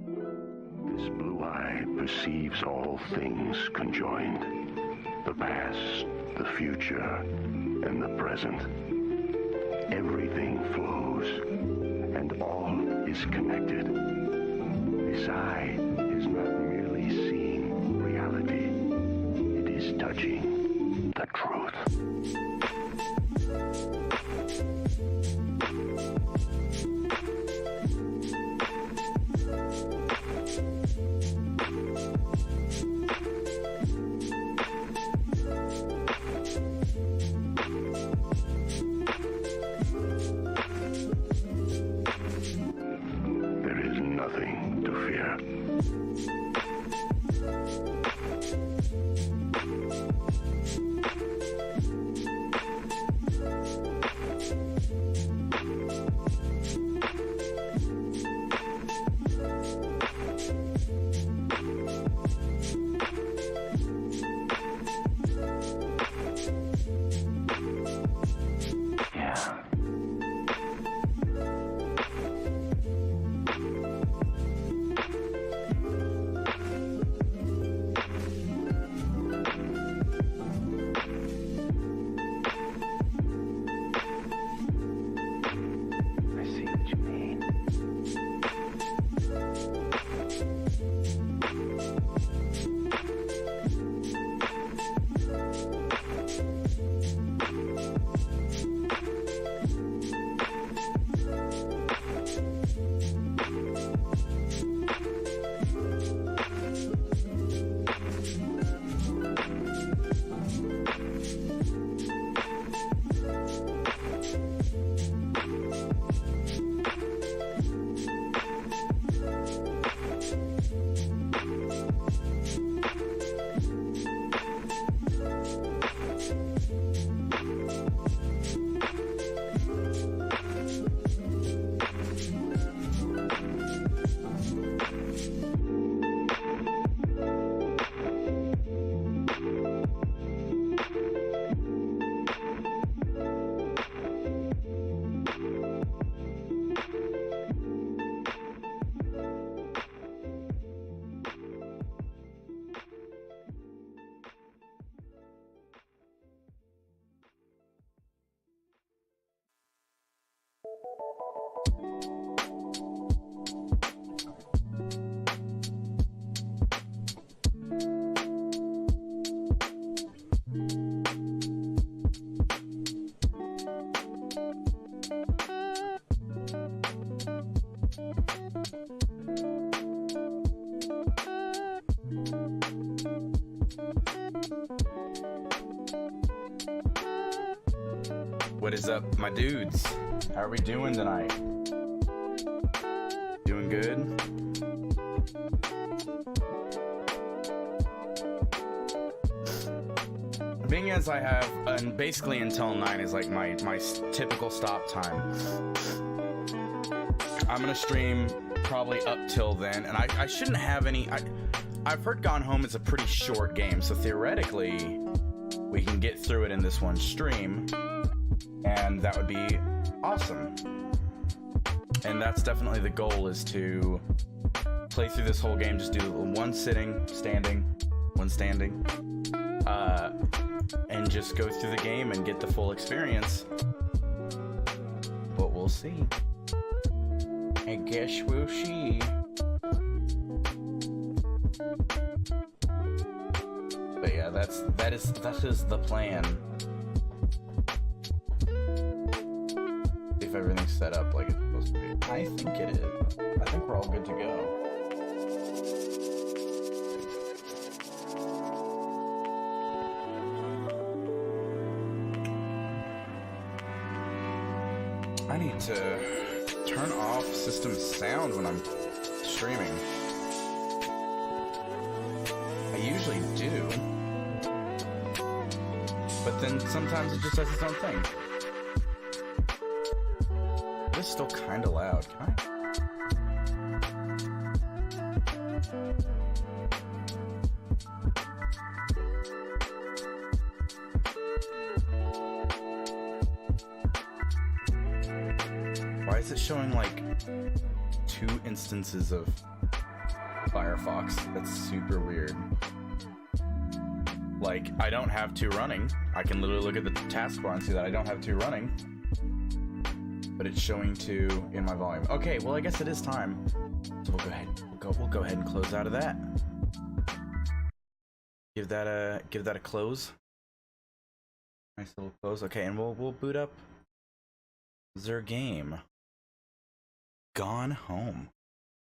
This blue eye perceives all things conjoined. The past, the future, and the present. Everything flows, and all is connected. This eye is not merely seeing reality. It is touching the truth. There is nothing to fear. Yeah. I see what you mean. What is up, my dudes? How are we doing tonight? Doing good? Being as I have, and basically until 9 is like my typical stop time. I'm gonna stream probably up till then, and I shouldn't have any. I've heard Gone Home is a pretty short game, so theoretically we can get through it in this one stream, and that would be awesome. And that's definitely the goal, is to play through this whole game, just do one sitting, standing, one standing, and just go through the game and get the full experience. But we'll see. I guess we'll see. But yeah, that is the plan. If everything's set up like it's supposed to be. I think it is. I think we're all good to go. I need to turn off system sound when I'm streaming. I usually do, but then sometimes it just does its own thing. It's still kind of loud. Can I? Why is it showing like 2 instances of Firefox. That's super weird. Like, I don't have 2 running. I can literally look at the taskbar and see that I don't have 2 running. But it's showing 2 in my volume. Okay, well, I guess it is time. So we'll go ahead. We'll go ahead and close out of that. Give that a close. Nice little close. Okay, and we'll boot up their game. Gone Home.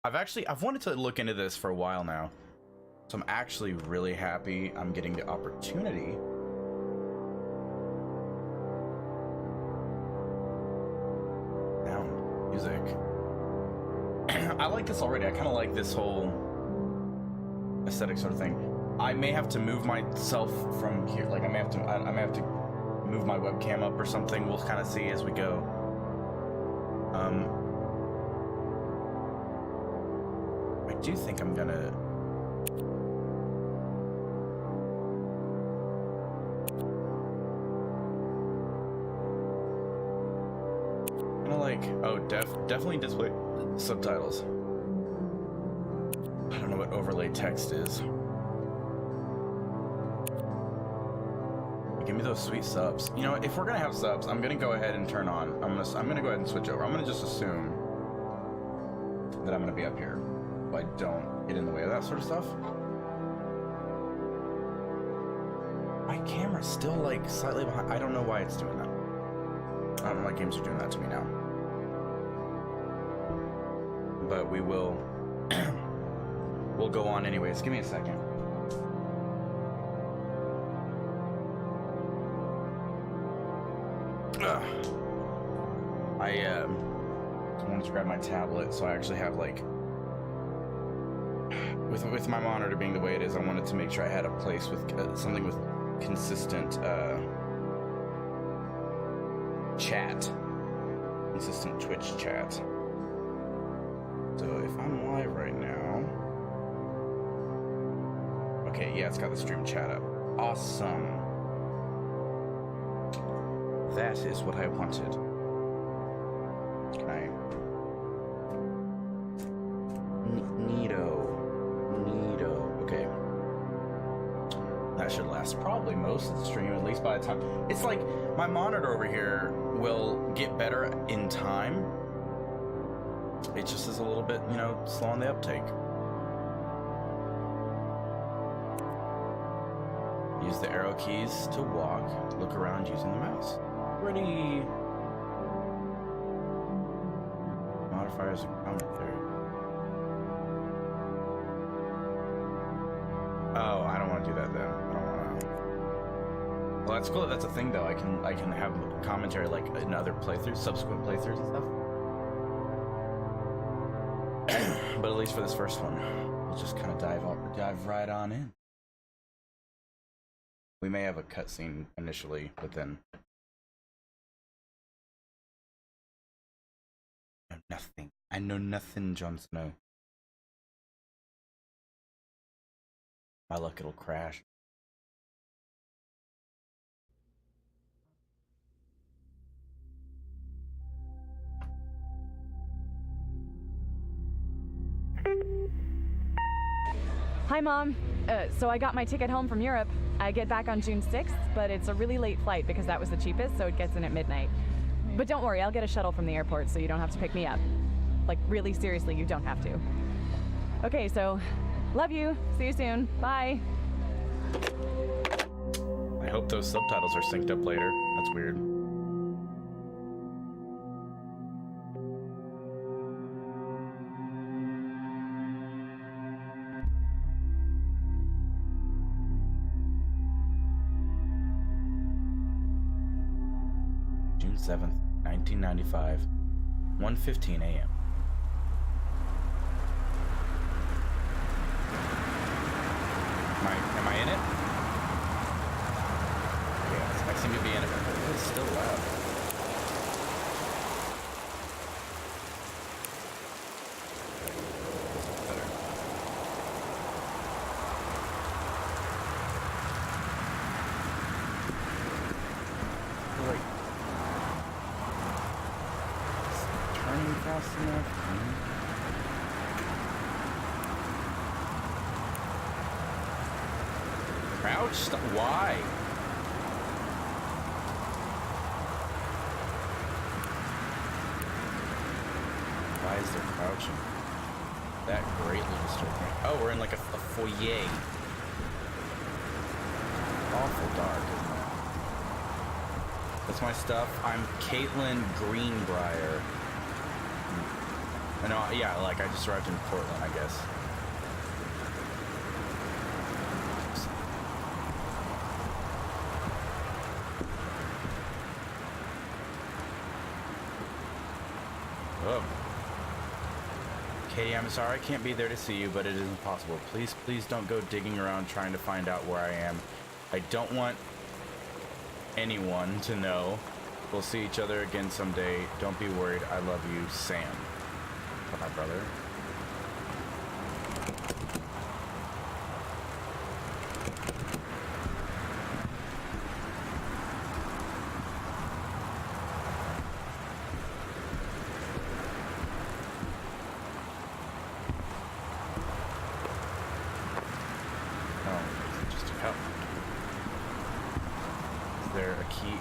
I've wanted to look into this for a while now. So I'm actually really happy I'm getting the opportunity. Sound, music. I like this already. I kind of like this whole aesthetic sort of thing. I may have to move myself from here. Like I may have to move my webcam up or something. We'll kind of see as we go. I do think I'm gonna. Oh, definitely display subtitles. I don't know what overlay text is. Give me those sweet subs. You know, if we're gonna have subs, I'm gonna go ahead and turn on. I'm gonna go ahead and switch over. I'm gonna just assume that I'm gonna be up here, so I don't get in the way of that sort of stuff. My camera's still like slightly behind. I don't know why it's doing that. I don't know why games are doing that to me now. But we will we'll go on anyways. Give me a second. I wanted to grab my tablet, so I actually have like with my monitor being the way it is, I wanted to make sure I had a place with something with consistent chat, consistent Twitch chat. So if I'm live right now, okay, yeah, it's got the stream chat up. Awesome. That is what I wanted. Can I? Neato. Okay. That should last probably most of the stream, at least by the time. It's like my monitor over here will get better in time. It just is a little bit, you know, slow on the uptake. Use the arrow keys to walk, look around using the mouse. Pretty modifiers and commentary. Oh, I don't want to do that then. I don't want to. Well, that's cool. That's a thing though. I can have commentary like in other playthroughs, subsequent playthroughs and stuff. But at least for this first one, we'll just kind of dive right on in. We may have a cutscene initially, but then I know nothing, Jon Snow. My luck, it'll crash. Hi, Mom. So I got my ticket home from Europe. I get back on June 6th, but it's a really late flight because that was the cheapest, so it gets in at midnight. But don't worry, I'll get a shuttle from the airport so you don't have to pick me up. Like, really seriously, you don't have to. Okay, so love you. See you soon. Bye. I hope those subtitles are synced up later. That's weird. June 7th, 1995, 1:15 a.m. Am I in it? Yes, I seem to be in it, but it's still loud. Better. Like, turning fast enough. Crouch? Why? Why is there crouching? That greatly disturbed me. Oh, we're in like a foyer. Awful dark, isn't it? That's my stuff. I'm Caitlin Greenbrier. I know, yeah, like I just arrived in Portland, I guess. Oh. Katie, I'm sorry I can't be there to see you, but it is impossible. Please, please don't go digging around trying to find out where I am. I don't want anyone to know. We'll see each other again someday. Don't be worried. I love you, Sam. Bye, brother.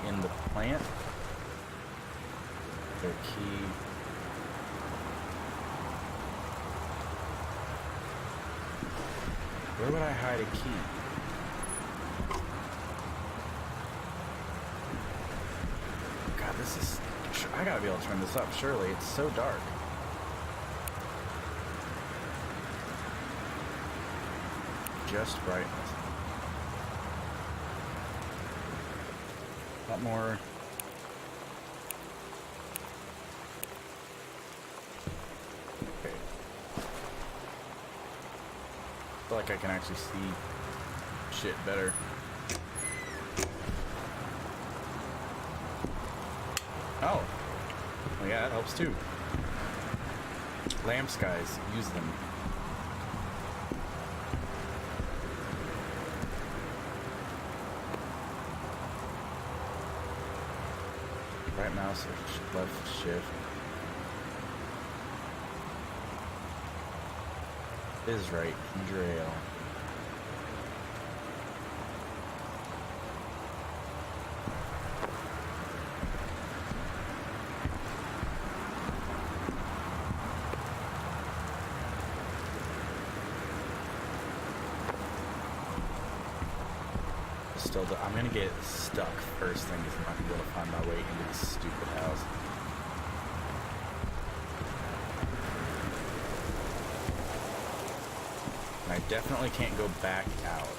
In the plant? Their key. Where would I hide a key? God, this is... I gotta be able to turn this up, surely. It's so dark. Just brightness. A lot more. Okay. I feel like I can actually see shit better. Oh. Well, yeah, that helps too. Lamps, guys. Use them. Right mouse or left shift. Is right. Drill. I'm gonna get stuck first thing if I'm not gonna be able to find my way into this stupid house. And I definitely can't go back out.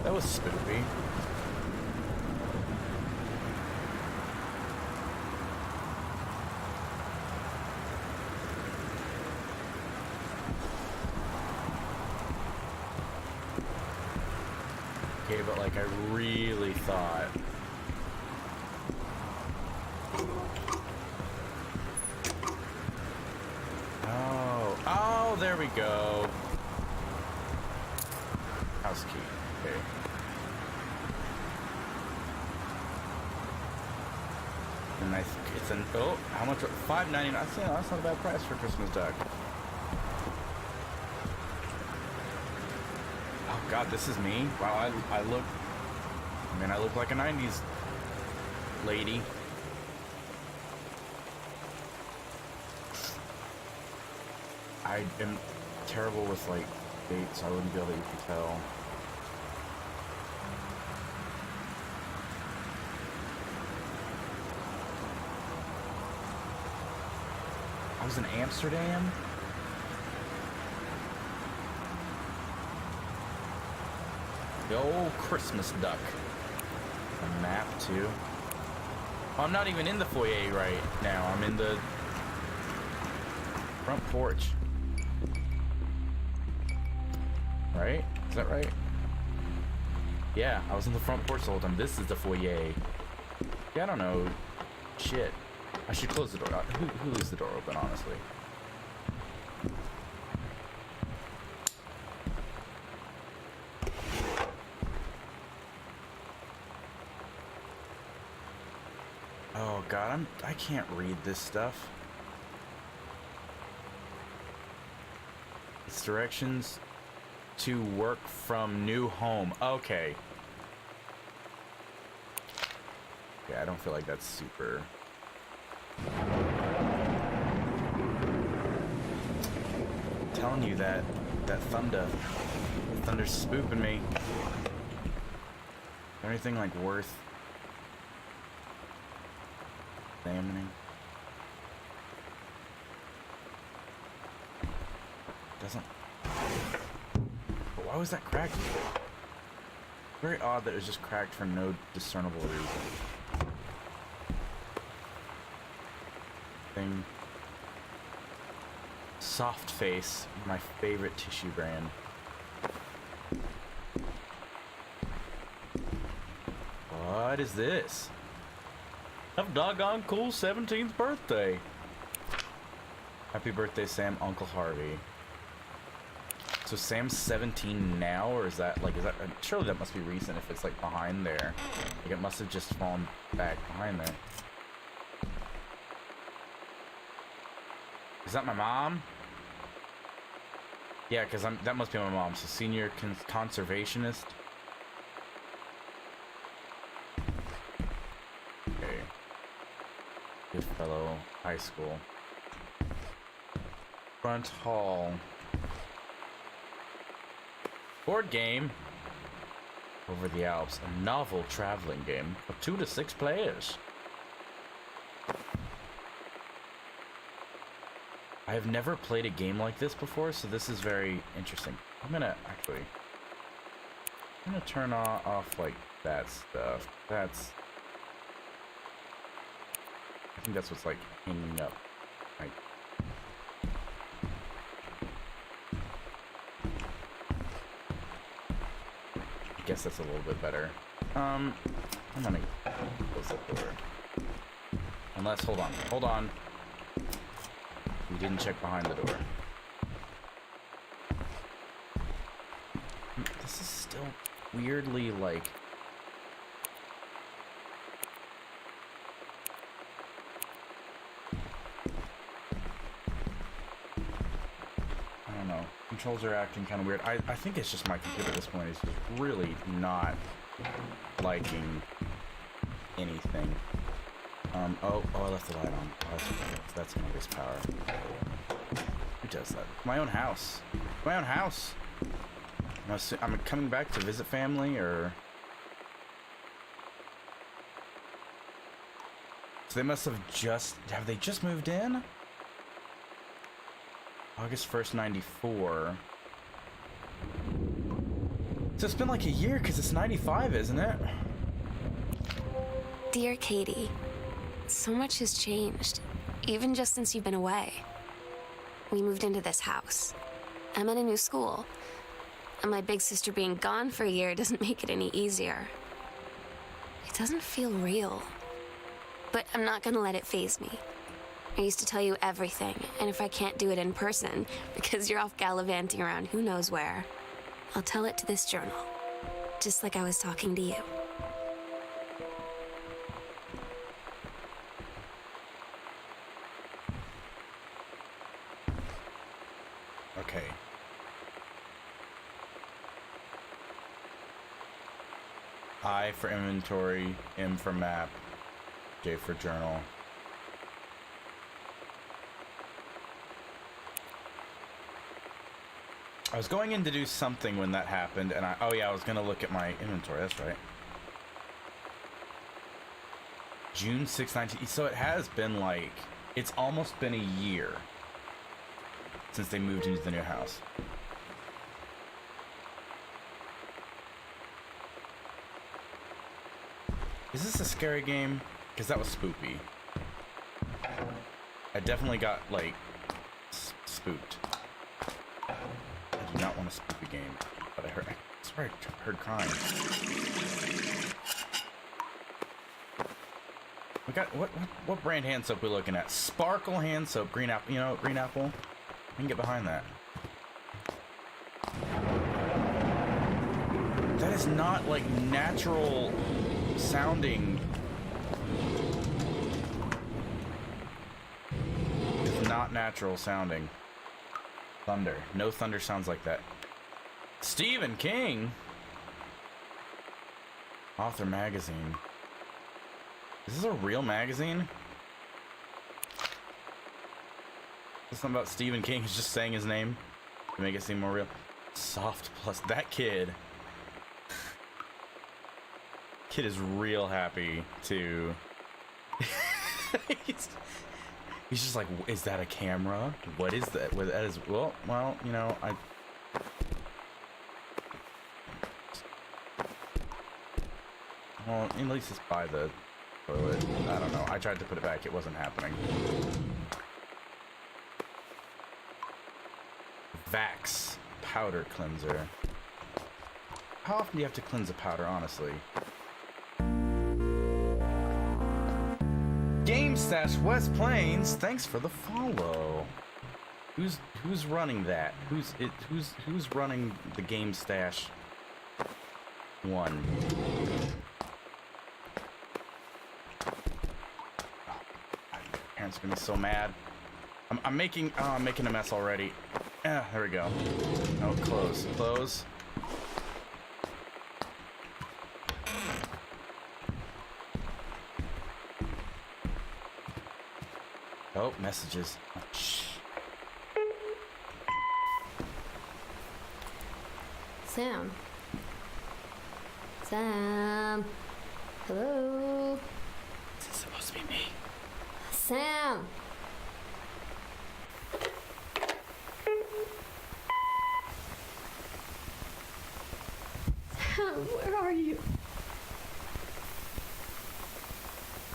That was spoopy. Okay, but like I really thought. Oh, there we go. House key. Okay. And I think it's an how much? $5.99. That's not a bad price for Christmas duck. God, this is me? Wow, I look... I mean, I look like a 90s lady. I am terrible with, like, dates, so I wouldn't be able to even tell. I was in Amsterdam? The old Christmas duck. A map, too. Oh, I'm not even in the foyer right now. I'm in the front porch. Right? Is that right? Yeah, I was in the front porch the whole time. This is the foyer. Yeah, I don't know. Shit. I should close the door. Who leaves the door open, honestly? God, I can't read this stuff. It's directions to work from new home. Okay. Yeah, I don't feel like that's super... I'm telling you that thunder's spooping me. Is there anything like worth examining? Doesn't. But why was that cracked? Very odd that it was just cracked for no discernible reason. Thing. Soft Face, my favorite tissue brand. What is this? Have a doggone cool 17th birthday. Happy birthday, Sam, Uncle Harvey. So Sam's 17 now, or is that surely that must be recent if it's like behind there. Like it must have just fallen back behind there. Is that my mom? Yeah, because that must be my mom. So senior conservationist. Okay. Goodfellow High School. Front hall. Board game. Over the Alps, a novel traveling game for 2 to 6 players. I have never played a game like this before, so this is very interesting. I'm gonna turn off like that stuff. I think that's what's like hanging up. Like, I guess that's a little bit better. I'm gonna close that door. Unless, hold on. We didn't check behind the door. This is still weirdly like... I don't know. Controls are acting kind of weird. I think it's just my computer at this point is just really not liking anything. Oh, I left the light on. Oh, that's nobody's power. Who does that? My own house. My own house! I'm coming back to visit family, or... So they must have they just moved in? August 1st, 94. So it's been like a year, because it's 95, isn't it? Dear Katie, so much has changed, even just since you've been away. We moved into this house. I'm at a new school, and my big sister being gone for a year doesn't make it any easier. It doesn't feel real, but I'm not gonna let it faze me. I used to tell you everything, and if I can't do it in person, because you're off gallivanting around who knows where, I'll tell it to this journal, just like I was talking to you. Okay. I for inventory, M for map, J for journal. I was going in to do something when that happened, and I was gonna look at my inventory, that's right. June 6, 19, so it has been like, it's almost been a year since they moved into the new house. Is this a scary game? Because that was spoopy. I definitely got, like, spooked. I do not want a spoopy game, but I swear I heard crying. We got, what brand hand soap we looking at? Sparkle hand soap, green apple, green apple. We can get behind that. That is not like natural sounding. natural sounding. Thunder. No thunder sounds like that. Stephen King? Author magazine. Is this a real magazine? Is something about Stephen King? He's just saying his name to make it seem more real. Soft plus. That kid is real happy to. he's just like, is that a camera? What is that? Well, that is. Well, you know, well, at least it's by the toilet. I don't know. I tried to put it back. It wasn't happening. Vax powder cleanser. How often do you have to cleanse a powder, honestly? Game Stash West Plains, thanks for the follow. Who's running that? Who's running the Game Stash one? Oh, my parents are gonna be so mad. I'm making a mess already. There we go. Oh, close. Oh, messages. Oh, shh. Sam. Hello? Is this supposed to be me? Sam! Sam, where are you?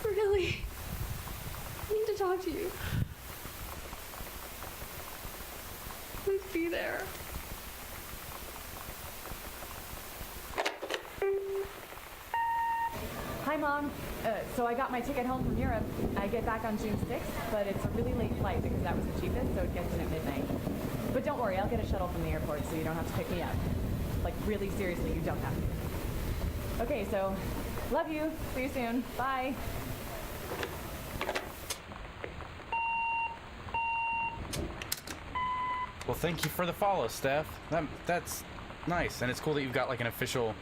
Really? I need to talk to you. Please be there. Hi, Mom. So I got my ticket home from Europe. I get back on June 6th, but it's a really late flight because that was the cheapest, so it gets in at midnight. But don't worry, I'll get a shuttle from the airport so you don't have to pick me up. Like, really seriously, you don't have to. Okay, so, love you. See you soon. Bye. Well, thank you for the follow, Steph. That's nice, and it's cool that you've got like an official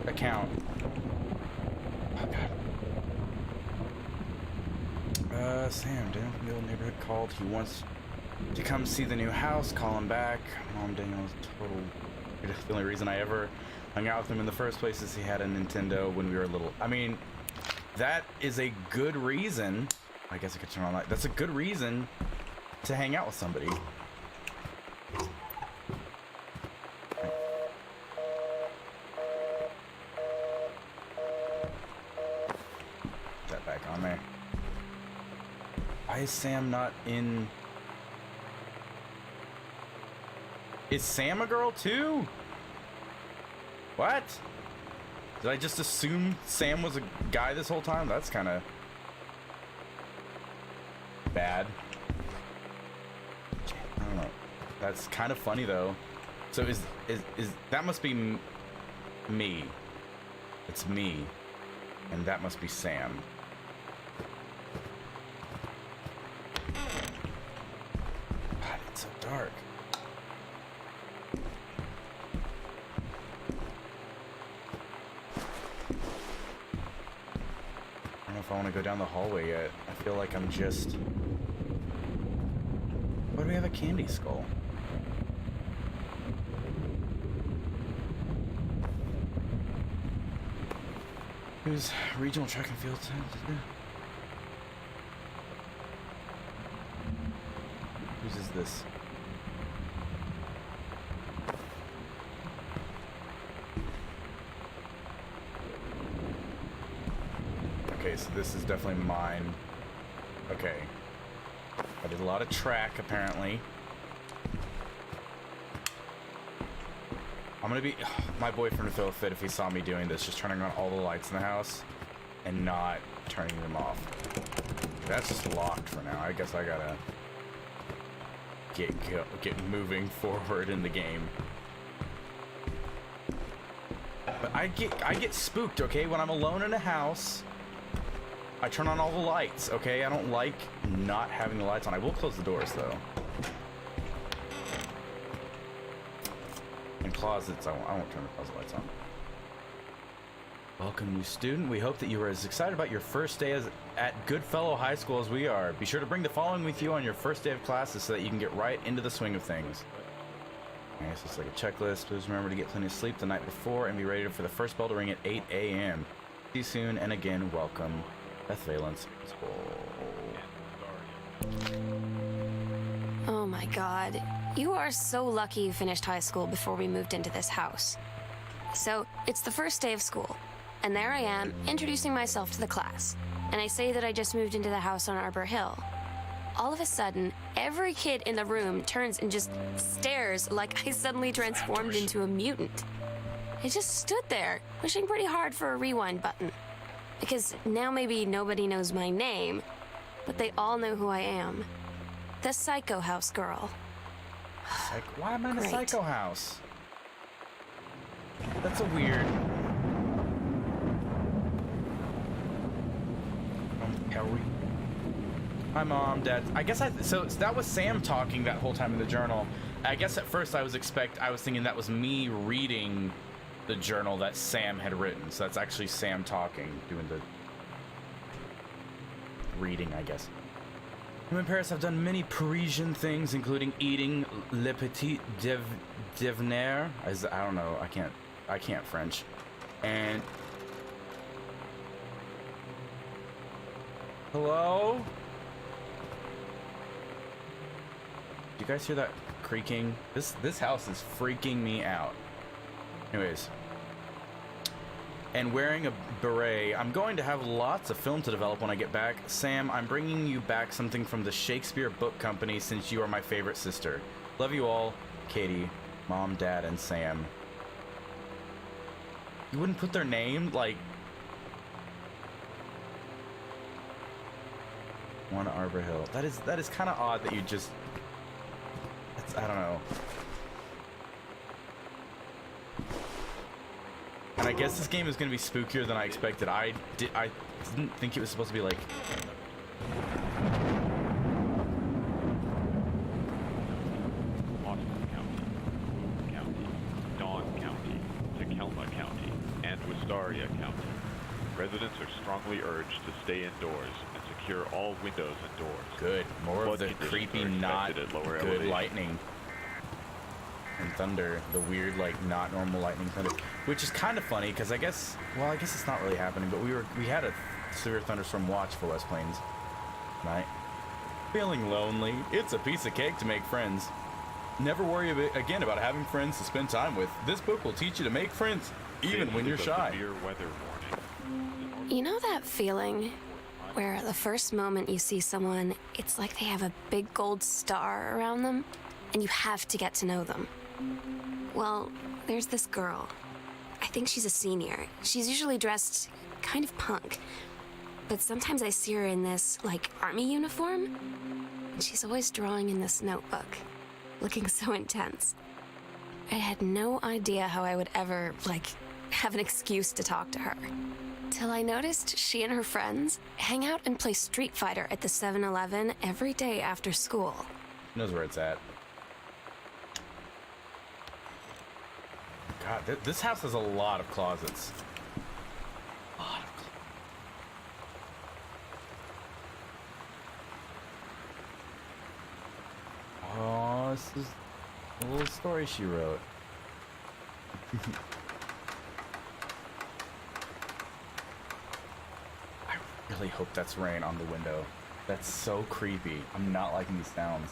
account. Oh God. Sam, Daniel from the old neighborhood called. He wants to come see the new house. Call him back. Mom, Daniel's total. The only reason I ever hung out with him in the first place is he had a Nintendo when we were little. I mean, that is a good reason. I guess I could turn on that. That's a good reason to hang out with somebody. Put that back on there. Why is Sam not in? Is Sam a girl too? What? Did I just assume Sam was a guy this whole time? That's kind of bad. I don't know. That's kind of funny though. So is that must be me? It's me, and that must be Sam. God, it's so dark. I don't know if I want to go down the hallway yet. I feel like I'm just. Why do we have a candy skull? Who's regional track and field? Whose is this? Okay, so this is definitely mine. Okay. I did a lot of track, apparently. I'm gonna be... my boyfriend would throw a fit if he saw me doing this, just turning on all the lights in the house and not turning them off. That's just locked for now. I guess I gotta get moving forward in the game. But I get spooked, okay? When I'm alone in a house I turn on all the lights, okay? I don't like not having the lights on. I will close the doors, though. In closets, I won't turn the closet lights on. Welcome, new student. We hope that you are as excited about your first day at Goodfellow High School as we are. Be sure to bring the following with you on your first day of classes so that you can get right into the swing of things. Okay, so it's like a checklist. Please remember to get plenty of sleep the night before and be ready for the first bell to ring at 8 a.m. See you soon, and again, welcome, Beth Valence School. Oh my god. You are so lucky you finished high school before we moved into this house. So, it's the first day of school, and there I am, introducing myself to the class. And I say that I just moved into the house on Arbor Hill. All of a sudden, every kid in the room turns and just stares like I suddenly transformed into a mutant. I just stood there, wishing pretty hard for a rewind button. Because now maybe nobody knows my name, but they all know who I am. The Psycho House girl. Why am I in a Great. Psycho House? That's a weird... Harry. Hi, Mom, Dad. I guess so that was Sam talking that whole time in the journal. I guess at first I was thinking that was me reading the journal that Sam had written. So that's actually Sam talking, doing the reading, I guess. In Paris, I've done many Parisian things, including eating le petit déjeuner. I don't know. I can't French. And hello? Do you guys hear that creaking? This house is freaking me out. Anyways. And wearing a beret, I'm going to have lots of film to develop when I get back. Sam, I'm bringing you back something from the Shakespeare Book Company since you are my favorite sister. Love you all, Katie, Mom, Dad, and Sam. You wouldn't put their name, like... One Arbor Hill. That is kind of odd that you just... I don't know. And I guess this game is going to be spookier than I expected. I didn't think it was supposed to be like... Austin County, Boone County, Dawn County, Tacoma County, and Wistaria County. Residents are strongly urged to stay indoors and secure all windows and doors. Good. More of Flood the conditions creepy, are not expected at lower good elevation. lightning. And thunder. The weird, like, not normal lightning thunder. Which is kind of funny, because I guess it's not really happening, but we had a severe thunderstorm watch for West Plains tonight. Feeling lonely? It's a piece of cake to make friends. Never worry again about having friends to spend time with. This book will teach you to make friends, even when you're shy. Severe weather warning. You know that feeling where the first moment you see someone, it's like they have a big gold star around them, and you have to get to know them? Well, there's this girl. I think she's a senior. She's usually dressed kind of punk, but sometimes I see her in this, like, army uniform, and she's always drawing in this notebook, looking so intense. I had no idea how I would ever, like, have an excuse to talk to her. Till I noticed she and her friends hang out and play Street Fighter at the 7-Eleven every day after school. Knows where it's at. God, this house has a lot of closets. Oh, this is a little story she wrote. I really hope that's rain on the window. That's so creepy. I'm not liking these sounds.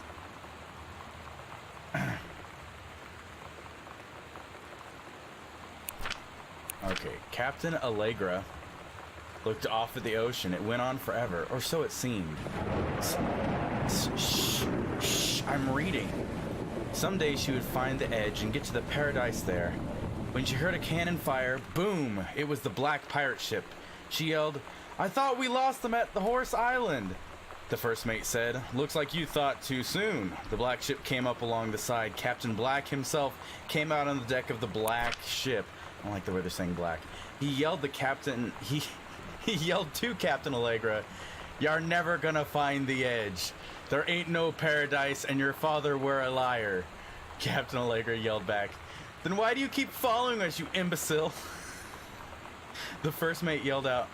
Okay, Captain Allegra looked off at the ocean. It went on forever, or so it seemed. Shh, I'm reading. Someday she would find the edge and get to the paradise there. When she heard a cannon fire, boom! It was the black pirate ship. She yelled, "I thought we lost them at the Horse Island." The first mate said, "Looks like you thought too soon." The black ship came up along the side. Captain Black himself came out on the deck of the black ship. I don't like the way they're saying black. He yelled the captain. He He yelled to Captain Allegra, "You're never gonna find the edge. There ain't no paradise, and your father were a liar." Captain Allegra yelled back, "Then why do you keep following us, you imbecile?" The first mate yelled out,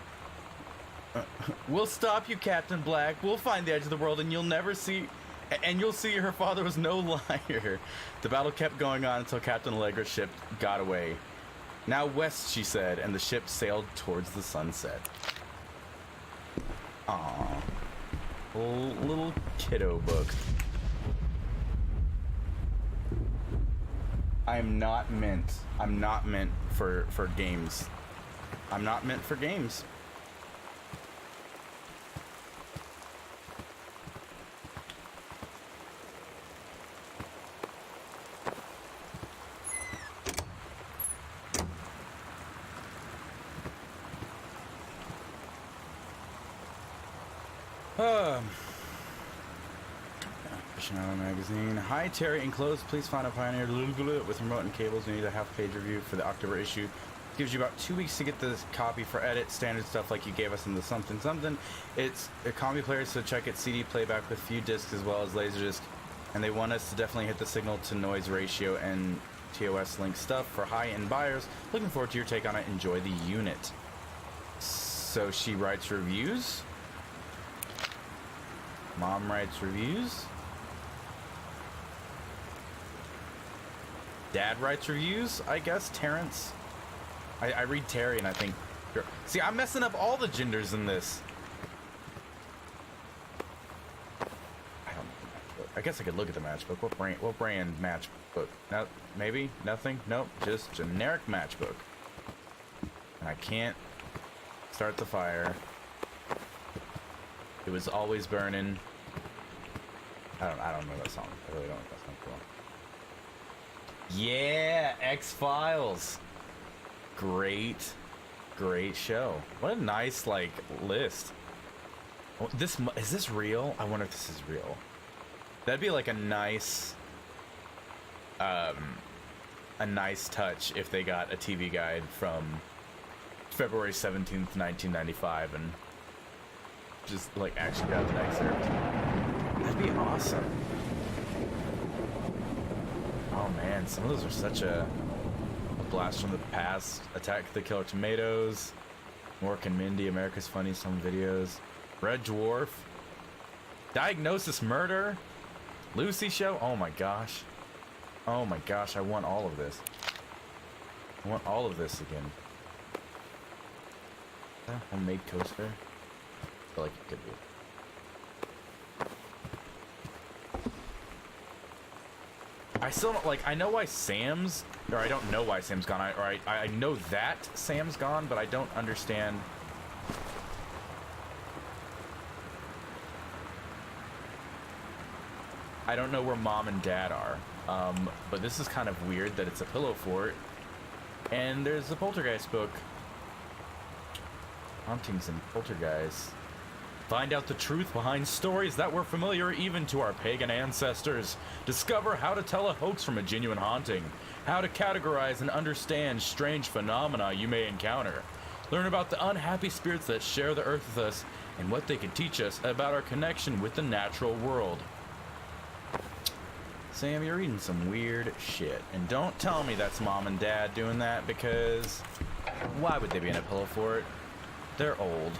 "We'll stop you, Captain Black. We'll find the edge of the world, and you'll see her father was no liar." The battle kept going on until Captain Allegra's ship got away. "Now west," she said, and the ship sailed towards the sunset. Aww. Little kiddo book. I'm not meant for games. I'm not meant for games. Aficionado magazine. Hi Terry, enclosed please find a Pioneer with remote and cables. We need a half-page review for the October issue. Gives you about 2 weeks to get this copy for edit, standard stuff like you gave us in the something something. It's a combi player, so check it. CD playback with few discs as well as laserdisc, and they want us to definitely hit the signal to noise ratio and TOS link stuff for high-end buyers. Looking forward to your take on it. Enjoy the unit. So she writes reviews. Mom writes reviews. Dad writes reviews, I guess. Terrence. I read Terry and I think... See, I'm messing up all the genders in this. I guess I could look at the matchbook. What brand matchbook? No, maybe? Nothing? Nope. Just generic matchbook. And I can't start the fire. It was always burning. I don't know that song. I really don't know that song. Cool. Yeah, X-Files. Great show. What a nice list. Oh, is this real? I wonder if this is real. That'd be like a nice touch if they got a TV guide from February 17th, 1995 and just actually got the excerpt. That'd be awesome. Oh man, some of those are such a blast from the past. Attack the Killer Tomatoes, Mork and Mindy, America's Funniest Home Videos, Red Dwarf, Diagnosis Murder, Lucy Show. Oh my gosh, I want all of this. I want all of this again. Homemade coaster. I feel like it could be. I still don't I know why Sam's, or I don't know why Sam's gone, I know that Sam's gone, but I don't understand. I don't know where Mom and Dad are, but this is kind of weird that it's a pillow fort, and there's the Poltergeist book. Hauntings and Poltergeist. Find out the truth behind stories that were familiar even to our pagan ancestors. Discover how to tell a hoax from a genuine haunting. How to categorize and understand strange phenomena you may encounter. Learn about the unhappy spirits that share the earth with us and what they can teach us about our connection with the natural world. Sam, you're reading some weird shit. And don't tell me that's Mom and Dad doing that, because why would they be in a pillow fort? They're old.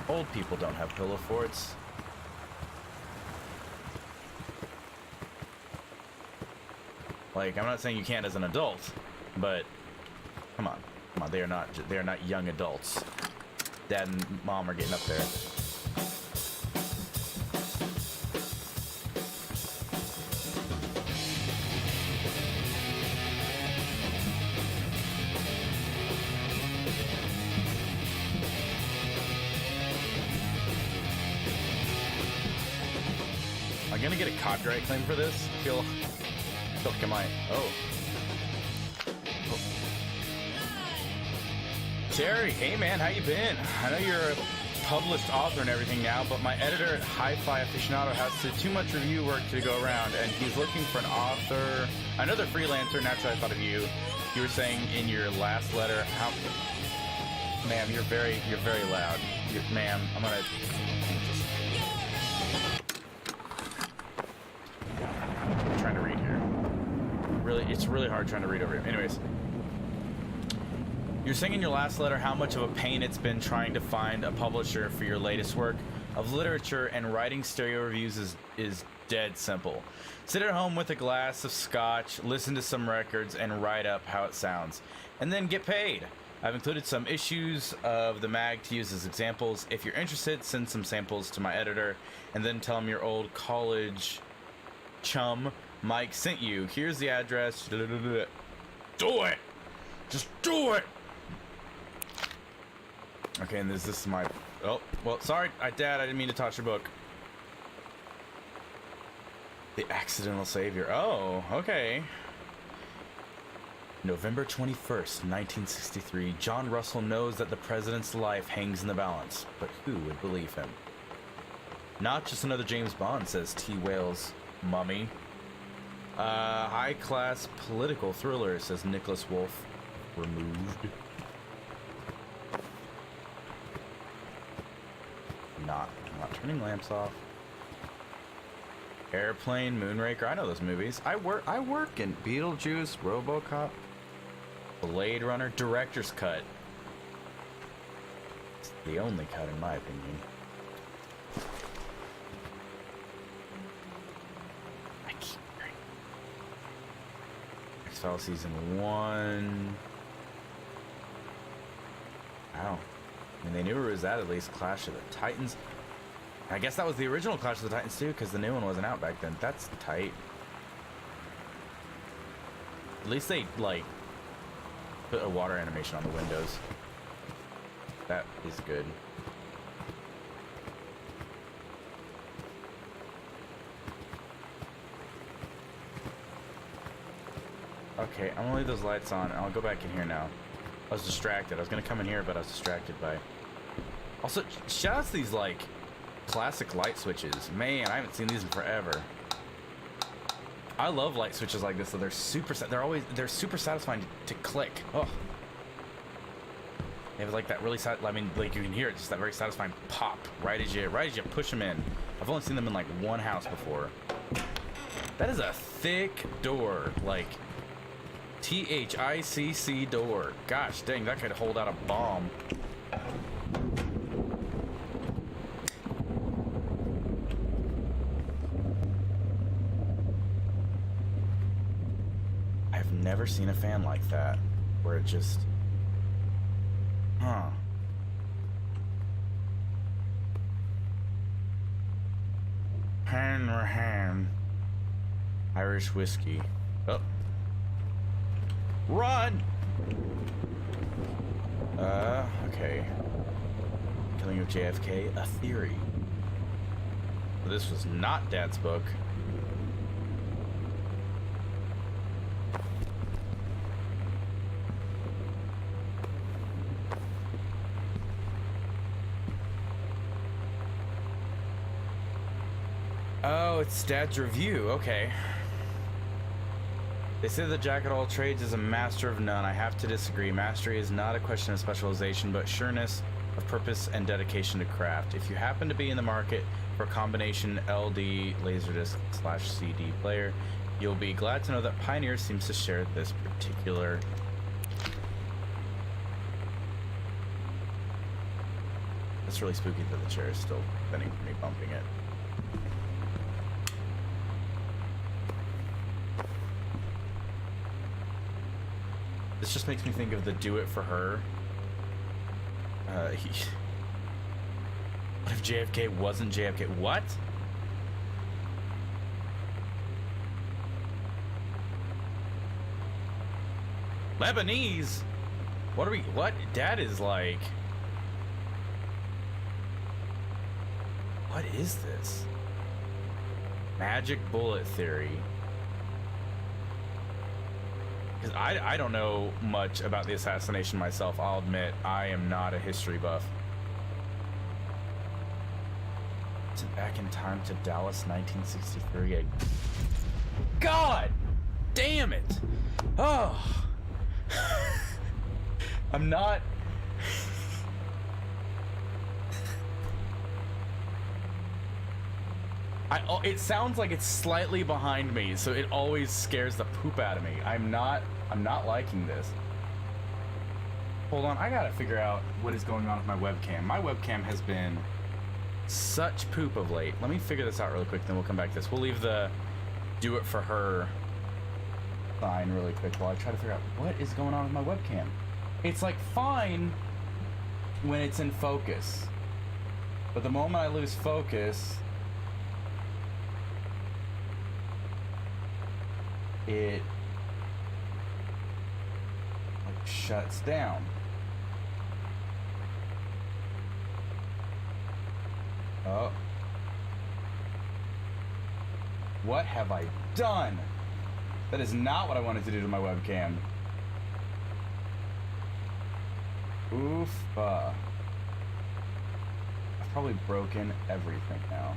Old people don't have pillow forts. I'm not saying you can't as an adult, but come on, they are not young adults. Dad and Mom are getting up there. I'm gonna get a copyright claim for this. I feel like I might. Oh. Terry, hey man, how you been? I know you're a published author and everything now, but my editor at Hi-Fi Aficionado has too much review work to go around, and he's looking for an author, another freelancer. Naturally, I thought of you. You were saying in your last letter, ma'am, you're very loud. ma'am, I'm gonna I'm trying to read here. Really, it's really hard trying to read over here. Anyways, you're saying in your last letter how much of a pain it's been trying to find a publisher for your latest work of literature, and writing stereo reviews is dead simple. Sit at home with a glass of scotch, listen to some records, and write up how it sounds, and then get paid. I've included some issues of the mag to use as examples. If you're interested, send some samples to my editor, and then tell him your old college chum Mike sent you. Here's the address. Do it! Just do it! Okay, and this is my... Oh, well, sorry, Dad, I didn't mean to touch your book. The Accidental Savior. Oh, okay. November 21st, 1963. John Russell knows that the president's life hangs in the balance, but who would believe him? Not just another James Bond, says T. Wales' mummy. High-class political thriller, says Nicholas Wolfe. Removed. I'm not turning lamps off. Airplane, Moonraker. I know those movies. I work in Beetlejuice, RoboCop, Blade Runner, director's cut. It's the only cut in my opinion. I keep hearing. X-Files season 1. Wow. I mean, they knew where it was at least. Clash of the Titans. I guess that was the original Clash of the Titans too, because the new one wasn't out back then. That's tight. At least they, like, put a water animation on the windows. That is good. Okay, I'm gonna leave those lights on, and I'll go back in here now. I was distracted. I was gonna come in here, but I was distracted by... Also, shout out to these, like, classic light switches. Man, I haven't seen these in forever. I love light switches like this, so they're super super satisfying to click. Oh, they have like that really I mean, like you can hear it, just that very satisfying pop right as you push them in. I've only seen them in like one house before. That is a thick door, like THICC door. Gosh dang, that could hold out a bomb. Never seen a fan like that where it just hand Irish whiskey. Oh, run. Okay. Killing of JFK, a theory. This was not Dad's book. Oh, it's Dad's review. Okay. They say that Jack of all trades is a master of none. I have to disagree. Mastery is not a question of specialization, but sureness of purpose and dedication to craft. If you happen to be in the market for a combination LD Laserdisc/CD player, you'll be glad to know that Pioneer seems to share this particular... It's really spooky that the chair is still preventing me bumping it. This just makes me think of the Do It For Her. What if JFK wasn't JFK? What? Lebanese? What are we... What? Dad is like... What is this? Magic bullet theory. Because I don't know much about the assassination myself. I'll admit, I am not a history buff. It's back in time to Dallas, 1963. God damn it! Oh, I'm not. It sounds like it's slightly behind me, so it always scares the poop out of me. I'm not liking this. Hold on, I gotta figure out what is going on with my webcam. My webcam has been such poop of late. Let me figure this out really quick, then we'll come back to this. We'll leave the do it for her sign really quick while I try to figure out what is going on with my webcam. It's like fine when it's in focus, but the moment I lose focus, it like shuts down. Oh. What have I done? That is not what I wanted to do to my webcam. Oof. I've probably broken everything now.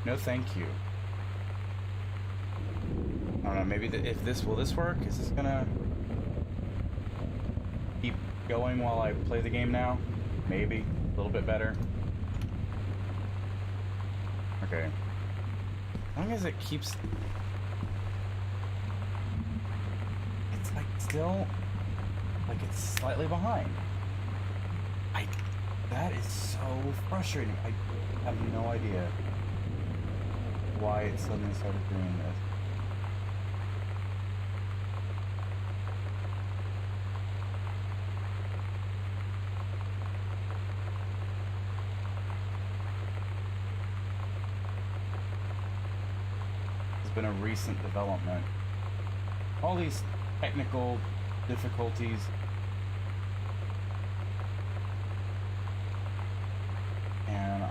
No, thank you. I don't know, maybe if this, will this work? Is this gonna keep going while I play the game now? Maybe. A little bit better. Okay. As long as it keeps... It's like still... like it's slightly behind. That is so frustrating. I have no idea why it suddenly started doing this. It's been a recent development. All these technical difficulties. And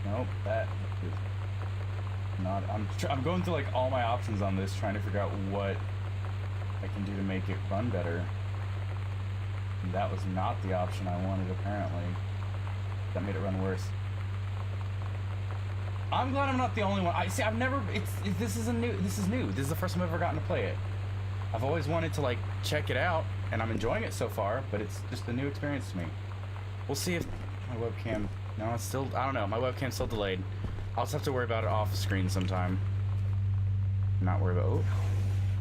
nope, that is not... I'm going through like all my options on this, trying to figure out what I can do to make it run better. And that was not the option I wanted, apparently. That made it run worse. I'm glad I'm not the only one. I've never... This is new. This is the first time I've ever gotten to play it. I've always wanted to like check it out, and I'm enjoying it so far, but it's just a new experience to me. We'll see if my webcam... No, it's still... I don't know. My webcam's still delayed. I'll just have to worry about it off screen sometime. Not worry about... Oh.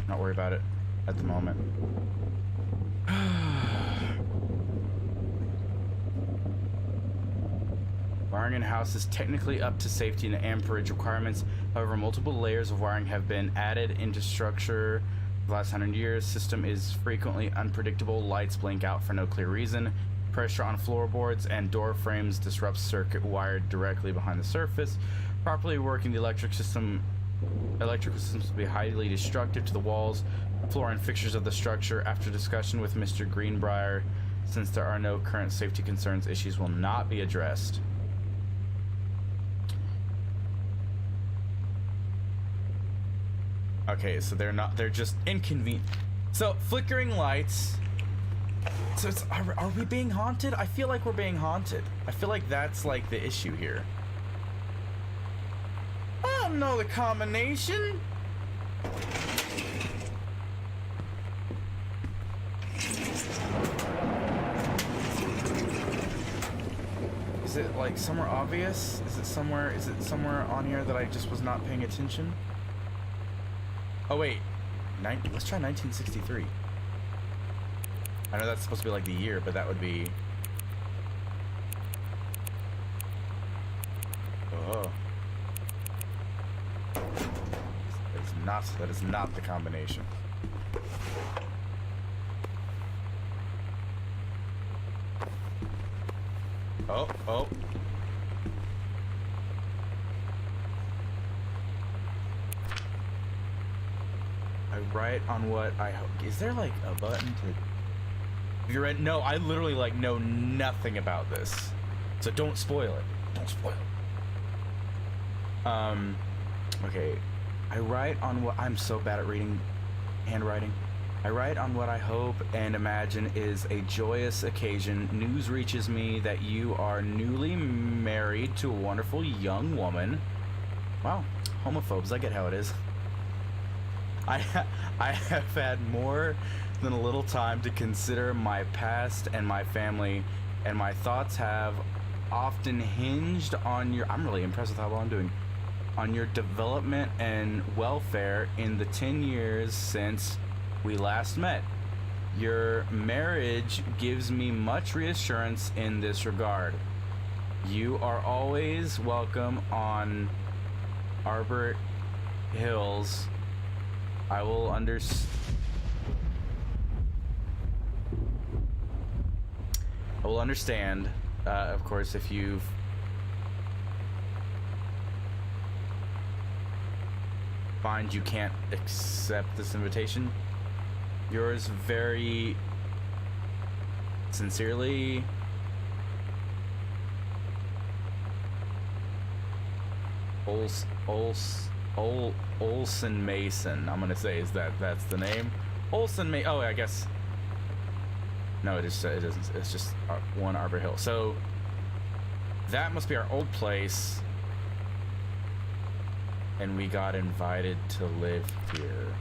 Not worry about it at the moment. Wiring in house is technically up to safety and amperage requirements. However, multiple layers of wiring have been added into structure the last 100 years. System is frequently unpredictable. Lights blink out for no clear reason. Pressure on floorboards and door frames disrupts circuit wired directly behind the surface. Properly working the electrical systems will be highly destructive to the walls, floor, and fixtures of the structure. After discussion with Mr. Greenbrier, since there are no current safety concerns, issues will not be addressed. Okay, so they're just inconvenient. So, flickering lights. So it's, are we being haunted? I feel like we're being haunted. I feel like that's like the issue here. I don't know the combination. Is it like somewhere obvious? Is it somewhere on here that I just was not paying attention? Oh wait, let's try 1963. I know that's supposed to be like the year, but that would be... Oh. It's That is not the combination. Oh. I write on what I hope. Is there like a button to... Have you read? No, I literally like know nothing about this. So don't spoil it. Don't spoil it. Okay. I write on what... I'm so bad at reading handwriting. I write on what I hope and imagine is a joyous occasion. News reaches me that you are newly married to a wonderful young woman. Wow, homophobes, I get how it is. I have had more than a little time to consider my past and my family, and my thoughts have often hinged on your... I'm really impressed with how well I'm doing. On your development and welfare in the 10 years since we last met. Your marriage gives me much reassurance in this regard. You are always welcome on Arbor Hills. I will understand, of course, if you find you can't accept this invitation. Yours very sincerely, Olsen Mason. I'm gonna say that's the name. Olsen Mason. Oh, I guess. No, it isn't. It's just one Arbor Hill. So that must be our old place, and we got invited to live here.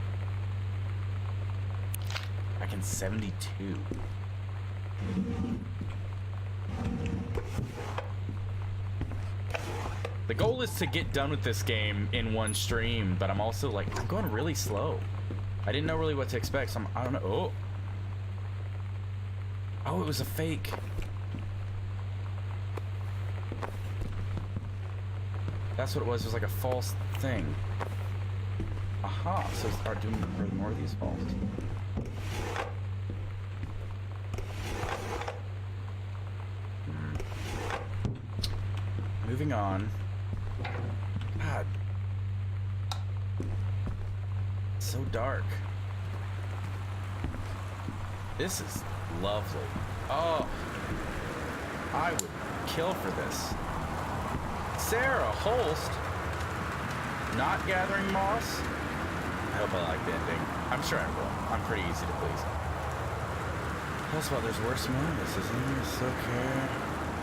Back in 72. The goal is to get done with this game in one stream, but I'm also like, I'm going really slow. I didn't know really what to expect, so I don't know. Oh, it was a fake. That's what it was. It was like a false thing. Aha, so start doing more of these false. Moving on. God. It's so dark. This is lovely. Oh. I would kill for this. Sarah Holst. Not gathering moss. I hope I like the ending. I'm sure I will. I'm pretty easy to please. Tell us about there's worse moments, isn't this okay?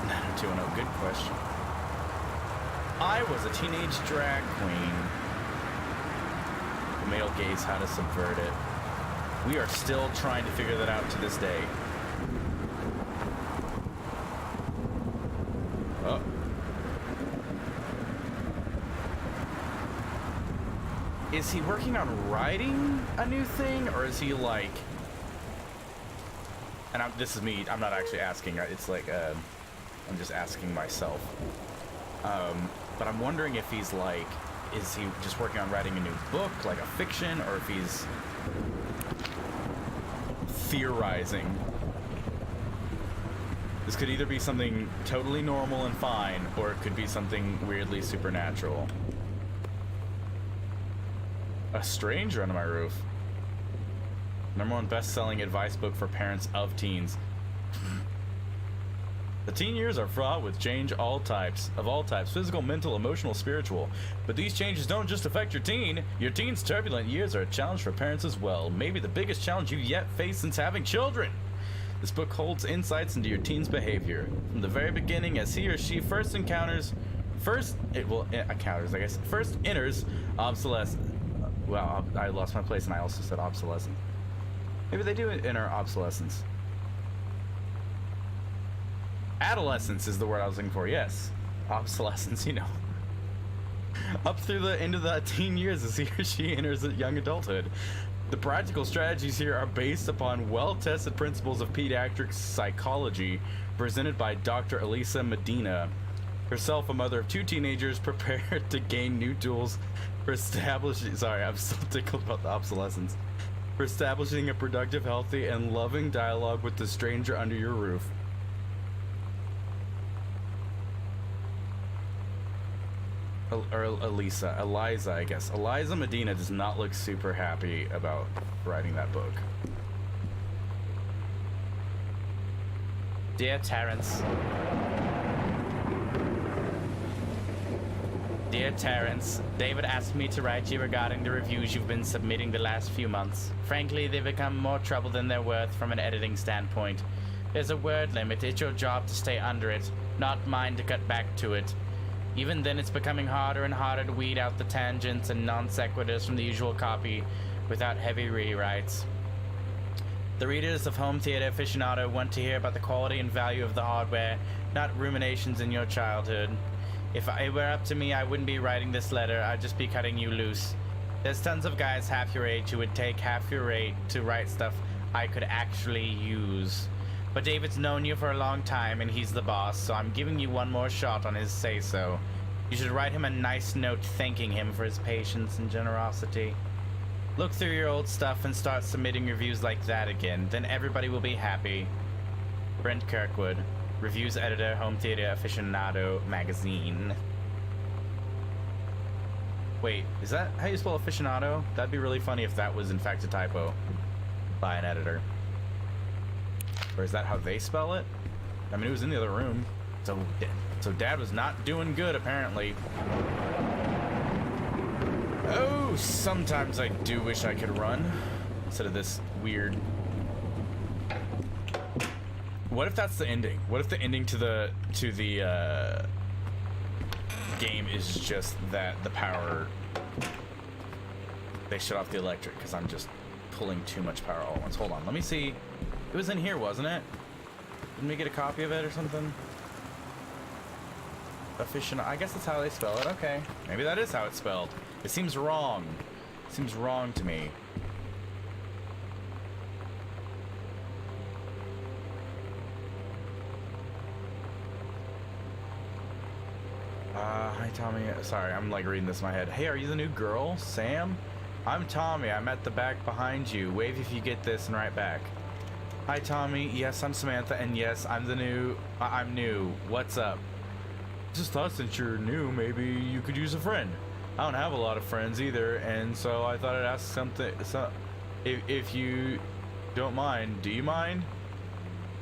90210, good question. I was a teenage drag queen. The male gaze, how to subvert it. We are still trying to figure that out to this day. Oh. Is he working on writing a new thing, or is he like... And this is me, I'm not actually asking, it's like, I'm just asking myself. But I'm wondering if he's like, is he just working on writing a new book, like a fiction, or if he's theorizing. This could either be something totally normal and fine, or it could be something weirdly supernatural. A stranger under my roof. #1 best-selling advice book for parents of teens. The teen years are fraught with change of all types, physical, mental, emotional, spiritual. But these changes don't just affect your teen. Your teen's turbulent years are a challenge for parents as well. Maybe the biggest challenge you've yet faced since having children. This book holds insights into your teen's behavior. From the very beginning, as he or she first enters obsolescence. Well, I lost my place and I also said obsolescence. Maybe they do enter obsolescence. Adolescence is the word I was looking for, yes. Obsolescence, you know. Up through the end of the teen years as he or she enters young adulthood. The practical strategies here are based upon well-tested principles of pediatric psychology presented by Dr. Elisa Medina, herself a mother of 2 teenagers prepared to gain new tools For establishing, sorry, I'm still tickled about the obsolescence. For establishing a productive, healthy, and loving dialogue with the stranger under your roof. Or Eliza, I guess. Eliza Medina does not look super happy about writing that book. Dear Terrence. Dear Terrence, David asked me to write you regarding the reviews you've been submitting the last few months. Frankly, they've become more trouble than they're worth from an editing standpoint. There's a word limit. It's your job to stay under it, not mine to cut back to it. Even then, it's becoming harder and harder to weed out the tangents and non sequiturs from the usual copy without heavy rewrites. The readers of Home Theater Aficionado want to hear about the quality and value of the hardware, not ruminations in your childhood. If it were up to me, I wouldn't be writing this letter. I'd just be cutting you loose. There's tons of guys half your age who would take half your rate to write stuff I could actually use. But David's known you for a long time, and he's the boss, so I'm giving you one more shot on his say-so. You should write him a nice note thanking him for his patience and generosity. Look through your old stuff and start submitting reviews like that again. Then everybody will be happy. Brent Kirkwood, Reviews Editor, Home Theater Aficionado Magazine. Wait, is that how you spell aficionado? That'd be really funny if that was in fact a typo by an editor. Or is that how they spell it? I mean, it was in the other room. So Dad was not doing good, apparently. Oh, sometimes I do wish I could run instead of this weird. What if that's the ending? What if the ending to the game is just that the power, they shut off the electric because I'm just pulling too much power all at once. Hold on, let me see. It was in here, wasn't it? Didn't we get a copy of it or something? Aficionado. I guess that's how they spell it. Okay, maybe that is how it's spelled. It seems wrong. It seems wrong to me. Hi Tommy. Sorry, I'm like reading this in my head. Hey, are you the new girl, Sam? I'm Tommy. I'm at the back behind you. Wave if you get this and write back. Hi Tommy. Yes, I'm Samantha, and yes, I'm new. What's up? Just thought since you're new, maybe you could use a friend. I don't have a lot of friends either, and so I thought I'd ask something. So, if you don't mind, do you mind?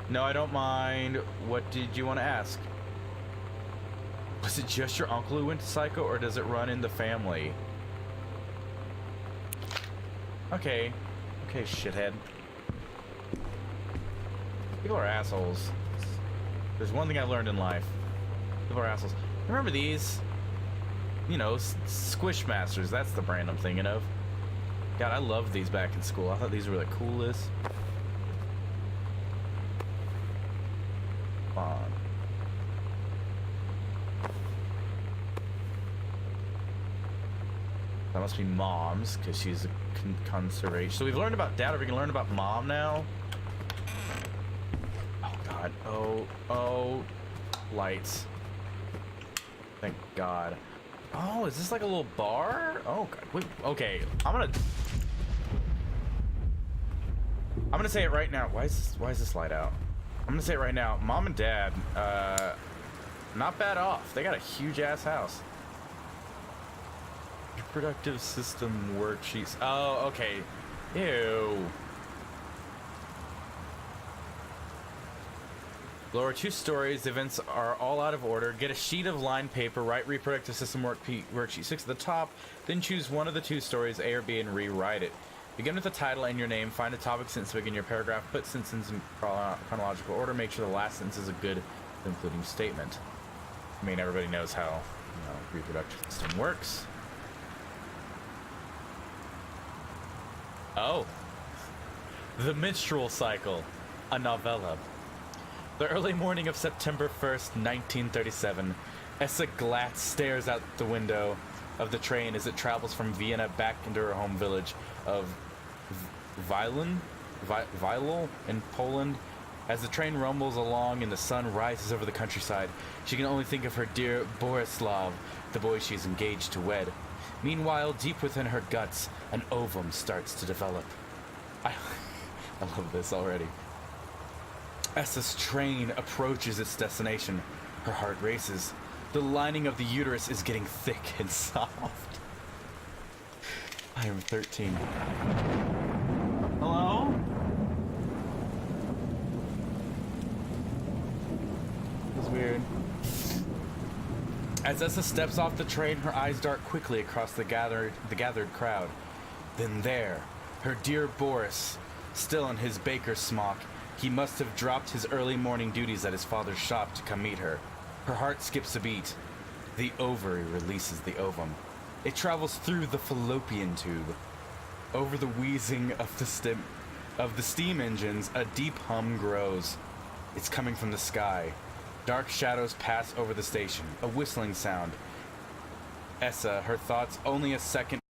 No, I don't mind. What did you want to ask? Was it just your uncle who went to Psycho, or does it run in the family? Okay, shithead. People are assholes. There's one thing I learned in life. People are assholes. Remember these? You know, Squishmasters. That's the brand I'm thinking of. God, I loved these back in school. I thought these were the coolest. Come on. That must be Mom's, because she's a conservation. So we've learned about Dad. Are we going to learn about Mom now? Oh, God. Oh. Lights. Thank God. Oh, is this like a little bar? Oh, God. Wait, okay. I'm gonna say it right now. Why is this light out? I'm gonna say it right now. Mom and Dad, not bad off. They got a huge ass house. Reproductive system worksheets. Oh, okay. Ew. Lower 2 stories, events are all out of order. Get a sheet of lined paper, write reproductive system worksheet 6 at the top, then choose one of the 2 stories, A or B, and rewrite it. Begin with the title and your name, find a topic sentence to begin your paragraph, put sentences in chronological order, make sure the last sentence is a good concluding statement. I mean, everybody knows how reproductive system works. Oh. The Menstrual Cycle, a novella. The early morning of September 1st, 1937, Essa Glatz stares out the window of the train as it travels from Vienna back into her home village of Wielel in Poland. As the train rumbles along and the sun rises over the countryside, she can only think of her dear Borislav, the boy she's engaged to wed. Meanwhile, deep within her guts, an ovum starts to develop. I love this already. As this train approaches its destination, her heart races. The lining of the uterus is getting thick and soft. I am 13. Hello? This is weird. As Essa steps off the train, her eyes dart quickly across the gathered crowd. Then there, her dear Boris, still in his baker's smock. He must have dropped his early morning duties at his father's shop to come meet her. Her heart skips a beat. The ovary releases the ovum. It travels through the fallopian tube. Over the wheezing of the steam engines, a deep hum grows. It's coming from the sky. Dark shadows pass over the station, a whistling sound. Essa, her thoughts only a second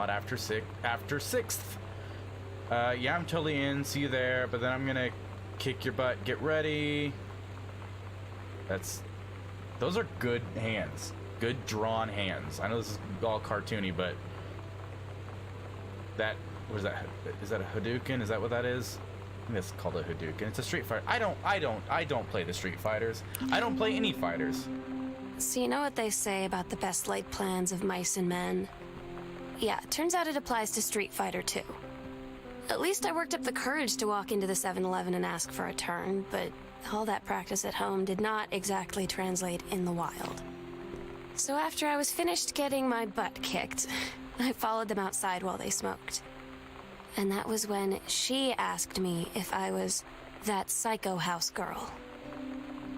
Not after 6th. Yeah, I'm totally in. See you there. But then I'm gonna kick your butt. Get ready. Those are good hands. Good drawn hands. I know this is all cartoony, but what is that? Is that a Hadouken? Is that what that is? I think that's called a Hadouken. It's a Street Fighter. I don't play the Street Fighters. I don't play any fighters. So you know what they say about the best laid plans of mice and men? Yeah, turns out it applies to Street Fighter too. At least I worked up the courage to walk into the 7-Eleven and ask for a turn, but all that practice at home did not exactly translate in the wild. So after I was finished getting my butt kicked, I followed them outside while they smoked. And that was when she asked me if I was that psycho house girl.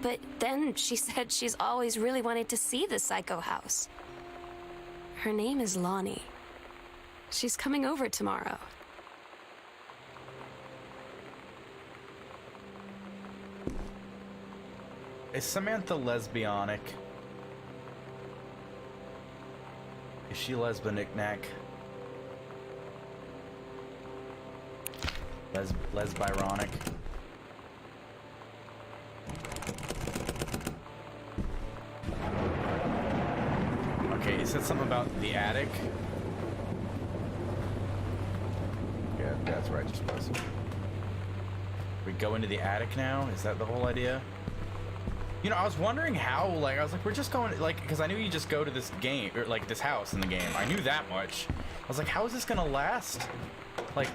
But then she said she's always really wanted to see the psycho house. Her name is Lonnie. She's coming over tomorrow. Is Samantha lesbianic? Is she lesbanic-knack? Lesbironic? Okay, he said something about the attic. Yeah, that's where I just was. We go into the attic now? Is that the whole idea? You know, I was wondering how, like, I was like, we're just going, like, because I knew you just go to this game, or, like, this house in the game. I knew that much. I was like, how is this gonna last, like,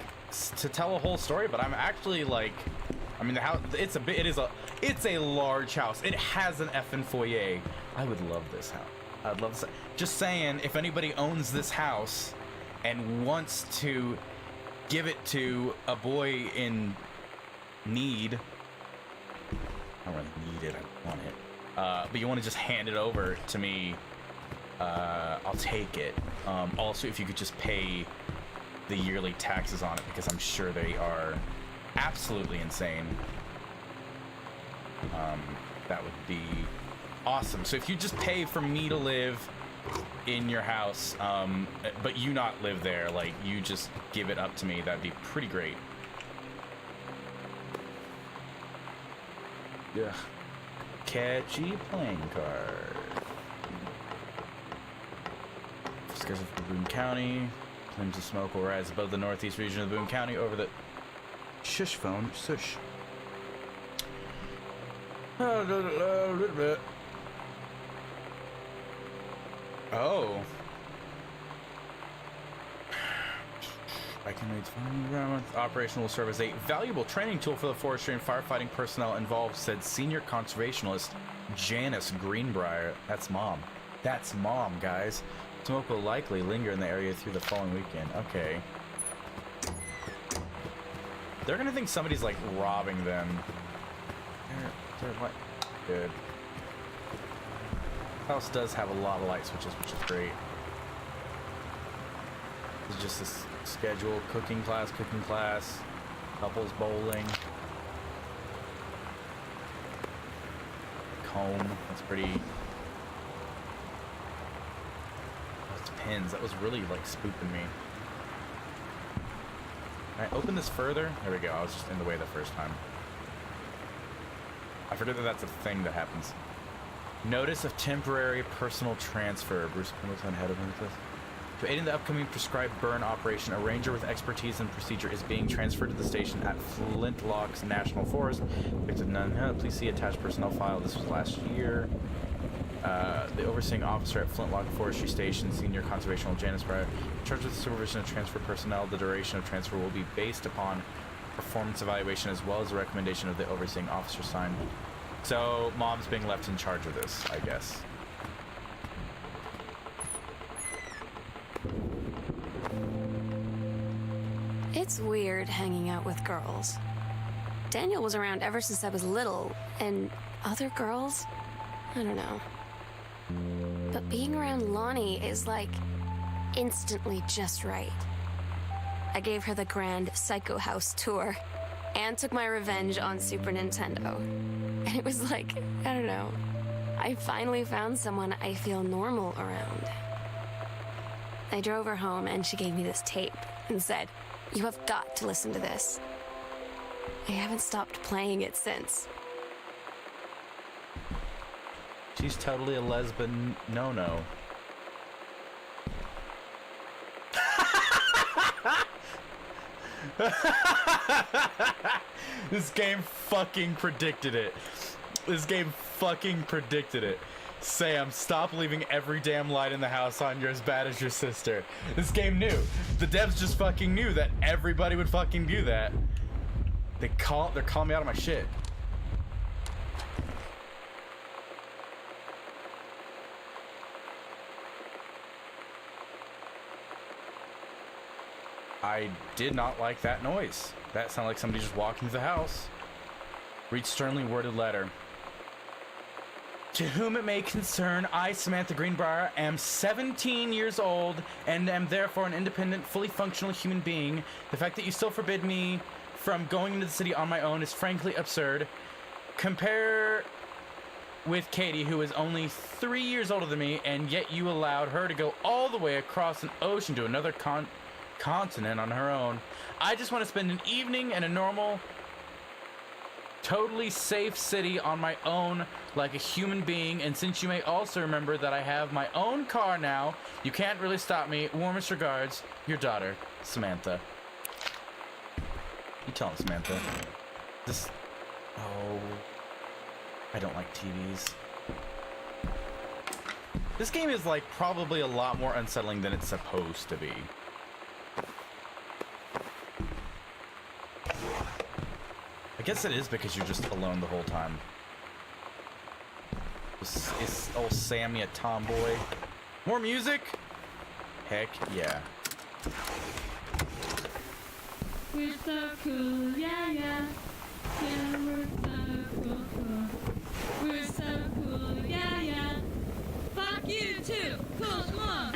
to tell a whole story? But I'm actually, like, I mean, the house, it's a large house. It has an effing foyer. I would love this house. I'd love this. Just saying, if anybody owns this house and wants to give it to a boy in need, I don't really need it, I want it. But you want to just hand it over to me, I'll take it. Also, if you could just pay the yearly taxes on it, because I'm sure they are absolutely insane. That would be awesome. So if you just pay for me to live in your house, but you not live there, like, you just give it up to me, that'd be pretty great. Yeah. Catchy playing card. Scheduled for Boone County. Claims of smoke will rise above the northeast region of Boone County over the shush phone. Shush. A little bit. Oh. I can read operation will serve as a valuable training tool for the forestry and firefighting personnel involved, said senior conservationist Janice Greenbrier. That's mom. That's mom, guys. Smoke will likely linger in the area through the following weekend. Okay. They're gonna think somebody's, like, robbing them. They're what? Good. House does have a lot of light switches, which is great. This is just this schedule: cooking class, couples bowling, comb. That's pretty. That's pins. That was really, like, spooping me. Can I open this further? There we go. I was just in the way the first time. I forget that that's a thing that happens. Notice of temporary personal transfer. Bruce Pendleton, head of this. To aid in the upcoming prescribed burn operation, a ranger with expertise in procedure is being transferred to the station at Flintlocks National Forest. Please see attached personnel file. This was last year. The overseeing officer at Flintlock Forestry Station, Senior Conservational Janice Breyer, charged with the supervision of transfer personnel. The duration of transfer will be based upon performance evaluation as well as the recommendation of the overseeing officer signed. So, mom's being left in charge of this, I guess. It's weird hanging out with girls. Daniel was around ever since I was little, and other girls? I don't know. But being around Lonnie is, like, instantly just right. I gave her the grand Psycho House tour and took my revenge on Super Nintendo. And it was like, I don't know, I finally found someone I feel normal around. I drove her home and she gave me this tape and said, "You have got to listen to this." I haven't stopped playing it since. She's totally a lesbian no-no. This game fucking predicted it. This game fucking predicted it. Sam, stop leaving every damn light in the house on. You're as bad as your sister. This game knew. The devs just fucking knew that everybody would fucking do that. They're calling me out of my shit. I did not like that noise. That sounded like somebody just walked into the house. Read sternly worded letter. To whom it may concern, I, Samantha Greenbrier, am 17 years old and am therefore an independent, fully functional human being. The fact that you still forbid me from going into the city on my own is frankly absurd. Compare with Katie, who is only 3 years older than me, and yet you allowed her to go all the way across an ocean to another continent on her own. I just want to spend an evening in a normal, totally safe city on my own like a human being, and since you may also remember that I have my own car now, you can't really stop me. Warmest regards, your daughter, Samantha. You tell him, Samantha. This... Oh... I don't like TVs. This game is, like, probably a lot more unsettling than it's supposed to be. I guess it is because you're just alone the whole time. Is old Sammy a tomboy? More music? Heck yeah. We're so cool, yeah, yeah. Yeah, we're so cool. We're so cool, yeah, yeah. Fuck you too, cool, come on.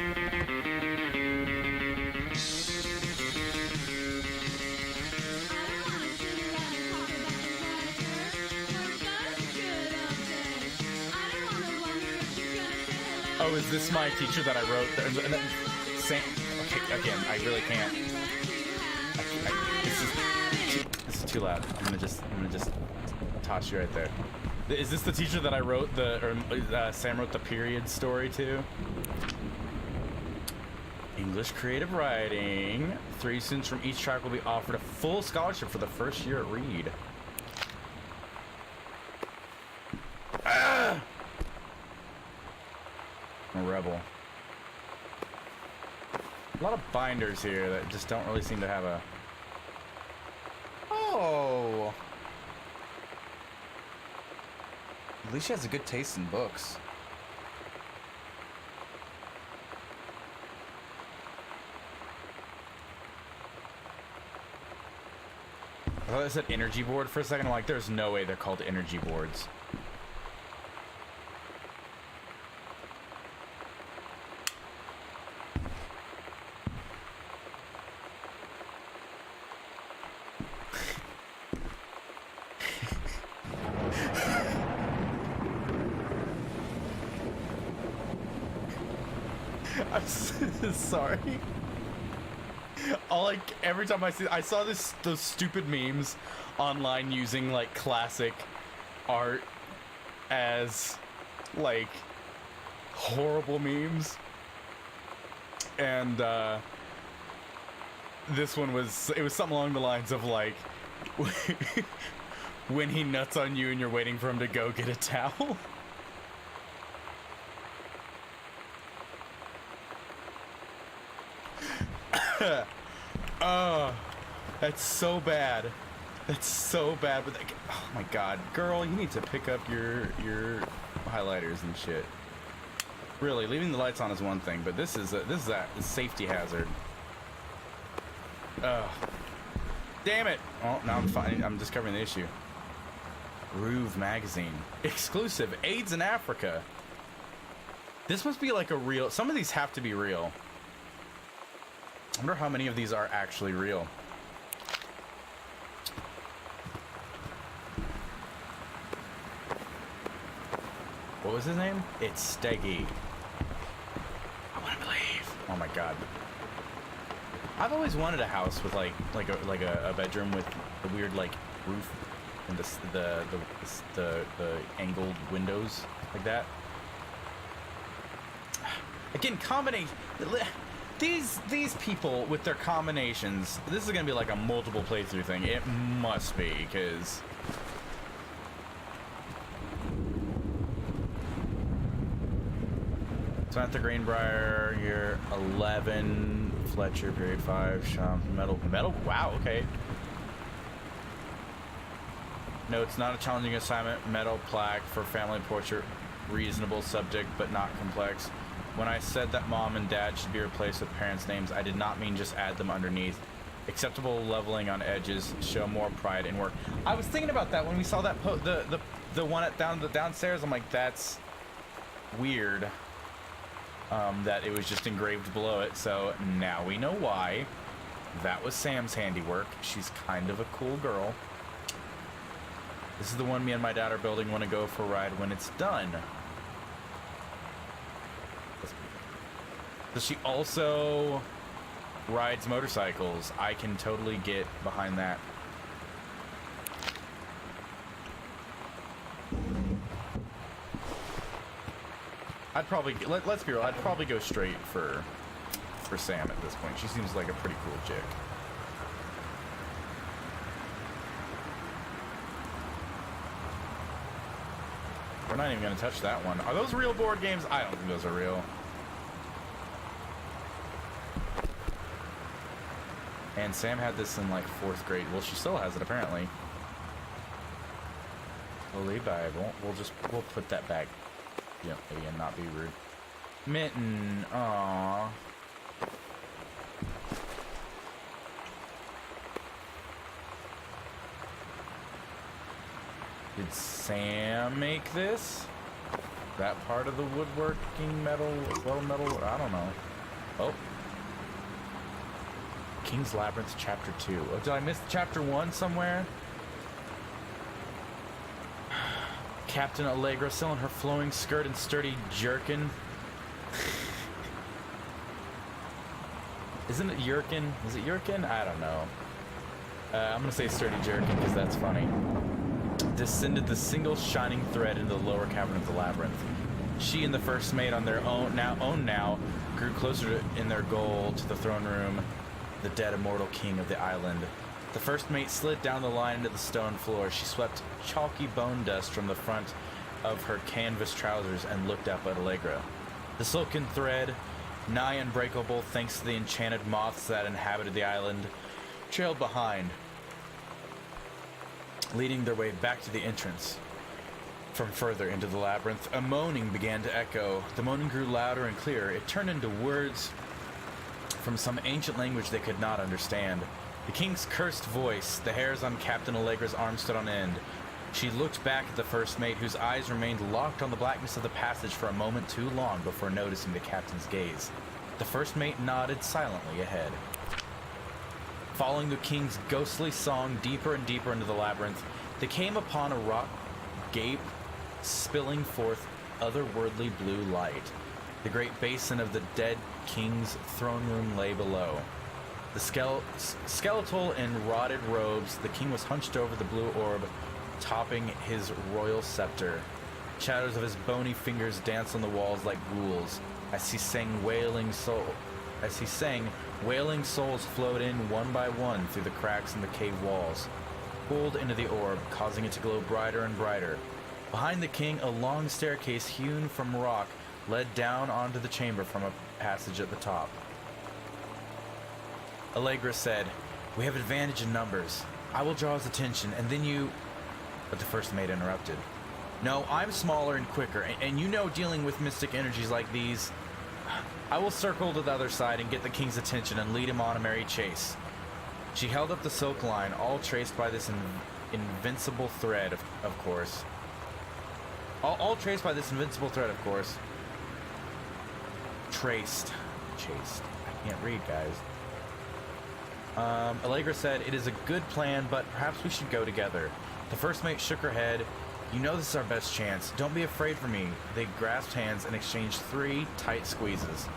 Oh, is this my teacher that I wrote? Same. Okay, again, I really can't. This is too loud. I'm gonna just toss you right there. Is this the teacher that I wrote Sam wrote the period story to? English creative writing. 3 students from each track will be offered a full scholarship for the first year at Reed. Ah! I'm a rebel. A lot of binders here that just don't really seem to have a... Oh! At least she has a good taste in books. I thought it said energy board for a second. I'm like, there's no way they're called energy boards. I'm sorry. Every time I saw those stupid memes online using like classic art as like horrible memes, and this one was something along the lines of like when he nuts on you and you're waiting for him to go get a towel. Oh, that's so bad. That's so bad. But oh my god, girl, you need to pick up your highlighters and shit. Really, leaving the lights on is one thing, but this is a safety hazard. Ugh. Damn it! Oh, now I'm discovering the issue. Groove magazine, exclusive. AIDS in Africa. This must be like a real. Some of these have to be real. I wonder how many of these are actually real. What was his name? It's Steggy. I want to believe. Oh my god. I've always wanted a house with like a bedroom with a weird like roof and the angled windows like that. Again, combination. These people with their combinations. This is gonna be like a multiple playthrough thing. It must be, because. Samantha Greenbrier, year 11, Fletcher, period 5, Sean, metal, wow, okay. No, it's not a challenging assignment, metal plaque for family portrait, reasonable subject, but not complex. When I said that mom and dad should be replaced with parents' names, I did not mean just add them underneath. Acceptable leveling on edges, show more pride in work. I was thinking about that when we saw that the one at downstairs. I'm like, that's weird. That it was just engraved below it, so now we know why. That was Sam's handiwork. She's kind of a cool girl. This is the one me and my dad are building. Want to go for a ride when it's done. So she also rides motorcycles. I can totally get behind that. I'd probably, let's be real, I'd probably go straight for Sam at this point. She seems like a pretty cool chick. We're not even going to touch that one. Are those real board games? I don't think those are real. And Sam had this in like 4th grade. Well, she still has it apparently. Holy Bible. We'll put that back gently and not be rude. Mitten, aww. Did Sam make this? That part of the woodworking metal, I don't know. Oh. King's Labyrinth Chapter 2. Oh, did I miss Chapter 1 somewhere? Captain Allegra still in her flowing skirt and sturdy jerkin. Isn't it Yerkin? Is it Yerkin? I don't know. I'm gonna say sturdy jerkin because that's funny. Descended the single shining thread into the lower cavern of the labyrinth. She and the first mate on their own now grew closer in their goal to the throne room, the dead immortal king of the island. The first mate slid down the line into the stone floor. She swept chalky bone dust from the front of her canvas trousers and looked up at Allegra. The silken thread, nigh unbreakable thanks to the enchanted moths that inhabited the island, trailed behind, leading their way back to the entrance. From further into the labyrinth, a moaning began to echo. The moaning grew louder and clearer. It turned into words from some ancient language they could not understand. The king's cursed voice, the hairs on Captain Allegra's arm stood on end. She looked back at the first mate, whose eyes remained locked on the blackness of the passage for a moment too long before noticing the captain's gaze. The first mate nodded silently ahead. Following the king's ghostly song deeper and deeper into the labyrinth, they came upon a rock gape spilling forth otherworldly blue light. The great basin of the dead king's throne room lay below. The skeletal in rotted robes, the king was hunched over the blue orb, topping his royal scepter. Shadows of his bony fingers danced on the walls like ghouls as he sang wailing souls flowed in one by one through the cracks in the cave walls, pulled into the orb, causing it to glow brighter and brighter. Behind the king, a long staircase hewn from rock led down onto the chamber from a passage at the top. Allegra said, "We have advantage in numbers. I will draw his attention, and then you..." But the first mate interrupted. "No, I'm smaller and quicker, and you know dealing with mystic energies like these. I will circle to the other side and get the king's attention and lead him on a merry chase." She held up the silk line, all traced by this invincible thread, of course. All traced by this invincible thread, of course. Chased. I can't read, guys. Allegra said, "It is a good plan, but perhaps we should go together." The first mate shook her head. "You know this is our best chance. Don't be afraid for me." They grasped hands and exchanged 3 tight squeezes.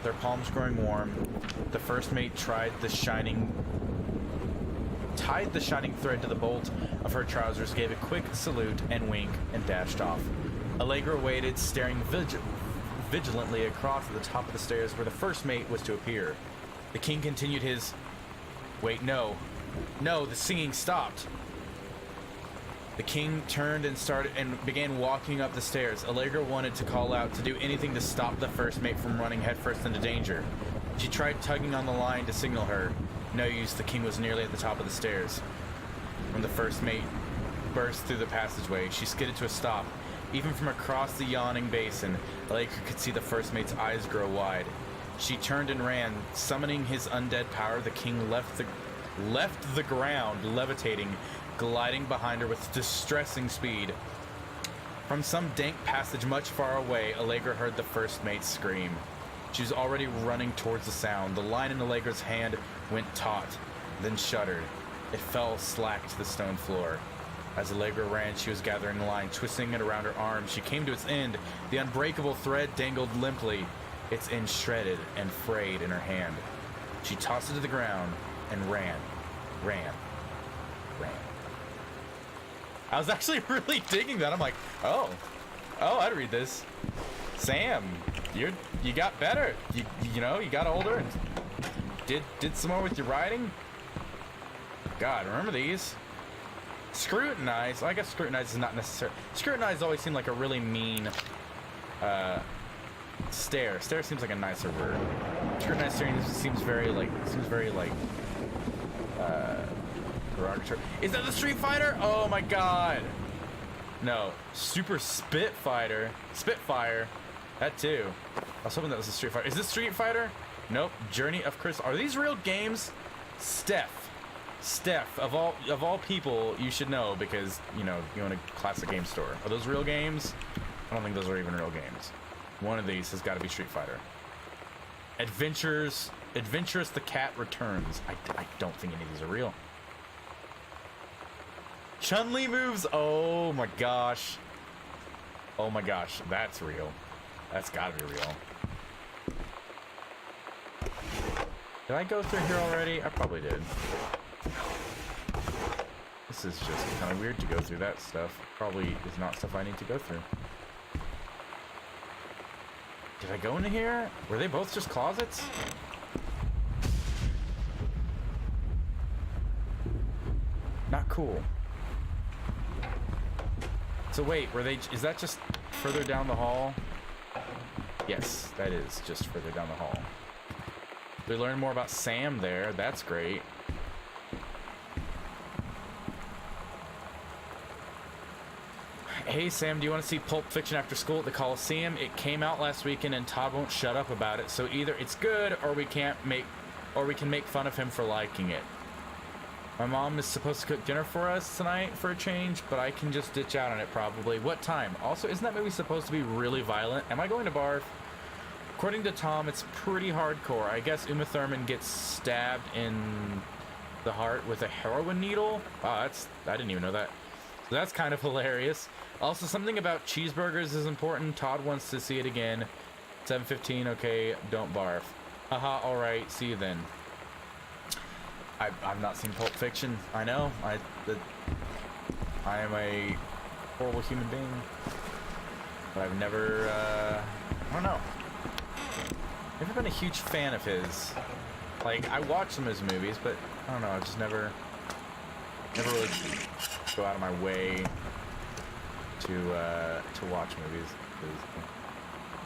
their palms growing warm, the first mate tied the shining thread to the bolt of her trousers, gave a quick salute and wink, and dashed off. Allegra waited, staring vigilantly across at the top of the stairs where the first mate was to appear. The king continued his... Wait, no, the singing stopped. The king turned and began walking up the stairs. Allegra wanted to call out, to do anything to stop the first mate from running headfirst into danger. She tried tugging on the line to signal her. No use, the king was nearly at the top of the stairs. When the first mate burst through the passageway, she skidded to a stop. Even from across the yawning basin, Allegra could see the first mate's eyes grow wide. She turned and ran. Summoning his undead power, the king left the ground, levitating, gliding behind her with distressing speed. From some dank passage much far away, Allegra heard the first mate scream. She was already running towards the sound. The line in Allegra's hand went taut, then shuddered. It fell slack to the stone floor. As Allegra ran, she was gathering the line, twisting it around her arm. She came to its end. The unbreakable thread dangled limply, its end shredded and frayed in her hand. She tossed it to the ground and ran. I was actually really digging that. I'm like, oh, I'd read this. Sam, you got better. You know, you got older and did some more with your writing. God, remember these? Scrutinize. Well, I guess scrutinize is not necessary. Scrutinize always seemed like a really mean. Stare. Stare seems like a nicer word. Scrutinize seems very derogatory. Is that the Street Fighter? Oh my god. No. Super Spitfire. That too. I was hoping that was a Street Fighter. Is this Street Fighter? Nope. Journey of Chris. Are these real games? Steph, of all people, you should know because, you know, you own a classic game store. Are those real games? I don't think those are even real games. One of these has got to be Street Fighter. Adventurous the Cat Returns. I don't think any of these are real. Chun-Li moves. Oh my gosh. That's real. That's gotta be real. Did I go through here already? I probably did. This is just kind of weird to go through that stuff. Probably is not stuff I need to go through. Did I go into here? Were they both just closets? Not cool. So wait, is that just further down the hall? Yes, that is just further down the hall. We learn more about Sam there. That's great. Hey Sam, do you want to see Pulp Fiction after school at the Coliseum? It came out last weekend and Todd won't shut up about it. So either it's good or we can make fun of him for liking it. My mom is supposed to cook dinner for us tonight for a change, but I can just ditch out on it probably. What time? Also, isn't that movie supposed to be really violent? Am I going to barf? According to Tom, it's pretty hardcore. I guess Uma Thurman gets stabbed in the heart with a heroin needle. Wow, I didn't even know that. So that's kind of hilarious. Also, something about cheeseburgers is important. Todd wants to see it again. 7:15, okay, don't barf. Haha, alright, see you then. I've not seen Pulp Fiction. I know. I am a horrible human being. But I've never, I don't know. Never been a huge fan of his. Like, I watch some of his movies, but I don't know, I just never really go out of my way to watch movies.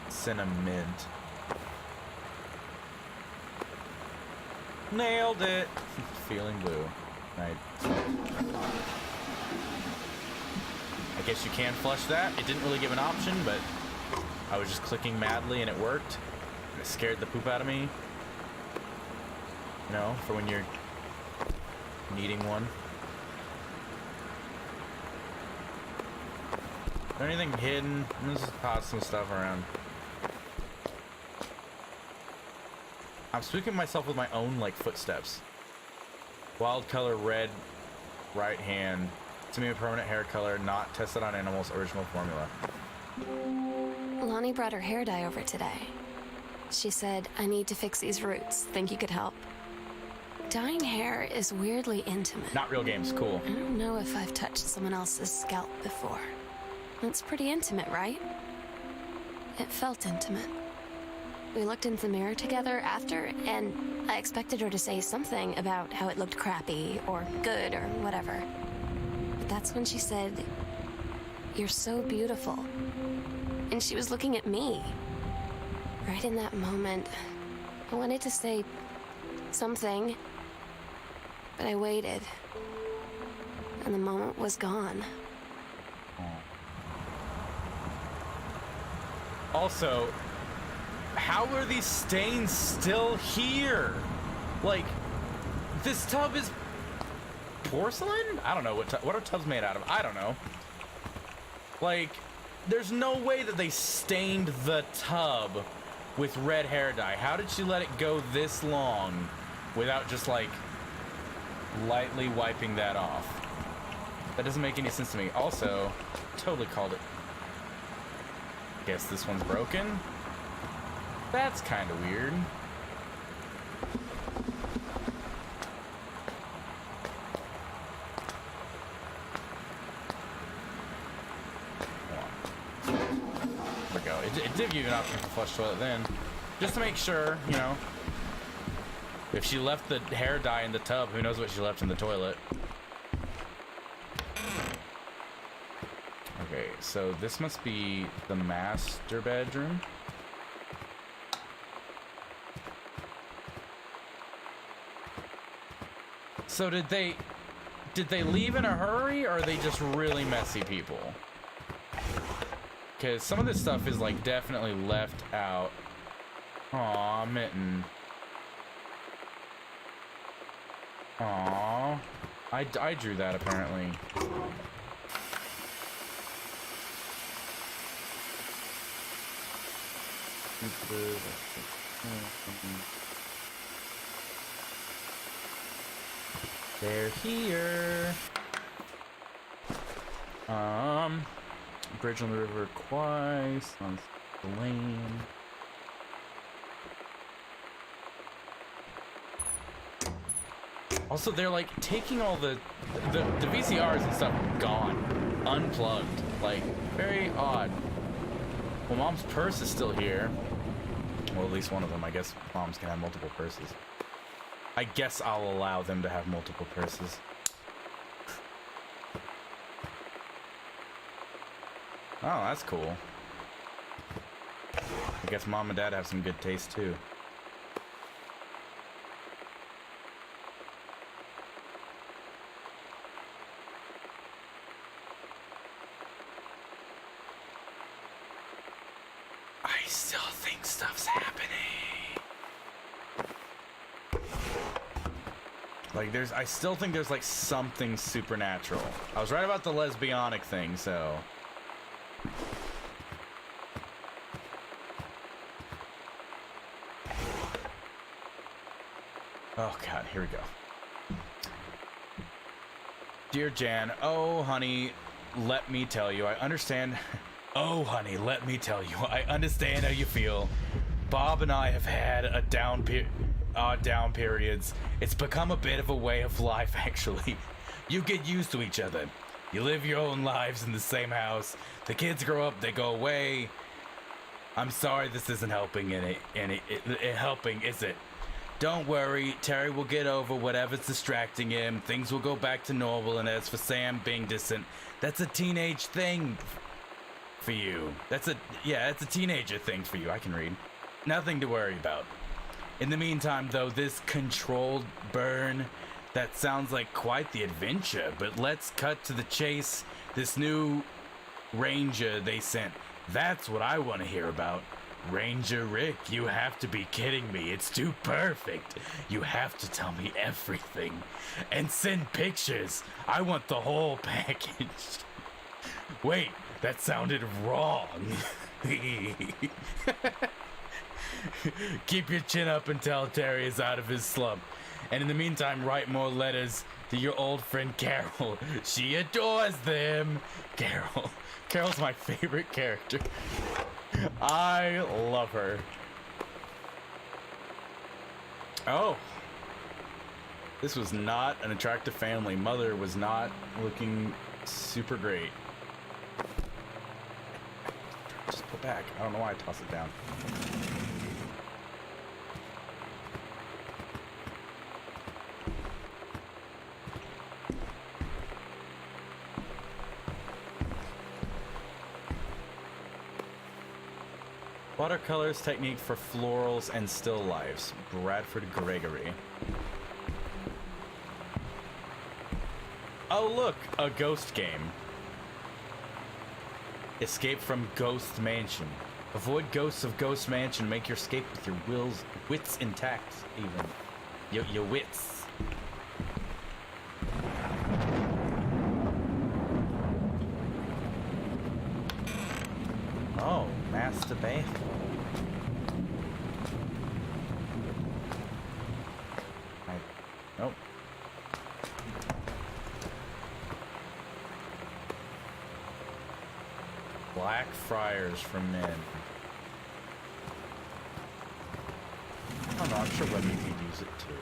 Cinnamint. Nailed it! Feeling blue. I guess you can flush that. It didn't really give an option, but I was just clicking madly and it worked. And it scared the poop out of me. You know, for when you're needing one. Is there anything hidden? Let's just toss some stuff around. I'm spooking myself with my own, like, footsteps. Wild color, red, right hand. Semi-permanent hair color, not tested on animals, original formula. Lonnie brought her hair dye over today. She said, I need to fix these roots. Think you could help? Dyeing hair is weirdly intimate. Not real games, cool. I don't know if I've touched someone else's scalp before. It's pretty intimate, right? It felt intimate. We looked into the mirror together after, and I expected her to say something about how it looked crappy or good or whatever. But that's when she said, "You're so beautiful." And she was looking at me. Right in that moment, I wanted to say something, but I waited. And the moment was gone. Also, how are these stains still here? Like, this tub is porcelain? I don't know what are tubs made out of. I don't know. Like, there's no way that they stained the tub with red hair dye. How did she let it go this long without just like lightly wiping that off? That doesn't make any sense to me. Also, totally called it. Guess this one's broken. That's kind of weird. There we go. It did give you an option to flush toilet then. Just to make sure, you know. If she left the hair dye in the tub, who knows what she left in the toilet. Okay, so this must be the master bedroom. So did they leave in a hurry, or are they just really messy people? Because some of this stuff is like definitely left out. Aw, Mitten. Aw. I drew that apparently. They're here. Bridge on the River Kwai, on the lane. Also, they're like taking all the VCRs and stuff gone, unplugged. Like, very odd. Well, Mom's purse is still here. Well, at least one of them. I guess moms can have multiple purses. I guess I'll allow them to have multiple purses. Oh, that's cool. I guess Mom and Dad have some good taste too. I still think stuff's happening. Like, I still think there's like something supernatural. I was right about the lesbianic thing, so. Oh God, here we go. Dear Jan, oh honey, let me tell you, I understand. Oh honey, let me tell you, I understand how you feel. Bob and I have had a down periods. It's become a bit of a way of life, actually. You get used to each other. You live your own lives in the same house. The kids grow up, they go away. I'm sorry this isn't helping helping, is it? Don't worry, Terry will get over whatever's distracting him. Things will go back to normal, and as for Sam being distant, that's a teenage thing for you. That's a teenager thing for you. I can read. Nothing to worry about. In the meantime, though, this controlled burn, that sounds like quite the adventure, but let's cut to the chase. This new ranger they sent, that's what I want to hear about. Ranger Rick, you have to be kidding me. It's too perfect. You have to tell me everything. And send pictures. I want the whole package. Wait, that sounded wrong. Keep your chin up until Terry is out of his slump. And in the meantime, write more letters to your old friend Carol. She adores them. Carol's my favorite character. I love her. Oh. This was not an attractive family. Mother was not looking super great. Just put back. I don't know why I tossed it down. Watercolors technique for florals and still lifes. Bradford Gregory. Oh look, a ghost game. Escape from Ghost Mansion. Avoid ghosts of Ghost Mansion. Make your escape with your wits intact, even. Your wits. Oh, master bath. Nope. Black Friars for men. Oh no, I'm sure women could use it too.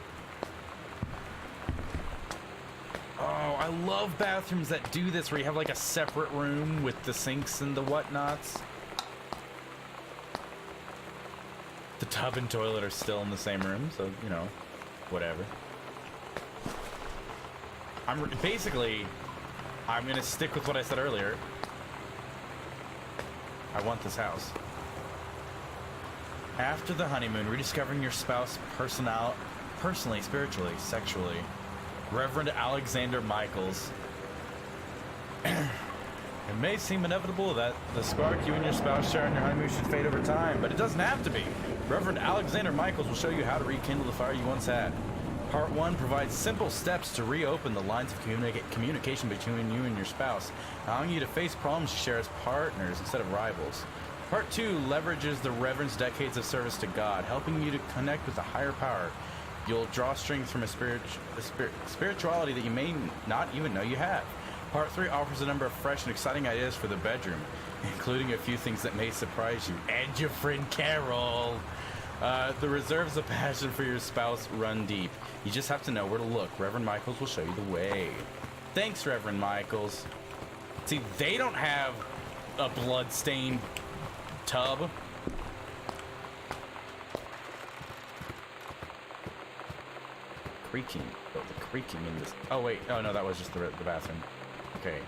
Oh, I love bathrooms that do this where you have like a separate room with the sinks and the whatnots. The tub and toilet are still in the same room, so, you know, whatever. I'm gonna stick with what I said earlier. I want this house. After the honeymoon, rediscovering your spouse personally, spiritually, sexually. Reverend Alexander Michaels. It may seem inevitable that the spark you and your spouse share on your honeymoon should fade over time, but it doesn't have to be. Reverend Alexander Michaels will show you how to rekindle the fire you once had. Part 1 provides simple steps to reopen the lines of communication between you and your spouse, allowing you to face problems you share as partners instead of rivals. Part 2 leverages the Reverend's decades of service to God, helping you to connect with a higher power. You'll draw strength from a spirituality that you may not even know you have. Part 3 offers a number of fresh and exciting ideas for the bedroom, including a few things that may surprise you. And your friend Carol! The reserves of passion for your spouse run deep. You just have to know where to look. Reverend Michaels will show you the way. Thanks, Reverend Michaels. See, they don't have a blood-stained tub. Creaking. Oh, the creaking in this. Oh, wait. Oh, no, that was just the bathroom. Okay.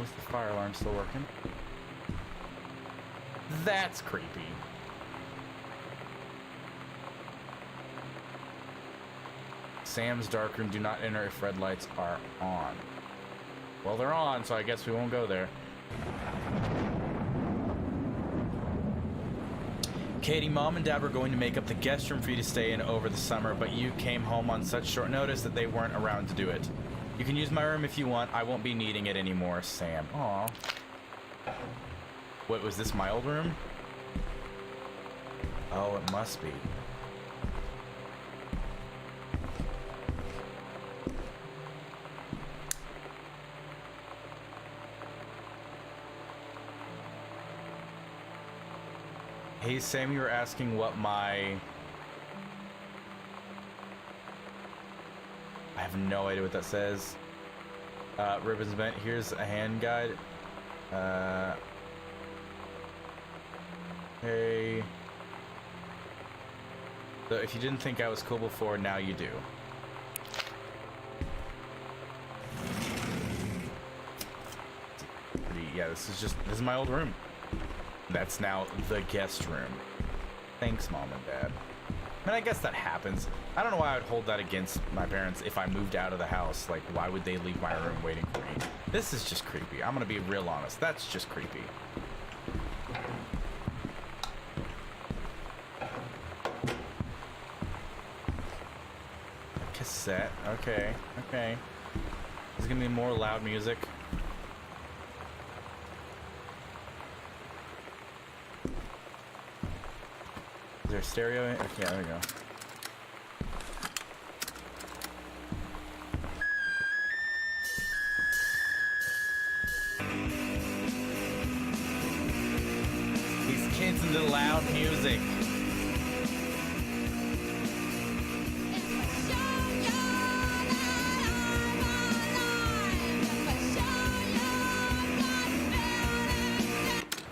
Is the fire alarm still working? That's creepy. Sam's darkroom. Do not enter if red lights are on. Well, they're on, so I guess we won't go there. Katie, Mom and Dad were going to make up the guest room for you to stay in over the summer, but you came home on such short notice that they weren't around to do it. You can use my room if you want. I won't be needing it anymore, Sam. Aw. Wait, was this my old room? Oh, it must be. Hey, Sam, you were asking what my... I have no idea what that says. Ribbons event. Here's a hand guide. Hey. So if you didn't think I was cool before, now you do. Yeah, this is my old room. That's now the guest room. Thanks, Mom and Dad. I mean, I guess that happens. I don't know why I would hold that against my parents if I moved out of the house. Like, why would they leave my room waiting for me? This is just creepy. I'm gonna be real honest. That's just creepy. Cassette. Okay. Okay. There's gonna be more loud music. Is there a stereo in? Okay, there we go. These kids in listen to loud music.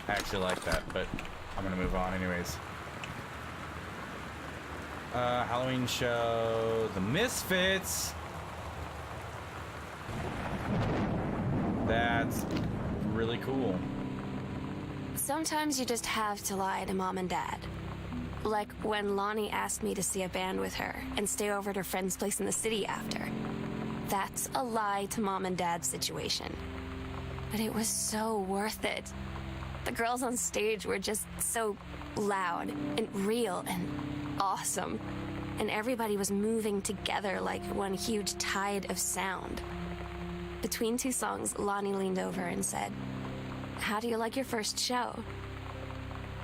I actually like that, but I'm gonna move on anyways. Halloween show, The Misfits. That's really cool. Sometimes you just have to lie to mom and dad. Like when Lonnie asked me to see a band with her and stay over at her friend's place in the city after. That's a lie to mom and dad situation. But it was so worth it. The girls on stage were just so loud and real and awesome. And everybody was moving together like one huge tide of sound. Between two songs, Lonnie leaned over and said, "How do you like your first show?"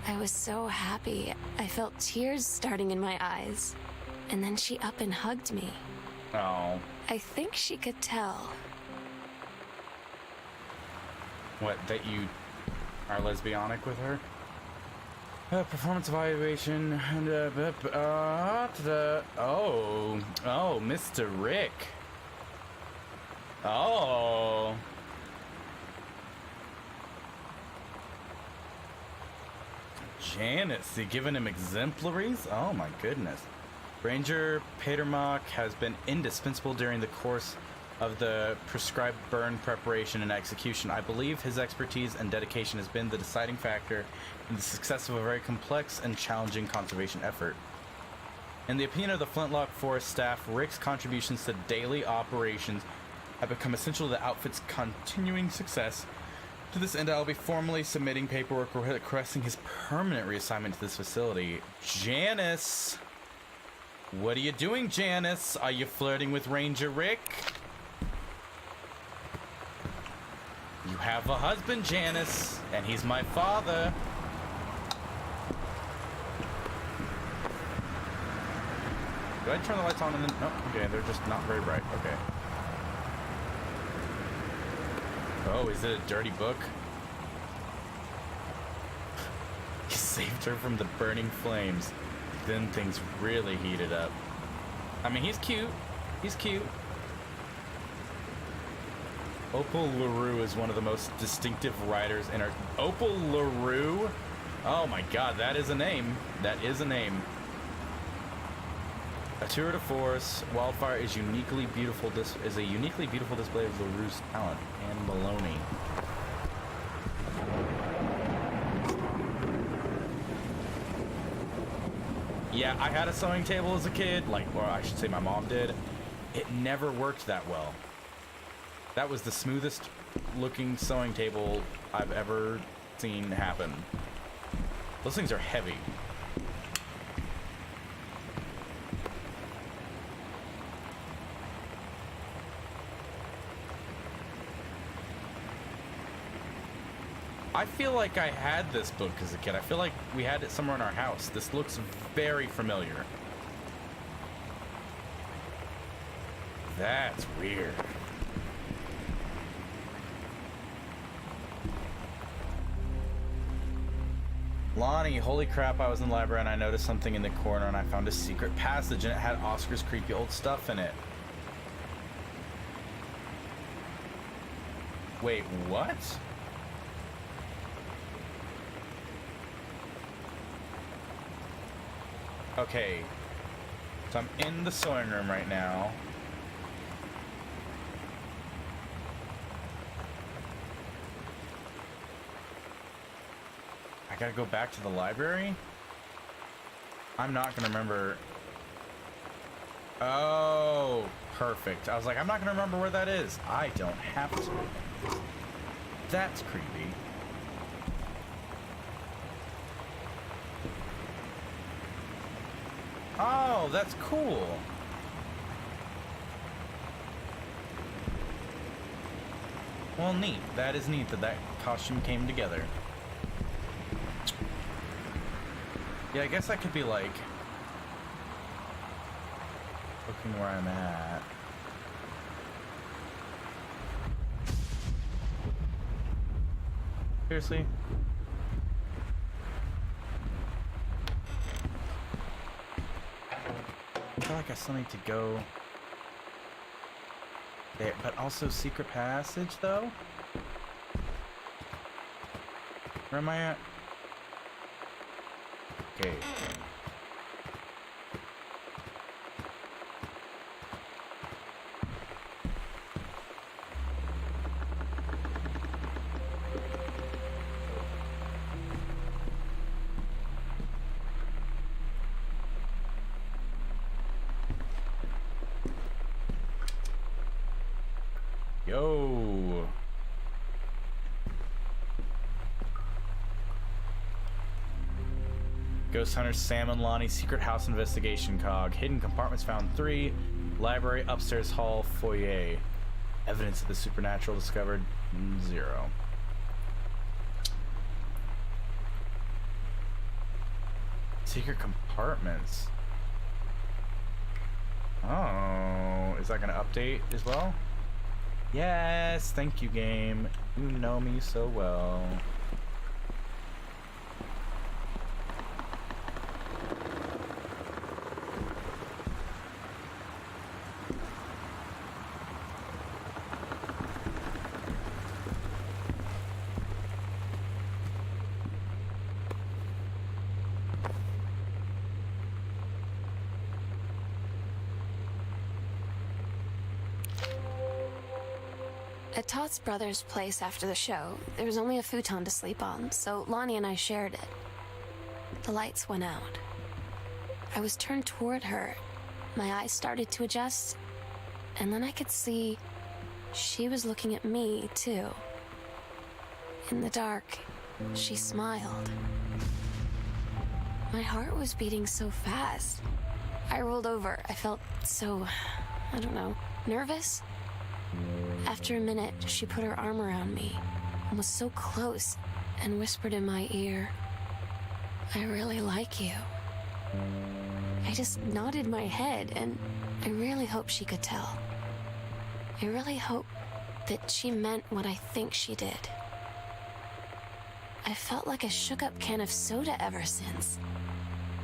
I was so happy. I felt tears starting in my eyes. And then she up and hugged me. Oh. I think she could tell. What, that you are lesbianic with her? Performance evaluation and oh, Mr. Rick. Oh. Janice, they giving him exemplaries? Oh my goodness. Ranger Patermock has been indispensable during the course of the prescribed burn preparation and execution. I believe his expertise and dedication has been the deciding factor in the success of a very complex and challenging conservation effort. In the opinion of the Flintlock Forest staff, Rick's contributions to daily operations have become essential to the outfit's continuing success. To this end, I'll be formally submitting paperwork requesting his permanent reassignment to this facility. Janice! What are you doing, Janice? Are you flirting with Ranger Rick? You have a husband, Janice, and he's my father. Do I turn the lights on and then... No, okay, they're just not very bright. Okay. Oh, is it a dirty book? He saved her from the burning flames. Then things really heated up. I mean, he's cute. He's cute. Opal LaRue is one of the most distinctive writers in our... Opal LaRue? Oh my god, that is a name. That is a name. A tour de force, Wildfire is uniquely beautiful. Is a uniquely beautiful display of LaRue's talent. Anne Maloney. Yeah, I had a sewing table as a kid. Like, well, I should say my mom did. It never worked that well. That was the smoothest looking sewing table I've ever seen happen. Those things are heavy. I feel like I had this book as a kid. I feel like we had it somewhere in our house. This looks very familiar. That's weird. Lonnie, holy crap, I was in the library and I noticed something in the corner and I found a secret passage and it had Oscar's creepy old stuff in it. Wait, what? Okay, so I'm in the sewing room right now. I gotta go back to the library? I'm not gonna remember. Oh, perfect. I was like, I'm not gonna remember where that is. I don't have to. That's creepy. Oh, that's cool. Well, neat. That is neat that that costume came together. Yeah, I guess that could be like looking where I'm at. Seriously? feel like I still need to go there, but also secret passage though? Where am I at? Okay. Yo. Ghost Hunter Sam and Lonnie Secret House Investigation Cog. Hidden compartments found 3. Library, upstairs hall, foyer. Evidence of the supernatural discovered 0. Secret compartments. Oh, is that going to update as well? Yes, thank you, game. You know me so well. At Todd's brother's place after the show, there was only a futon to sleep on, so Lonnie and I shared it. The lights went out. I was turned toward her. My eyes started to adjust, and then I could see she was looking at me, too. In the dark, she smiled. My heart was beating so fast. I rolled over. I felt so, I don't know, nervous? After a minute, she put her arm around me and was so close and whispered in my ear, "I really like you." I just nodded my head, and I really hope she could tell. I really hope that she meant what I think she did. I felt like a shook-up can of soda ever since.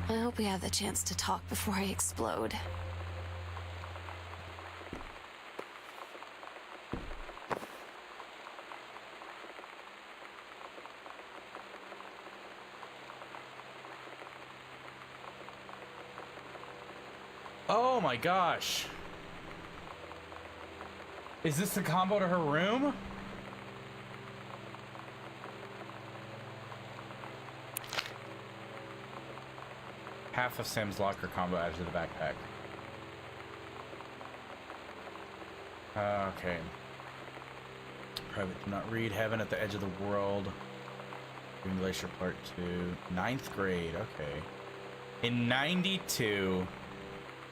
I hope we have the chance to talk before I explode. Oh my gosh. Is this the combo to her room? Half of Sam's locker combo added to the backpack. Okay. Private, do not read. Heaven at the edge of the world. Green Glacier Part 2. 9th grade, okay. In 92,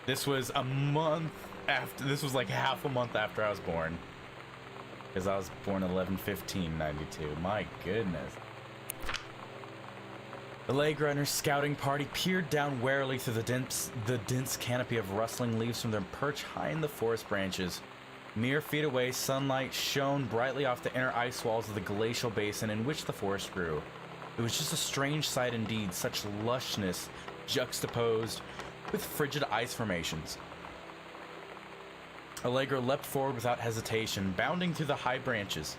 this was a month after, this was like half a month after I was born. Because I was born 11/15/92. My goodness. Allegra and her scouting party peered down warily through the dense canopy of rustling leaves from their perch high in the forest branches. Mere feet away, sunlight shone brightly off the inner ice walls of the glacial basin in which the forest grew. It was just a strange sight indeed, such lushness juxtaposed with frigid ice formations. Allegra leapt forward without hesitation, bounding through the high branches.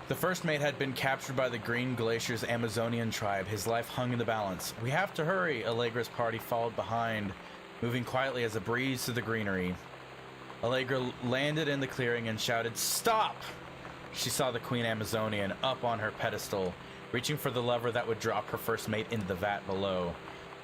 The first mate had been captured by the Green Glacier's Amazonian tribe. His life hung in the balance. "We have to hurry." Allegra's party followed behind, moving quietly as a breeze through the greenery. Allegra landed in the clearing and shouted, "Stop!" She saw the Queen Amazonian up on her pedestal, reaching for the lever that would drop her first mate into the vat below.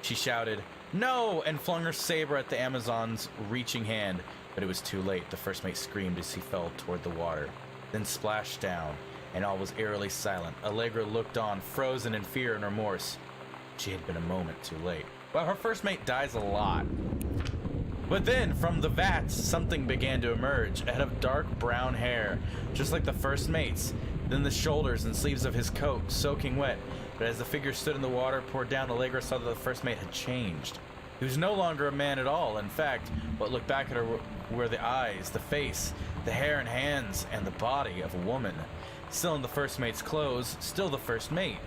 She shouted, "No!" and flung her saber at the Amazon's reaching hand, but it was too late. The first mate screamed as he fell toward the water, then splashed down, and all was eerily silent. Allegra looked on, frozen in fear and remorse. She had been a moment too late. Well, her first mate dies a lot. But then, from the vats, something began to emerge, a head of dark brown hair, just like the first mate's. Then the shoulders and sleeves of his coat, soaking wet. But as the figure stood in the water, poured down, Allegra saw that the first mate had changed. He was no longer a man at all. In fact, what looked back at her were the eyes, the face, the hair and hands, and the body of a woman. Still in the first mate's clothes, still the first mate.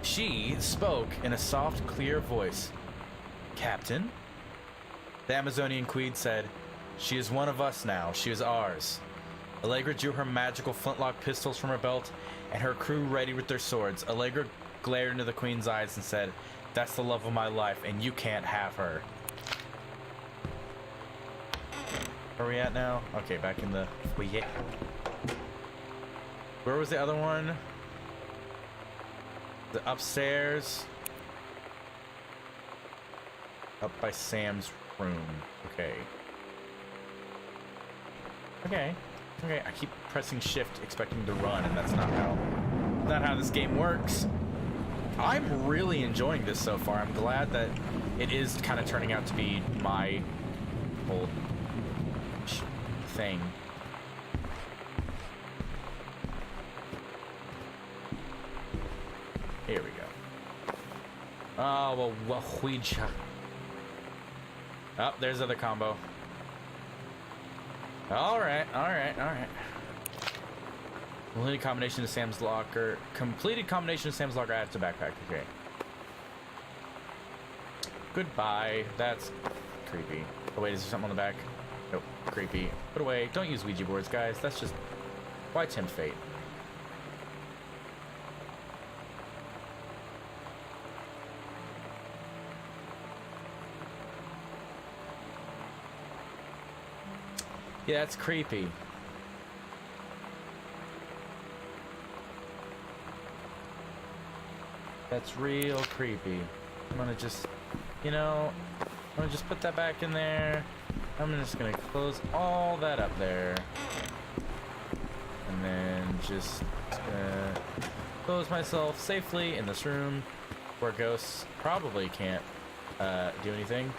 She spoke in a soft, clear voice. Captain. The Amazonian queen said, "She is one of us now. She is ours." Allegra drew her magical flintlock pistols from her belt, and her crew readied with their swords. Allegra glared into the queen's eyes and said, "That's the love of my life, and you can't have her." Where are we at now? Okay, back in the foyer. Where was the other one? The upstairs. Up by Sam's room. Okay. Okay. Okay, I keep pressing shift expecting to run, and that's not how this game works. I'm really enjoying this so far. I'm glad that it is kind of turning out to be my whole thing. Here we go. Oh, well, oh, there's the other combo. Alright. Completed combination of Sam's locker. Completed combination of Sam's locker added to backpack. Okay. Goodbye. That's creepy. Oh, wait, is there something on the back? Nope. Creepy. Put away. Don't use Ouija boards, guys. That's just... Why tempt fate? Yeah, that's creepy. That's real creepy. I'm gonna just, you know, I'm gonna just put that back in there. I'm just gonna close all that up there. And then just close myself safely in this room where ghosts probably can't do anything.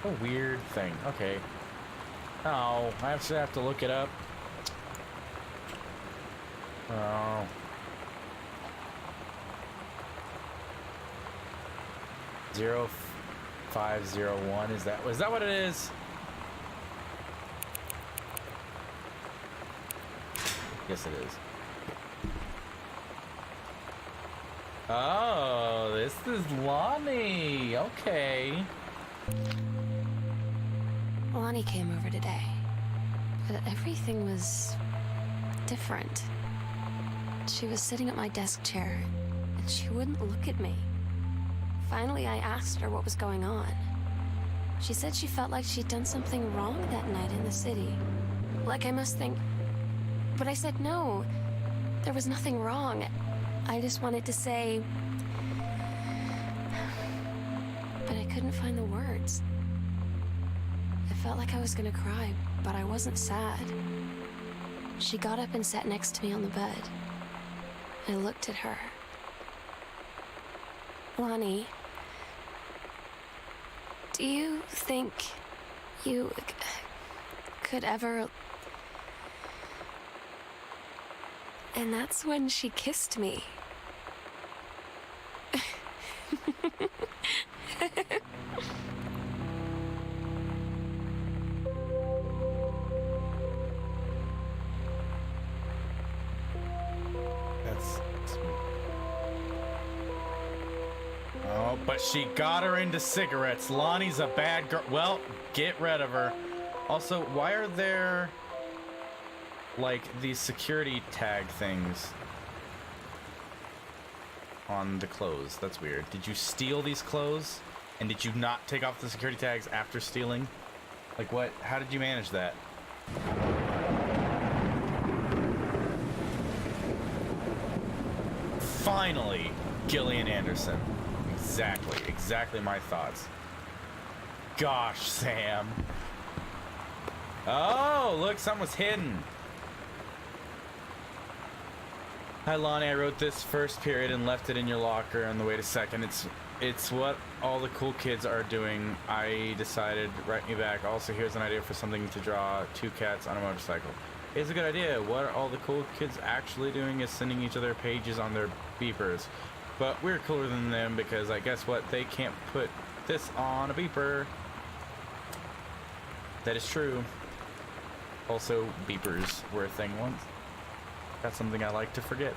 A weird thing. Okay. Oh, I actually have to look it up. Oh. Zero 501. Is that what it is? Yes, it is. Oh, this is Lonnie. Okay. Lonnie came over today, but everything was different. She was sitting at my desk chair, and she wouldn't look at me. Finally, I asked her what was going on. She said she felt like she'd done something wrong that night in the city. Like I must think... But I said no, there was nothing wrong. I just wanted to say... But I couldn't find the words. I felt like I was gonna cry, but I wasn't sad. She got up and sat next to me on the bed. I looked at her. Lonnie, do you think you could ever... And that's when she kissed me. Oh, but she got her into cigarettes. Lonnie's a bad girl. Well, get rid of her. Also, why are there, like, these security tag things on the clothes? That's weird. Did you steal these clothes? And did you not take off the security tags after stealing? Like, what? How did you manage that? Finally, Gillian Anderson. Exactly my thoughts. Gosh, Sam. Oh, look, something was hidden. Hi, Lonnie. I wrote this first period and left it in your locker on the way to second. It's what all the cool kids are doing. I decided, write me back. Also, here's an idea for something to draw. 2 cats on a motorcycle. It's a good idea. What are all the cool kids actually doing is sending each other pages on their beepers. But we're cooler than them because I guess what? They can't put this on a beeper. That is true. Also, beepers were a thing once. That's something I like to forget.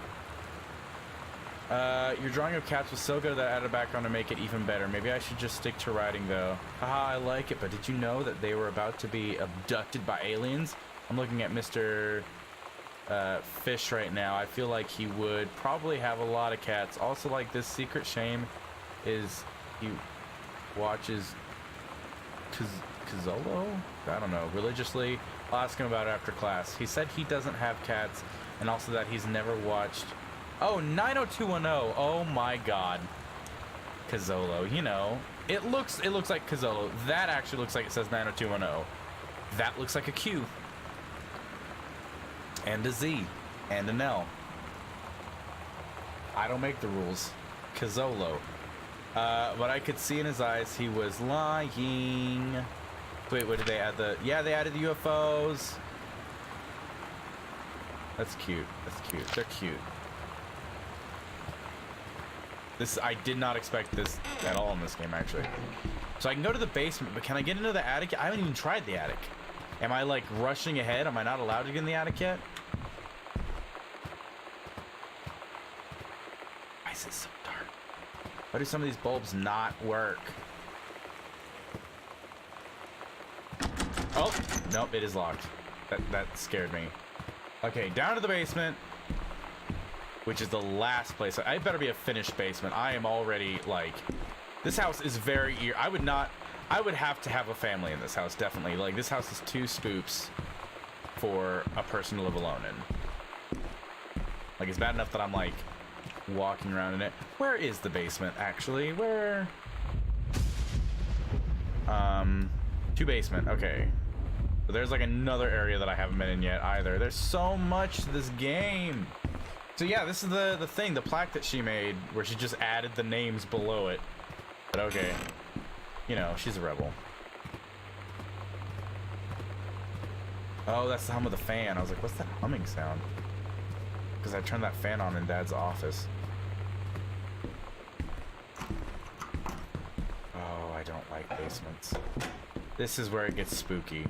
Your drawing of cats was so good that I added a background to make it even better. Maybe I should just stick to writing, though. Haha, I like it, but did you know that they were about to be abducted by aliens? I'm looking at Mr. Fish right now. I feel like he would probably have a lot of cats. Also, like, this secret shame is he watches Cazolo? I don't know, religiously. I'll ask him about it after class. He said he doesn't have cats, and also that he's never watched... Oh, 90210. Oh my god. Cazolo, you know. It looks like Cazolo. That actually looks like it says 90210. That looks like a Q. And a Z. And an L. I don't make the rules. Cazolo. But I could see in his eyes he was lying. Wait, what did they add? Yeah, they added the UFOs. That's cute. That's cute. They're cute. I did not expect this at all in this game, actually. So I can go to the basement, but can I get into the attic? I haven't even tried the attic. Am I, like, rushing ahead? Am I not allowed to get in the attic yet? Why is it so dark? Why do some of these bulbs not work? Oh, nope, it is locked. That scared me. Okay, down to the basement, which is the last place. I better be a finished basement. I am already, like, this house is very I would have to have a family in this house, definitely. Like, this house is too spoops for a person to live alone in. Like, it's bad enough that I'm, like, walking around in it. Where is the basement, actually? Where? To basement, okay. So there's, like, another area that I haven't been in yet, either. There's so much to this game. So yeah, this is the thing, the plaque that she made, where she just added the names below it. But okay. You know, she's a rebel. Oh, that's the hum of the fan. I was like, what's that humming sound? Because I turned that fan on in Dad's office. Oh, I don't like basements. This is where it gets spooky.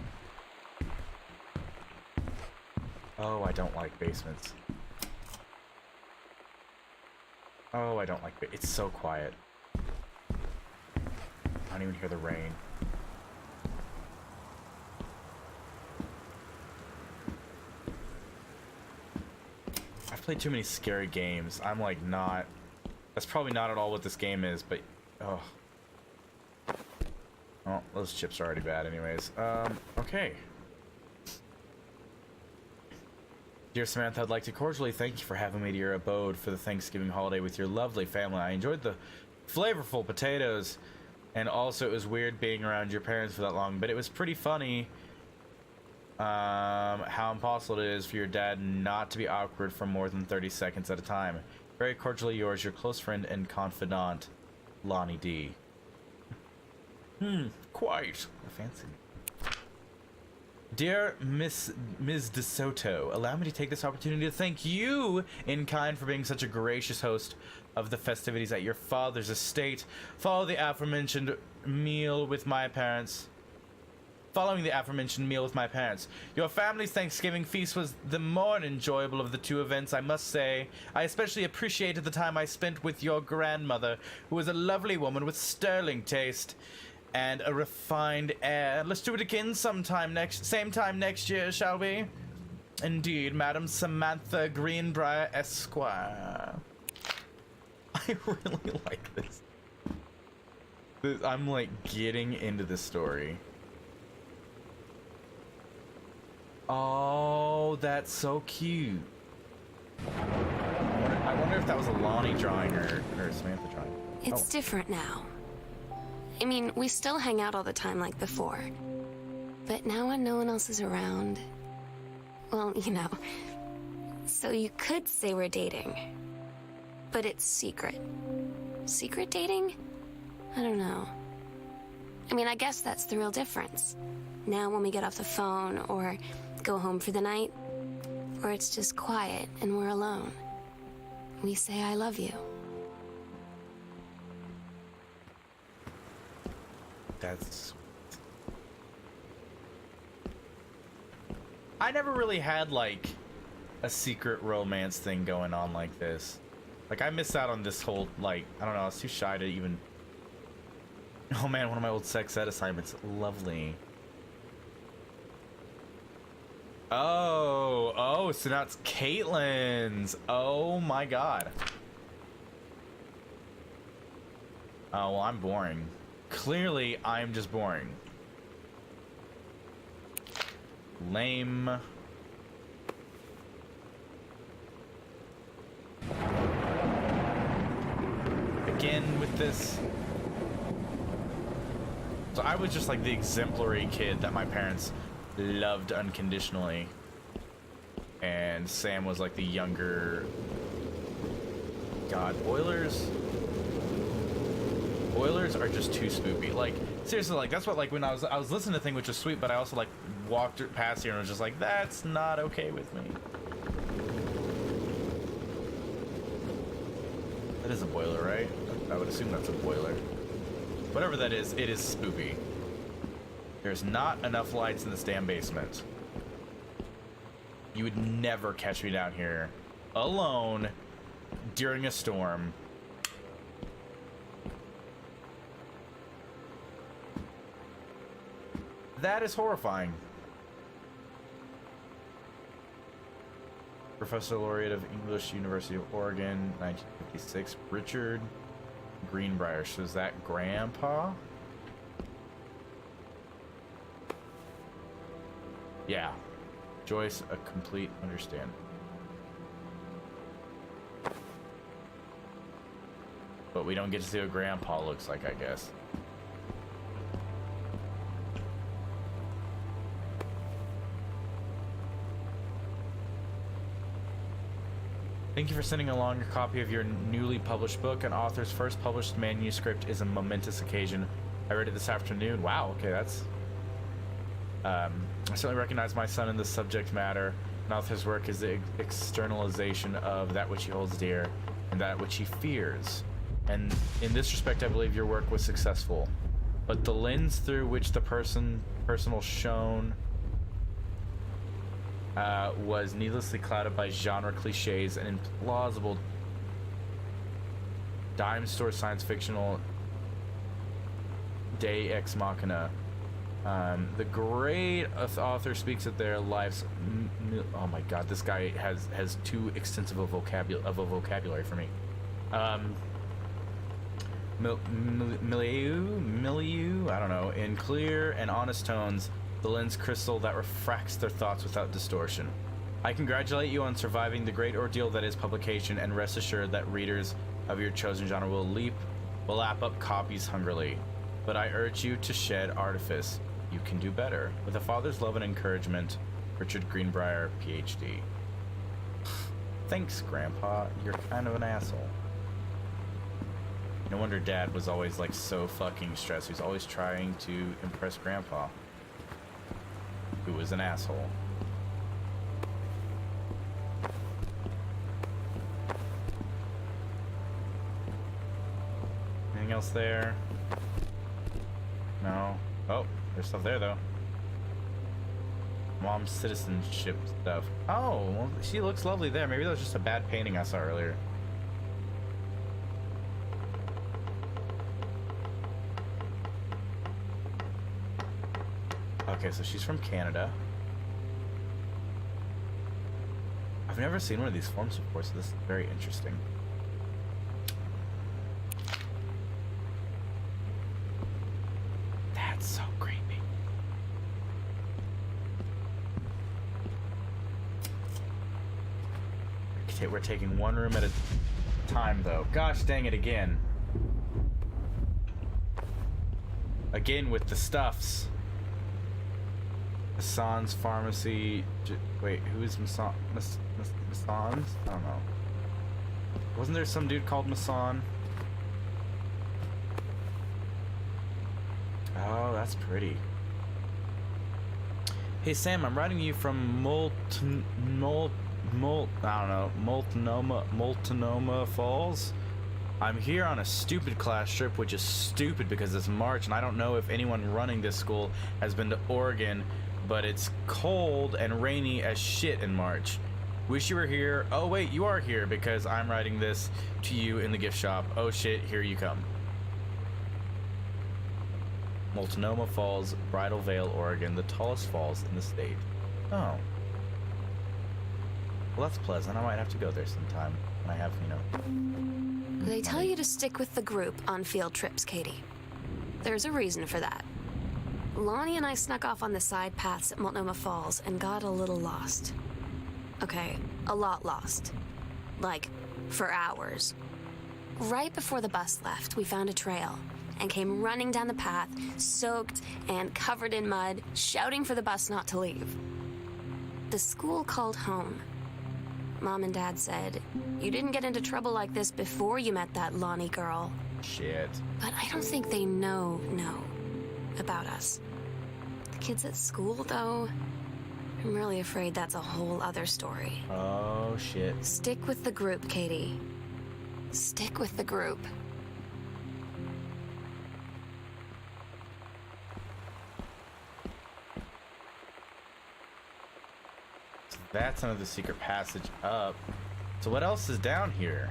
Oh, I don't like basements. Oh, I don't like it. It's so quiet. I don't even hear the rain. I've played too many scary games. I'm like not... That's probably not at all what this game is, but... Oh. Oh, those chips are already bad anyways. Okay. Dear Samantha, I'd like to cordially thank you for having me to your abode for the Thanksgiving holiday with your lovely family. I enjoyed the flavorful potatoes, and also it was weird being around your parents for that long, but it was pretty funny how impossible it is for your dad not to be awkward for more than 30 seconds at a time. Very cordially yours, your close friend and confidant, Lonnie D. Quite. Fancy. Dear Ms. DeSoto, allow me to take this opportunity to thank you in kind for being such a gracious host of the festivities at your father's estate. Following the aforementioned meal with my parents, your family's Thanksgiving feast was the more enjoyable of the two events, I must say. I especially appreciated the time I spent with your grandmother, who was a lovely woman with sterling taste and a refined air. Let's do it again same time next year, shall we? Indeed, Madam Samantha Greenbrier Esquire. I really like this. I'm like getting into this story. Oh, that's so cute. I wonder if that was a Lonnie drawing or a Samantha drawing. It's different now. I mean, we still hang out all the time like before. But now when no one else is around... Well, you know. So you could say we're dating. But it's secret. Secret dating? I don't know. I mean, I guess that's the real difference. Now when we get off the phone or go home for the night, or it's just quiet and we're alone, we say I love you. That's... I never really had, like, a secret romance thing going on like this. Like, I missed out on this whole, like, I don't know, I was too shy to even... Oh man, one of my old sex ed assignments. Lovely. Oh, so now it's Caitlin's. Oh my god. Oh, well, I'm boring. Clearly, I'm just boring. Lame. Again with this. So I was just like the exemplary kid that my parents loved unconditionally. And Sam was like the younger... God, boilers are just too spoopy. Like, seriously, like, that's what, like, when I was listening to the thing, which was sweet, but I also, like, walked past here and was just like, that's not okay with me. That is a boiler, right? I would assume that's a boiler. Whatever that is, it is spoopy. There's not enough lights in this damn basement. You would never catch me down here alone during a storm. That is horrifying. Professor Laureate of English, University of Oregon, 1956. Richard Greenbrier. So is that Grandpa? Yeah. Joyce, a complete understanding. But we don't get to see what Grandpa looks like, I guess. Thank you for sending along a copy of your newly published book. An author's first published manuscript is a momentous occasion. I read it this afternoon. Wow, okay, that's... I certainly recognize my son in the subject matter. An author's work is the externalization of that which he holds dear and that which he fears. And in this respect, I believe your work was successful. But the lens through which the personal shone was needlessly clouded by genre cliches and implausible dime store science fictional Deus Ex Machina. The great author speaks of their lives. Oh my god, this guy has too extensive a vocabulary for me. Milieu, I don't know, in clear and honest tones, the lens crystal that refracts their thoughts without distortion. I congratulate you on surviving the great ordeal that is publication, and rest assured that readers of your chosen genre will lap up copies hungrily. But I urge you to shed artifice. You can do better. With a father's love and encouragement, Richard Greenbrier, PhD. Thanks, Grandpa. You're kind of an asshole. No wonder Dad was always like so fucking stressed. He was always trying to impress Grandpa, who was an asshole. Anything else there? No. Oh, there's stuff there though. Mom's citizenship stuff. Oh, well, she looks lovely there. Maybe that was just a bad painting I saw earlier. Okay, so she's from Canada. I've never seen one of these forms before, so this is very interesting. That's so creepy. Okay, we're taking one room at a time, though. Gosh dang it, again. Again with the stuffs. Mason's Pharmacy. Wait, who is Mason's? I don't know. Wasn't there some dude called Mason? Oh, that's pretty. Hey Sam, I'm writing you from Multnomah Falls. I'm here on a stupid class trip, which is stupid because it's March, and I don't know if anyone running this school has been to Oregon, but it's cold and rainy as shit in March. Wish you were here. Oh wait, you are here because I'm writing this to you in the gift shop. Oh shit, here you come. Multnomah Falls, Bridal Veil, Oregon, the tallest falls in the state. Oh. Well, that's pleasant. I might have to go there sometime when I have, you know. They tell you to stick with the group on field trips, Katie. There's a reason for that. Lonnie and I snuck off on the side paths at Multnomah Falls and got a little lost. Okay, a lot lost. Like, for hours. Right before the bus left, we found a trail and came running down the path, soaked and covered in mud, shouting for the bus not to leave. The school called home. Mom and Dad said, "You didn't get into trouble like this before you met that Lonnie girl." Shit. But I don't think they know about us. The kids at school, though, I'm really afraid that's a whole other story. Oh, shit. Stick with the group, Katie. Stick with the group. That's another secret passage up. So what else is down here?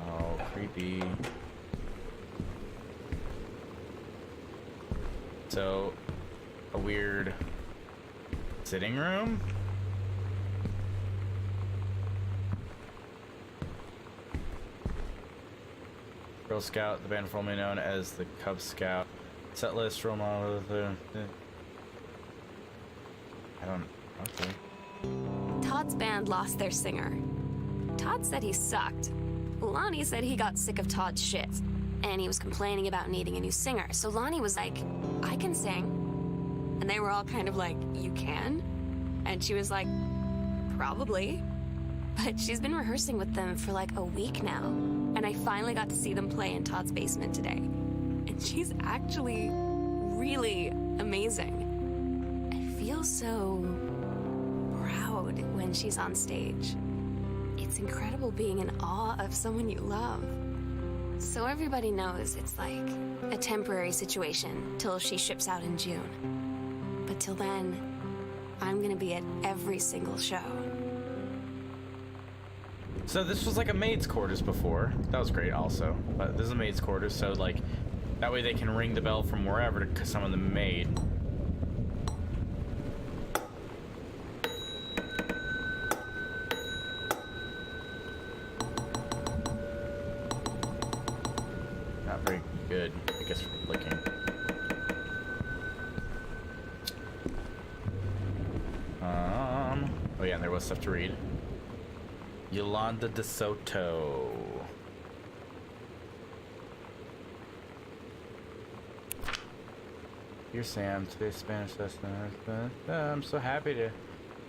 Oh, creepy. So, a weird sitting room? Girl Scout, the band formerly known as the Cub Scout. Set list, role model. I don't. Okay. Todd's band lost their singer. Todd said he sucked. Lonnie said he got sick of Todd's shit, and he was complaining about needing a new singer. So Lonnie was like, "I can sing." And they were all kind of like, "You can?" And she was like, "Probably." But she's been rehearsing with them for like a week now. And I finally got to see them play in Todd's basement today. And she's actually really amazing. I feel so proud when she's on stage. It's incredible being in awe of someone you love. So everybody knows it's like a temporary situation till she ships out in June. But till then, I'm gonna be at every single show. So this was like a maid's quarters before. That was great also. But this is a maid's quarters, so like that way they can ring the bell from wherever to summon the maid. Not very good, I guess, for flicking. Oh yeah, and there was stuff to read. Yolanda de Soto. Dear Sam, today's Spanish lesson. I'm so happy to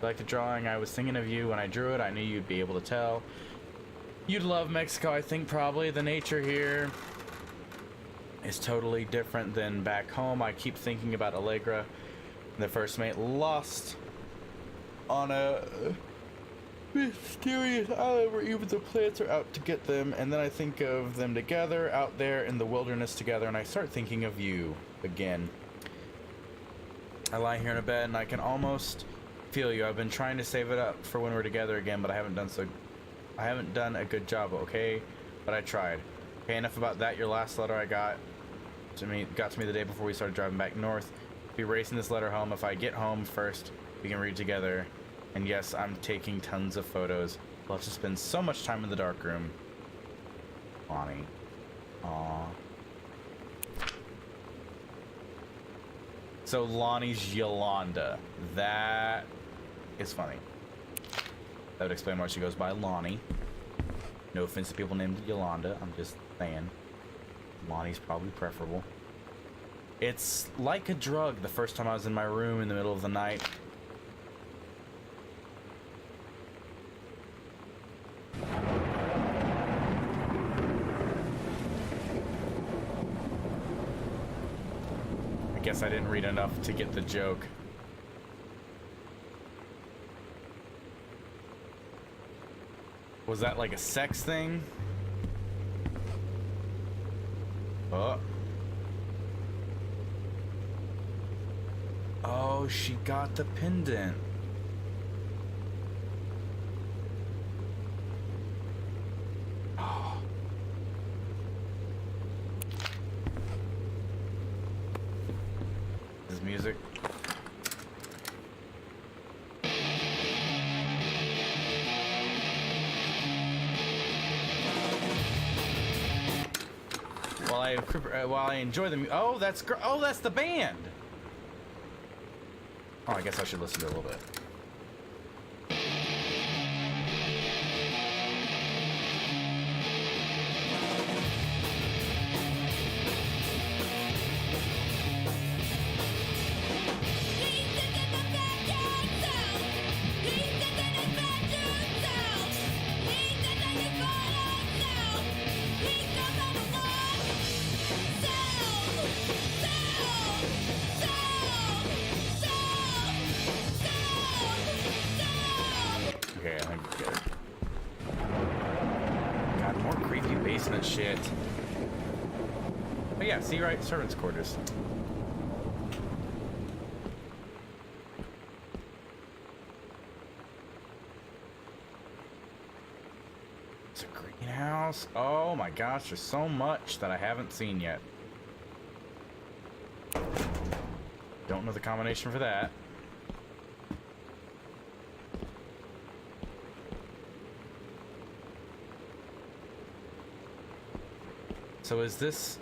like the drawing. I was thinking of you when I drew it. I knew you'd be able to tell. You'd love Mexico, I think, probably. The nature here is totally different than back home. I keep thinking about Allegra, the first mate lost on a mysterious island where even the plants are out to get them, and then I think of them together out there in the wilderness together, and I start thinking of you again. I lie here in a bed and I can almost feel you. I've been trying to save it up for when we're together again, but I haven't done a good job, okay? But I tried. Okay, enough about that. Your last letter I got to me the day before we started driving back north. Be racing this letter home. If I get home first, we can read together. And yes, I'm taking tons of photos. We'll have to spend so much time in the dark room. Lonnie. Aww. So Lonnie's Yolanda. That is funny. That would explain why she goes by Lonnie. No offense to people named Yolanda. I'm just saying. Lonnie's probably preferable. It's like a drug the first time I was in my room in the middle of the night. I guess I didn't read enough to get the joke. Was that like a sex thing? Oh. Oh, she got the pendant. Oh. This music. While I enjoy the oh, that's the band. Oh, I guess I should listen to it a little bit. Okay, I think we're good. God, more creepy basement shit. But yeah, see, right? Servants' quarters. It's a greenhouse. Oh my gosh, there's so much that I haven't seen yet. Don't know the combination for that. So was this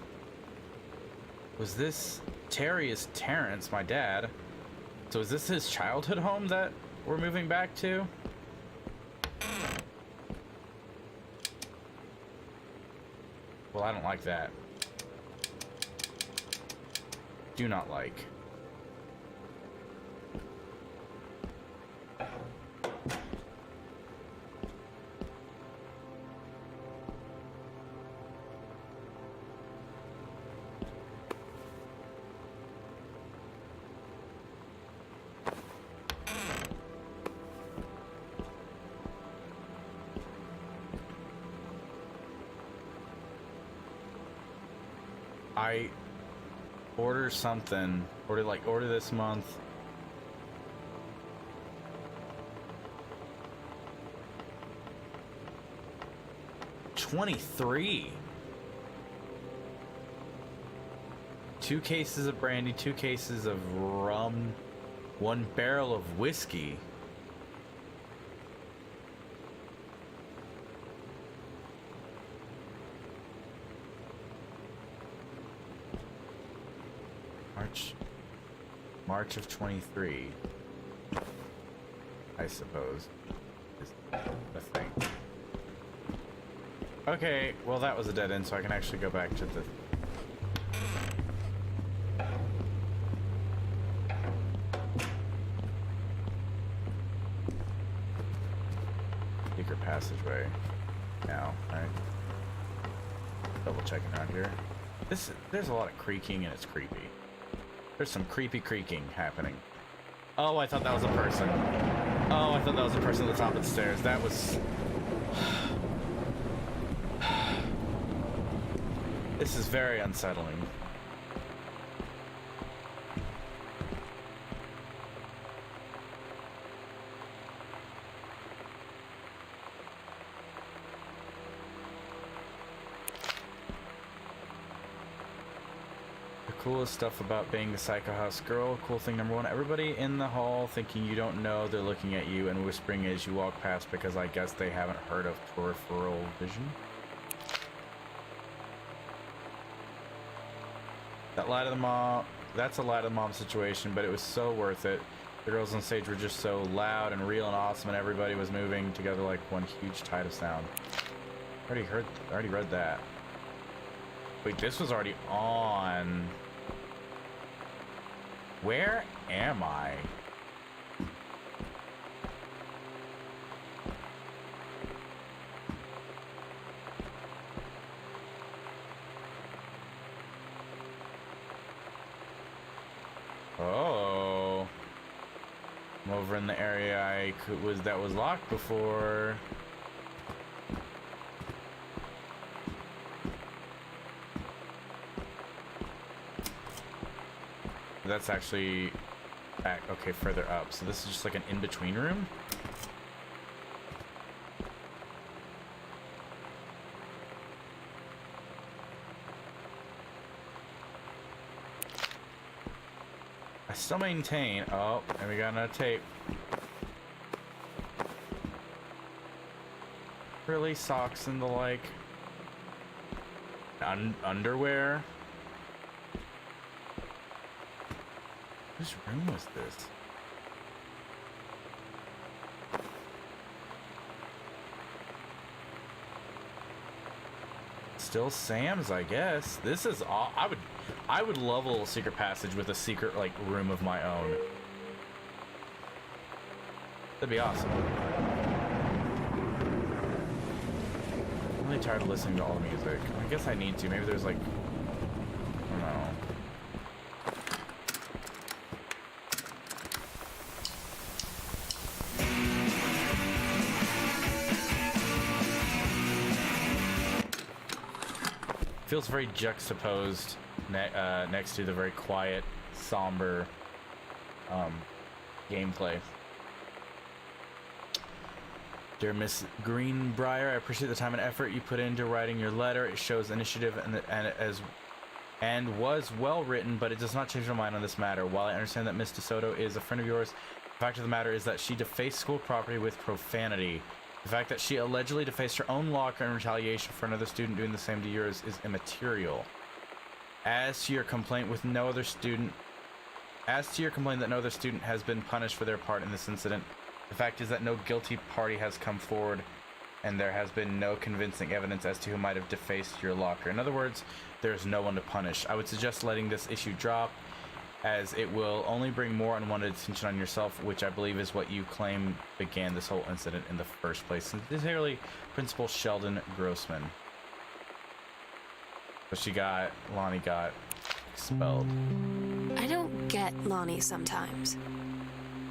Terry is Terrence, my dad. So is this his childhood home that we're moving back to? Well, I don't like that. Do not like. I order something, order this month. $23. 2 cases of brandy, 2 cases of rum, 1 barrel of whiskey. March of 23, I suppose, is the thing. Okay, well that was a dead end, so I can actually go back to the... secret passageway now, alright. Double checking around here. There's a lot of creaking and it's creepy. There's some creepy creaking happening. Oh, I thought that was a person. Oh, I thought that was a person at the top of the stairs. That was... This is very unsettling. Coolest stuff about being the Psycho House girl. Cool thing number 1. Everybody in the hall thinking you don't know they're looking at you and whispering as you walk past because I guess they haven't heard of peripheral vision. That lie to the mom. That's a lie to the mom situation, but it was so worth it. The girls on stage were just so loud and real and awesome, and everybody was moving together like one huge tide of sound. I already read that. Wait, this was already on. Where am I? Oh. I'm over in the area that was locked before. That's actually back, okay, further up. So this is just like an in-between room. I still maintain, oh, and we got another tape. Really, socks and the like. Underwear. Whose room was this? Still Sam's, I guess. This is all. I would love a little secret passage with a secret like room of my own. That'd be awesome. I'm really tired of listening to all the music. I guess I need to. Maybe there's like, I don't know. Feels very juxtaposed next to the very quiet, somber gameplay. Dear Miss Greenbrier, I appreciate the time and effort you put into writing your letter. It shows initiative and was well written, but it does not change my mind on this matter. While I understand that Miss DeSoto is a friend of yours, the fact of the matter is that she defaced school property with profanity. The fact that she allegedly defaced her own locker in retaliation for another student doing the same to yours is immaterial. As to your complaint that no other student has been punished for their part in this incident, the fact is that no guilty party has come forward, and there has been no convincing evidence as to who might have defaced your locker. In other words, there is no one to punish. I would suggest letting this issue drop, as it will only bring more unwanted attention on yourself, which I believe is what you claim began this whole incident in the first place. Sincerely, Principal Sheldon Grossman. So Lonnie got expelled. I don't get Lonnie sometimes.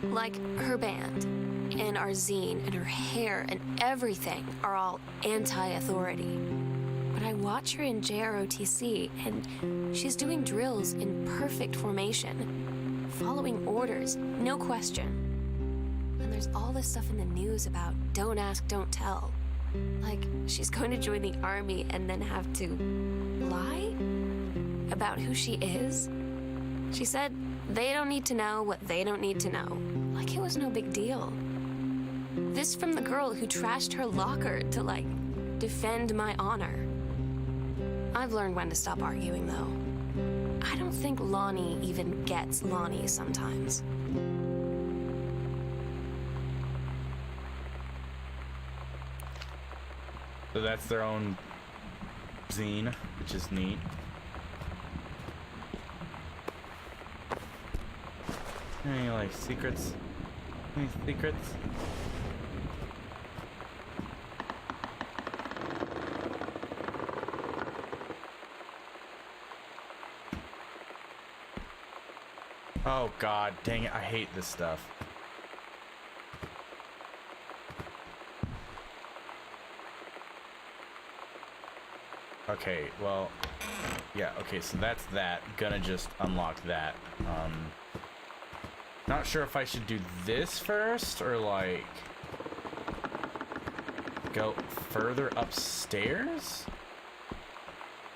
Like, her band, and our zine, and her hair, and everything are all anti-authority. But I watch her in JROTC, and she's doing drills in perfect formation, following orders, no question. And there's all this stuff in the news about don't ask, don't tell. Like, she's going to join the army and then have to lie about who she is. She said they don't need to know what they don't need to know. Like it was no big deal. This from the girl who trashed her locker to, like, defend my honor. I've learned when to stop arguing, though. I don't think Lonnie even gets Lonnie sometimes. So that's their own zine, which is neat. Any, like, secrets? Any secrets? Oh god, dang it, I hate this stuff. Okay, well, yeah, okay, so that's that. Gonna just unlock that. Not sure if I should do this first or, like, go further upstairs?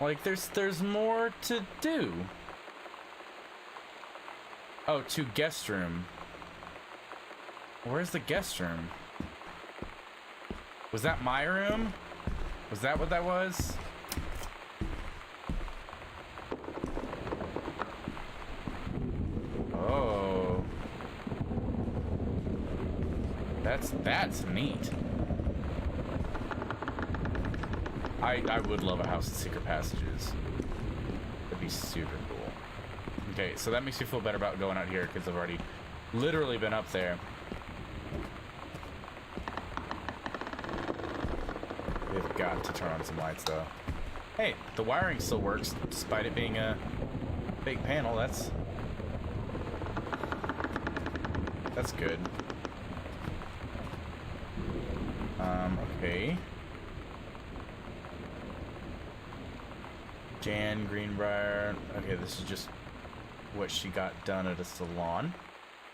Like, there's more to do. Oh, to guest room. Where's the guest room? Was that my room? Was that what that was? Oh. That's neat. I would love a house with secret passages. That'd be super cool. Okay, so that makes me feel better about going out here because I've already literally been up there. We've got to turn on some lights though. Hey, the wiring still works despite it being a fake panel. That's good. Okay. Jan Greenbrier. Okay, this is just what she got done at a salon.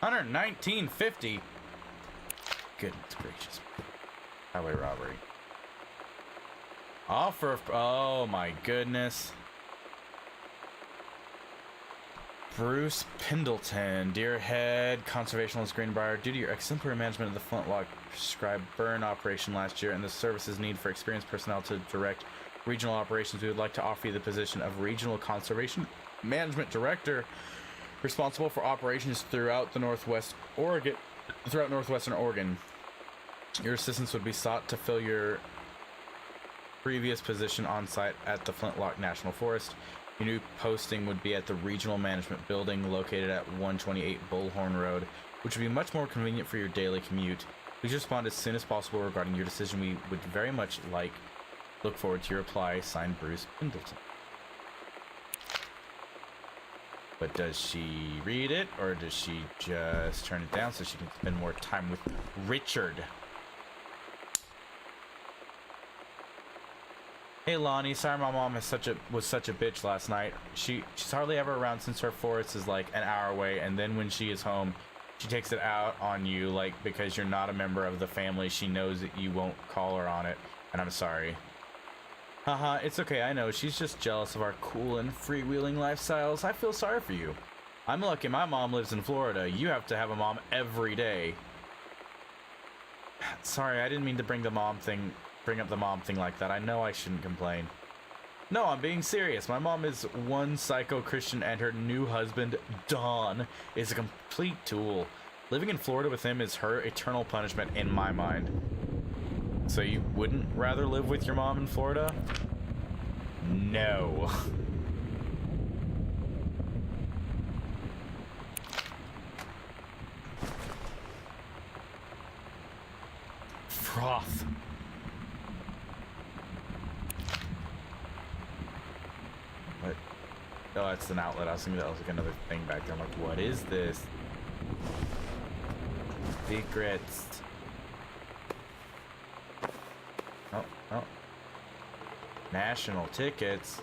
119.50. Goodness gracious. Highway robbery. Offer. Oh my goodness. Bruce Pendleton, Deerhead, Conservationalist Greenbrier. Due to your exemplary management of the Flintlock prescribed burn operation last year and the service's need for experienced personnel to direct regional operations, we would like to offer you the position of Regional Conservation Management Director, responsible for operations throughout Northwestern Oregon. Your assistance would be sought to fill your previous position on site at the Flintlock National Forest. Your new posting would be at the Regional Management Building located at 128 Bullhorn Road, which would be much more convenient for your daily commute. Please respond as soon as possible regarding your decision. We would very much look forward to your reply. Signed, Bruce Pendleton. But does she read it, or does she just turn it down so she can spend more time with Richard? Hey Lonnie, sorry my mom was such a bitch last night. She's hardly ever around since her forest is like an hour away, and then when she is home, she takes it out on you, like, because you're not a member of the family. She knows that you won't call her on it, and I'm sorry. Haha, it's okay, I know. She's just jealous of our cool and freewheeling lifestyles. I feel sorry for you. I'm lucky my mom lives in Florida. You have to have a mom every day. Sorry, I didn't mean to bring up the mom thing like that. I know I shouldn't complain. No, I'm being serious. My mom is one psycho Christian, and her new husband, Don, is a complete tool. Living in Florida with him is her eternal punishment in my mind. So you wouldn't rather live with your mom in Florida? No. Froth. What? Oh, that's an outlet. I was thinking that was like another thing back there. I'm like, what is this? Secrets. Oh. National tickets.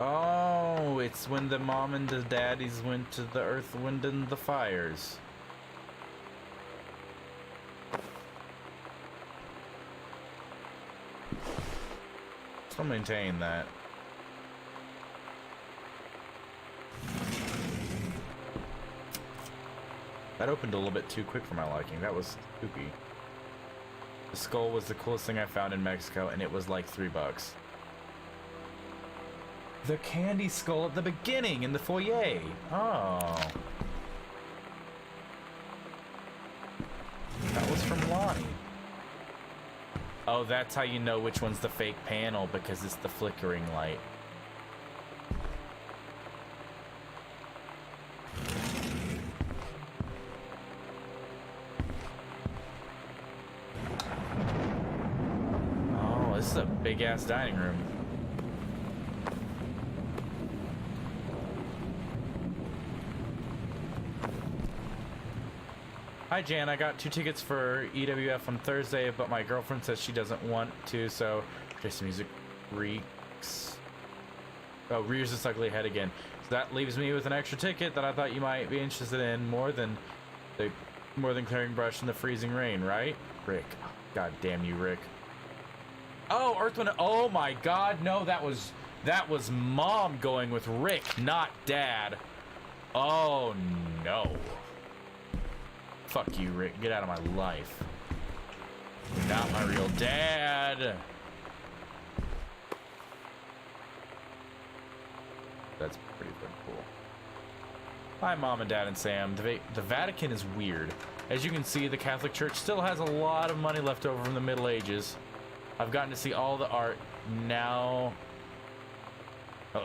Oh, it's when the mom and the daddies went to the Earth, Wind, and the Fires. Still maintain that. That opened a little bit too quick for my liking. That was spooky. The skull was the coolest thing I found in Mexico, and it was like $3. The candy skull at the beginning in the foyer. Oh. That was from Lonnie. Oh, that's how you know which one's the fake panel, because it's the flickering light. Oh, this is a big-ass dining room. Hi Jan, I got 2 tickets for EWF on Thursday, but my girlfriend says she doesn't want to, so just music reeks. Oh, rears its ugly head again. So that leaves me with an extra ticket that I thought you might be interested in, more than clearing brush in the freezing rain, right? Rick. God damn you, Rick. Oh, Earth, Wind. Oh my God, no, that was Mom going with Rick, not Dad. Oh no. Fuck you, Rick. Get out of my life. You're not my real dad. That's pretty cool. Hi, Mom and Dad and Sam. The Vatican is weird. As you can see, the Catholic Church still has a lot of money left over from the Middle Ages. I've gotten to see all the art now,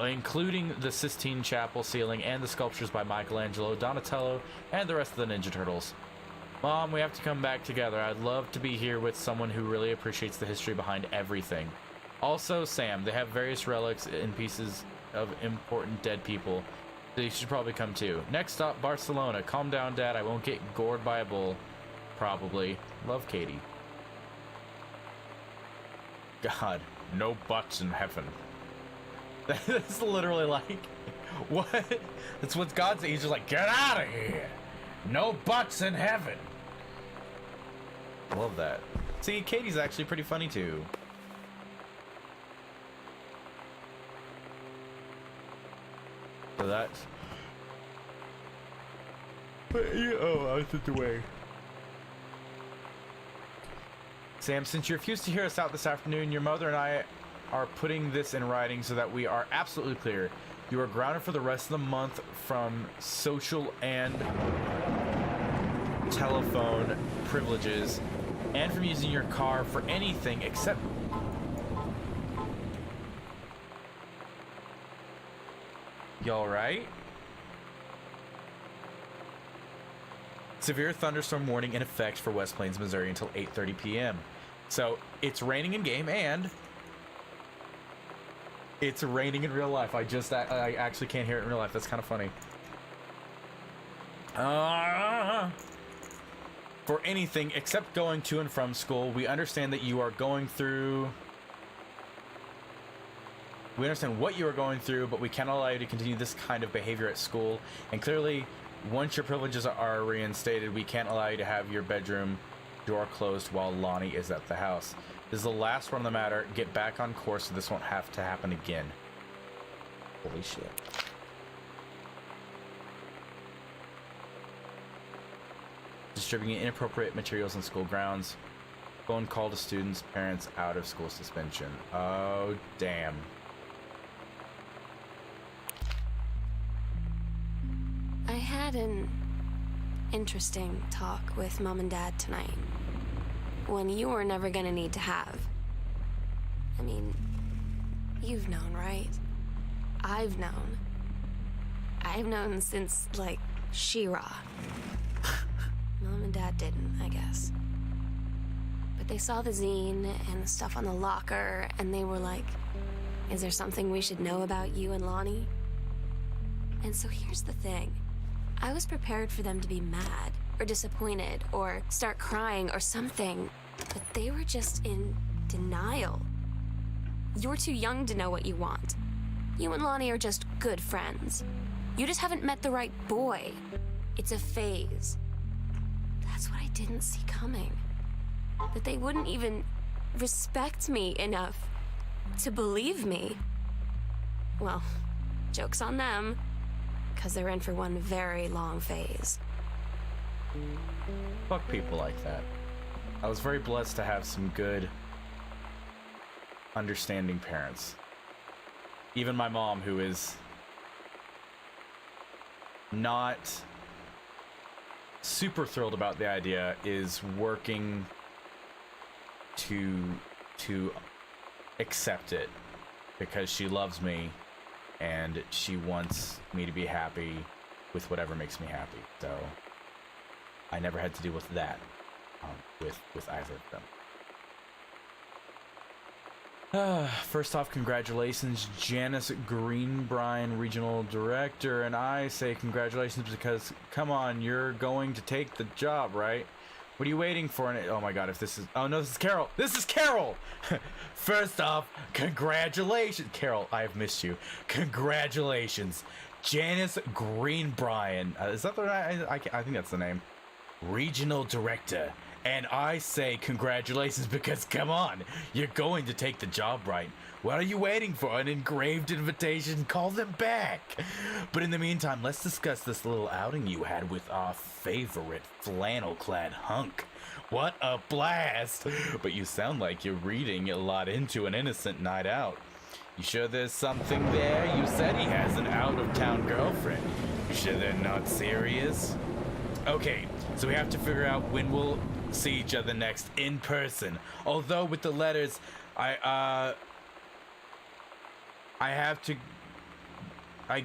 including the Sistine Chapel ceiling and the sculptures by Michelangelo, Donatello, and the rest of the Ninja Turtles. Mom, we have to come back together. I'd love to be here with someone who really appreciates the history behind everything. Also, Sam, they have various relics and pieces of important dead people. So you should probably come too. Next stop, Barcelona. Calm down, Dad. I won't get gored by a bull. Probably. Love, Katie. God, no buts in heaven. That's literally like What? That's what God said. He's just like, get out of here. No buts in heaven. Love that. See, Katie's actually pretty funny too. So that's. But oh, I took away. Sam, since you refused to hear us out this afternoon, your mother and I are putting this in writing so that we are absolutely clear. You are grounded for the rest of the month from social and telephone privileges and from using your car for anything except... You alright? Severe thunderstorm warning in effect for West Plains, Missouri until 8:30 p.m. So, it's raining in game and it's raining in real life. I actually can't hear it in real life. That's kind of funny. For anything except going to and from school, we understand that you are going through... We understand what you are going through, but we cannot allow you to continue this kind of behavior at school. And clearly, once your privileges are reinstated, we can't allow you to have your bedroom door closed while Lonnie is at the house. This is the last one on the matter. Get back on course so this won't have to happen again. Holy shit. Distributing inappropriate materials on school grounds. Phone call to students, parents out of school suspension. Oh, damn. I had an interesting talk with Mom and Dad tonight. One you were never gonna need to have. I mean, you've known, right? I've known. I've known since, like, She-Ra. Mom and Dad didn't, I guess. But they saw the zine and the stuff on the locker, and they were like, is there something we should know about you and Lonnie? And so here's the thing. I was prepared for them to be mad, or disappointed, or start crying, or something. But they were just in denial. You're too young to know what you want. You and Lonnie are just good friends. You just haven't met the right boy. It's a phase. That's what I didn't see coming. That they wouldn't even respect me enough to believe me. Well, joke's on them, because they're in for one very long phase. Fuck people like that. I was very blessed to have some good, understanding parents. Even my mom, who is not super thrilled about the idea, is working to accept it because she loves me and she wants me to be happy with whatever makes me happy. So I never had to deal with that with either of them. First off, congratulations, Janice Greenbrine, Regional Director, and I say congratulations because, come on, you're going to take the job, right? What are you waiting for? Oh my god, if this is... Oh no, this is Carol! This is Carol! First off, congratulations! Carol, I have missed you. Congratulations, Janice Greenbrine. Is that the right... I think that's the name. Regional Director. And I say congratulations because, come on, you're going to take the job, right? What are you waiting for? An engraved invitation? Call them back. But in the meantime, let's discuss this little outing you had with our favorite flannel-clad hunk. What a blast! But you sound like you're reading a lot into an innocent night out. You sure there's something there? You said he has an out-of-town girlfriend. You sure they're not serious? Okay, so we have to figure out when we'll see each other next in person. Although with the letters, I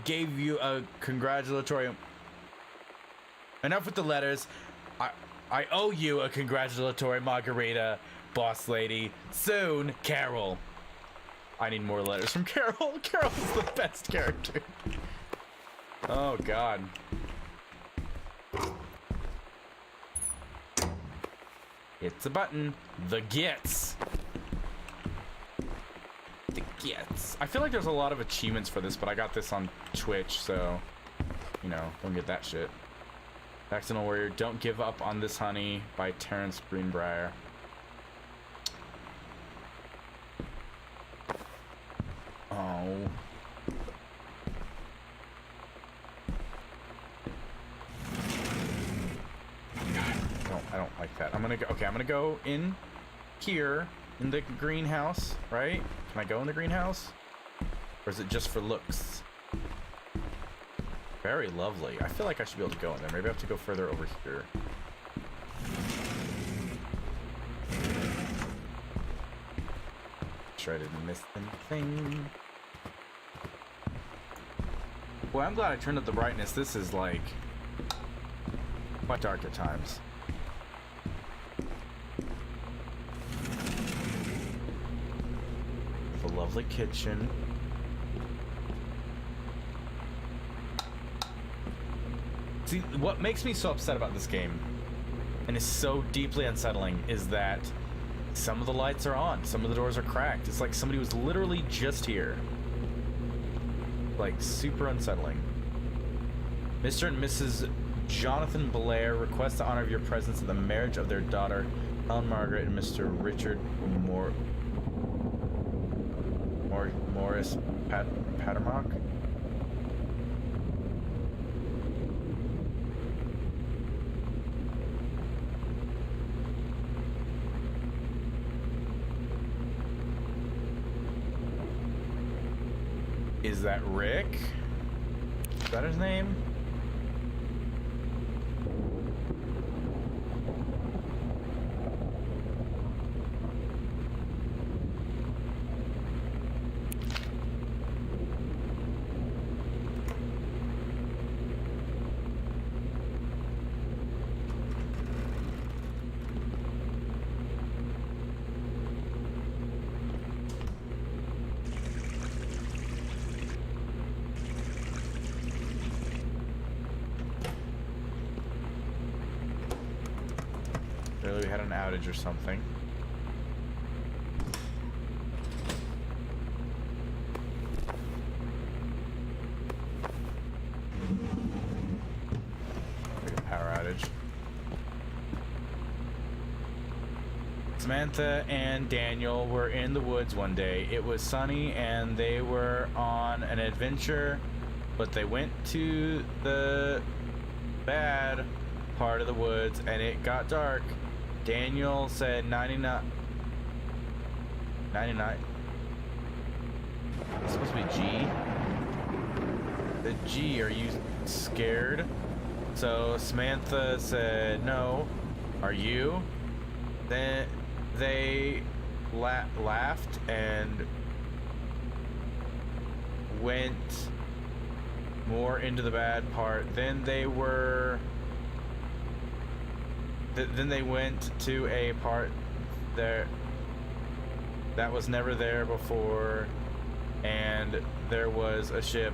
gave you a congratulatory... Enough with the letters. I owe you a congratulatory margarita, boss lady. Soon, Carol. I need more letters from Carol. Carol's the best character. Oh, God. It's a button. The gets. The Yes. I feel like there's a lot of achievements for this, but I got this on Twitch, so, you know, don't get that shit. Accidental Warrior, Don't Give Up on This Honey by Terrence Greenbrier. Oh. God, I don't like that. I'm gonna go in here in the greenhouse, right? Can I go in the greenhouse? Or is it just for looks? Very lovely. I feel like I should be able to go in there. Maybe I have to go further over here. Sure I didn't miss anything. Well, I'm glad I turned up the brightness. This is like quite dark at times. The lovely kitchen. See, what makes me so upset about this game, and is so deeply unsettling, is that some of the lights are on, some of the doors are cracked. It's like somebody was literally just here. Like, super unsettling. Mr. and Mrs. Jonathan Blair request the honor of your presence at the marriage of their daughter, Helen Margaret, and Mr. Richard Morris Pattermock. Is that Rick? Is that his name? Clearly we had an outage or something. Like a power outage. Samantha and Daniel were in the woods one day. It was sunny and they were on an adventure, but they went to the bad part of the woods and it got dark. Daniel said 99. It's supposed to be G. The G, are you scared? So Samantha said, no. Are you? Then they laughed and went more into the bad part. Then they went to a part there that was never there before, and there was a ship,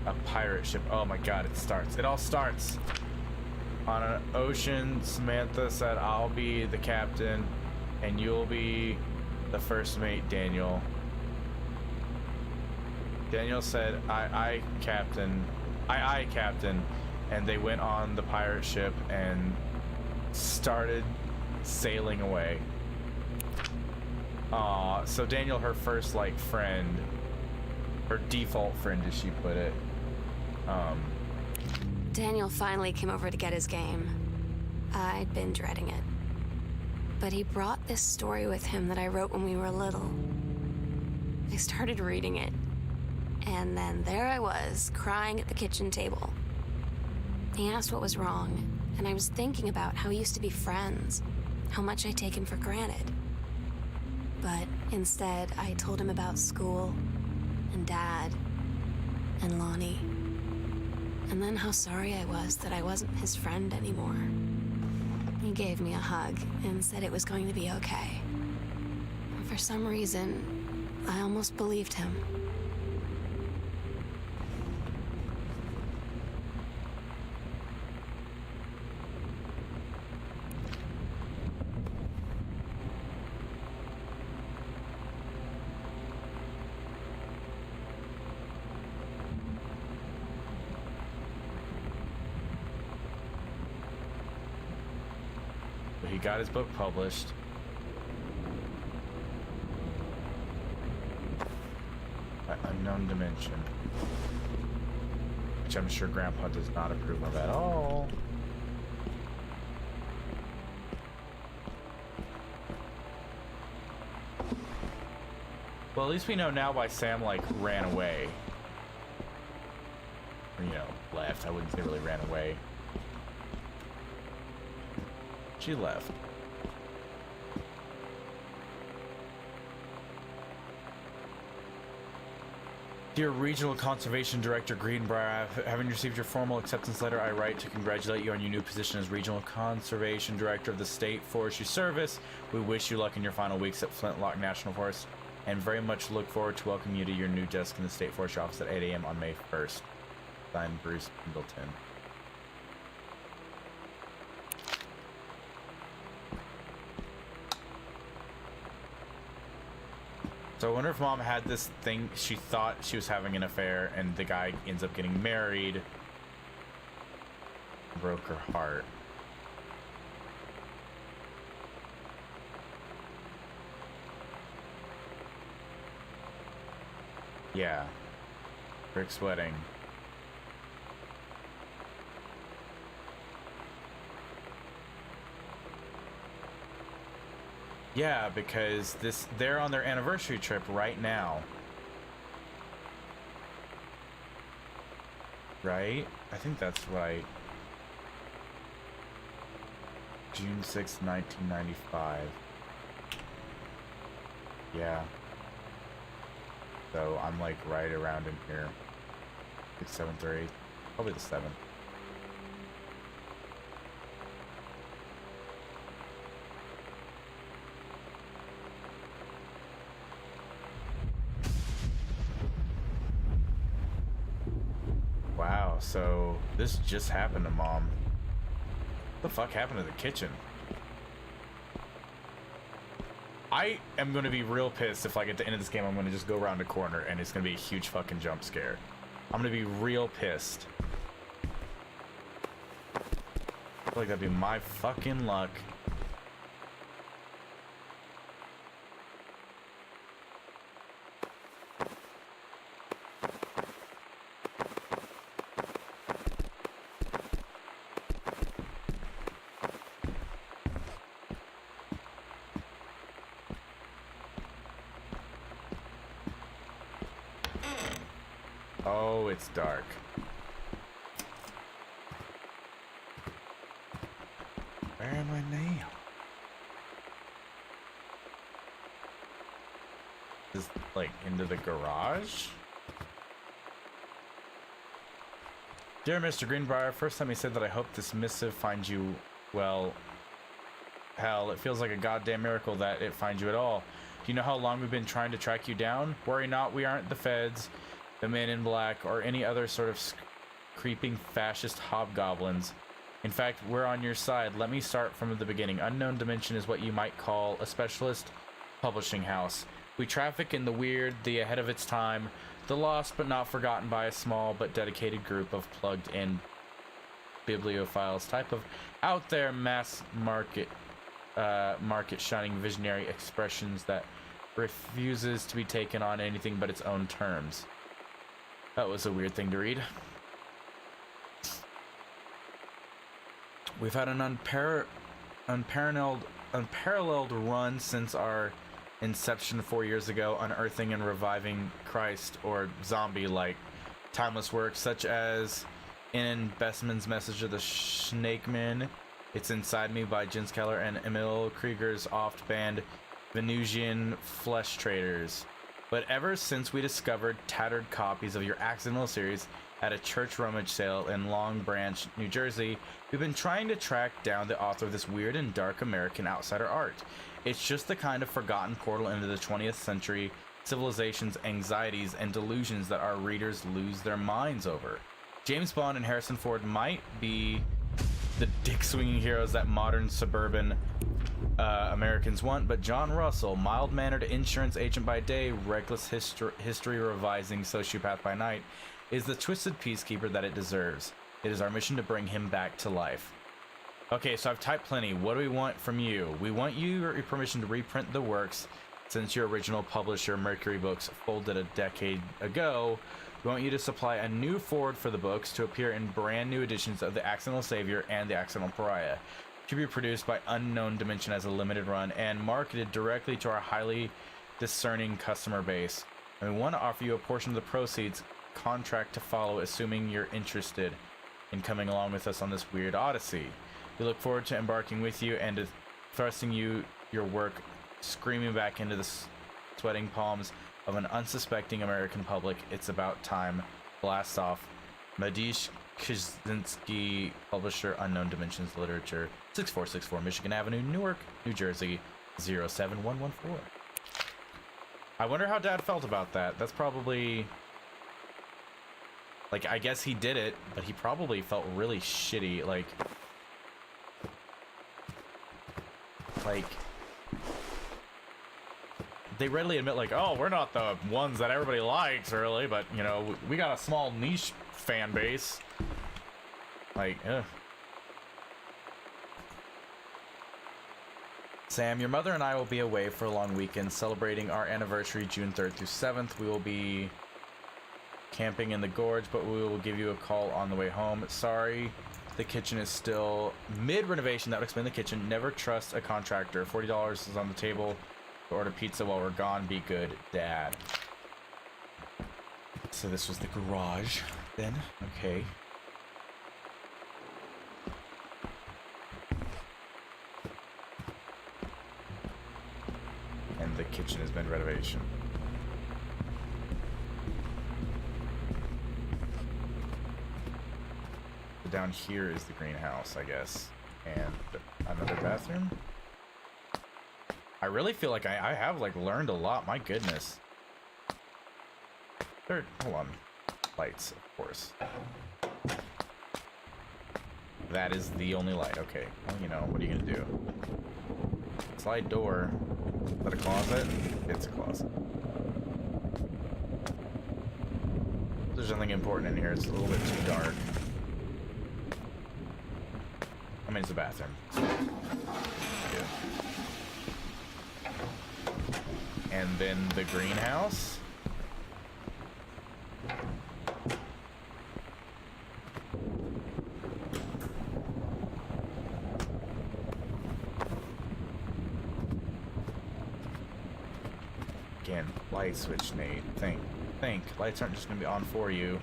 a pirate ship. Oh my god, it all starts on an ocean. Samantha said, I'll be the captain and you'll be the first mate, Daniel. Daniel said, I captain, and they went on the pirate ship and started sailing away. Aw, so Daniel, her first, like, friend, her default friend, as she put it. Daniel finally came over to get his game. I'd been dreading it. But he brought this story with him that I wrote when we were little. I started reading it, and then there I was, crying at the kitchen table. He asked what was wrong, and I was thinking about how we used to be friends, how much I'd taken for granted. But instead, I told him about school, and Dad, and Lonnie, and then how sorry I was that I wasn't his friend anymore. He gave me a hug and said it was going to be okay. And for some reason, I almost believed him. he got his book published. Unknown Dimension. Which I'm sure Grandpa does not approve of at all. Well, at least we know now why Sam, like, ran away. Or, you know, left. I wouldn't say really ran away. She left. Dear Regional Conservation Director Greenbrier, having received your formal acceptance letter, I write to congratulate you on your new position as Regional Conservation Director of the State Forestry Service. We wish you luck in your final weeks at Flintlock National Forest, and very much look forward to welcoming you to your new desk in the State Forestry Office at 8 a.m. on May 1st. Signed, Bruce Pendleton. So I wonder if Mom had this thing, she thought she was having an affair, and the guy ends up getting married. Broke her heart. Yeah. Rick's wedding. Yeah, because they're on their anniversary trip right now. Right? I think that's right. June 6th, 1995. Yeah. So I'm like right around in here. 6th, 7th, or 8th. Probably the 7th. Wow, so this just happened to Mom. What the fuck happened to the kitchen? I am going to be real pissed if, like, at the end of this game, I'm going to just go around a corner and it's going to be a huge fucking jump scare. I'm going to be real pissed. I feel like that'd be my fucking luck. Oh, it's dark. Where am I now? Is like into the garage? Dear Mr. Greenbrier, first time he said that I hope this missive finds you well. Hell, it feels like a goddamn miracle that it finds you at all. Do you know how long we've been trying to track you down? Worry not, we aren't the feds, the men in black, or any other sort of creeping fascist hobgoblins. In fact, we're on your side. Let me start from the beginning. Unknown Dimension is what you might call a specialist publishing house. We traffic in the weird, the ahead of its time, the lost but not forgotten by a small but dedicated group of plugged-in bibliophiles, type of out there mass market shining visionary expressions that refuses to be taken on anything but its own terms. That was a weird thing to read. We've had an unparalleled run since our inception 4 years ago, unearthing and reviving Christ or zombie-like timeless works such as In Bestman's Message of the Snakeman, It's Inside Me by Jens Keller, and Emil Krieger's oft-banned Venusian Flesh Traders. But ever since we discovered tattered copies of your accidental series at a church rummage sale in Long Branch, New Jersey, we've been trying to track down the author of this weird and dark American outsider art. It's just the kind of forgotten portal into the 20th century civilization's anxieties and delusions that our readers lose their minds over. James Bond and Harrison Ford might be the dick-swinging heroes that modern suburban Americans want, but John Russell, mild-mannered insurance agent by day, reckless history-revising sociopath by night, is the twisted peacekeeper that it deserves. It is our mission to bring him back to life. Okay, so I've typed plenty. What do we want from you? We want your permission to reprint the works since your original publisher, Mercury Books, folded a decade ago. We want you to supply a new forward for the books to appear in brand new editions of The Accidental Savior and The Accidental Pariah, to be produced by Unknown Dimension as a limited run and marketed directly to our highly discerning customer base. And we want to offer you a portion of the proceeds, contract to follow, assuming you're interested in coming along with us on this weird odyssey. We look forward to embarking with you and to thrusting your work screaming back into the sweating palms of an unsuspecting American public. It's about time. Blast off. Madish Kaczynski, publisher, Unknown Dimensions Literature, 6464 Michigan Avenue, Newark, New Jersey, 07114. I wonder how Dad felt about that. That's probably... Like, I guess he did it, but he probably felt really shitty. Like... They readily admit, like, oh, we're not the ones that everybody likes, really, but, you know, we got a small niche fan base. Like, ugh. Sam, your mother and I will be away for a long weekend celebrating our anniversary June 3rd through 7th. We will be camping in the gorge, but we will give you a call on the way home. Sorry, the kitchen is still mid-renovation. That would explain the kitchen. Never trust a contractor. $40 is on the table. Order pizza while we're gone. Be good, Dad. So this was the garage then. Okay. And the kitchen has been renovation. So down here is the greenhouse, I guess. And another bathroom. I really feel like I have, like, learned a lot. My goodness. Hold on. Lights, of course. That is the only light. Okay. Well, you know, what are you gonna do? Slide door. Is that a closet? It's a closet. There's nothing important in here. It's a little bit too dark. I mean, it's a bathroom. Yeah. And then the greenhouse. Again, light switch, Nate. Think. Lights aren't just gonna be on for you.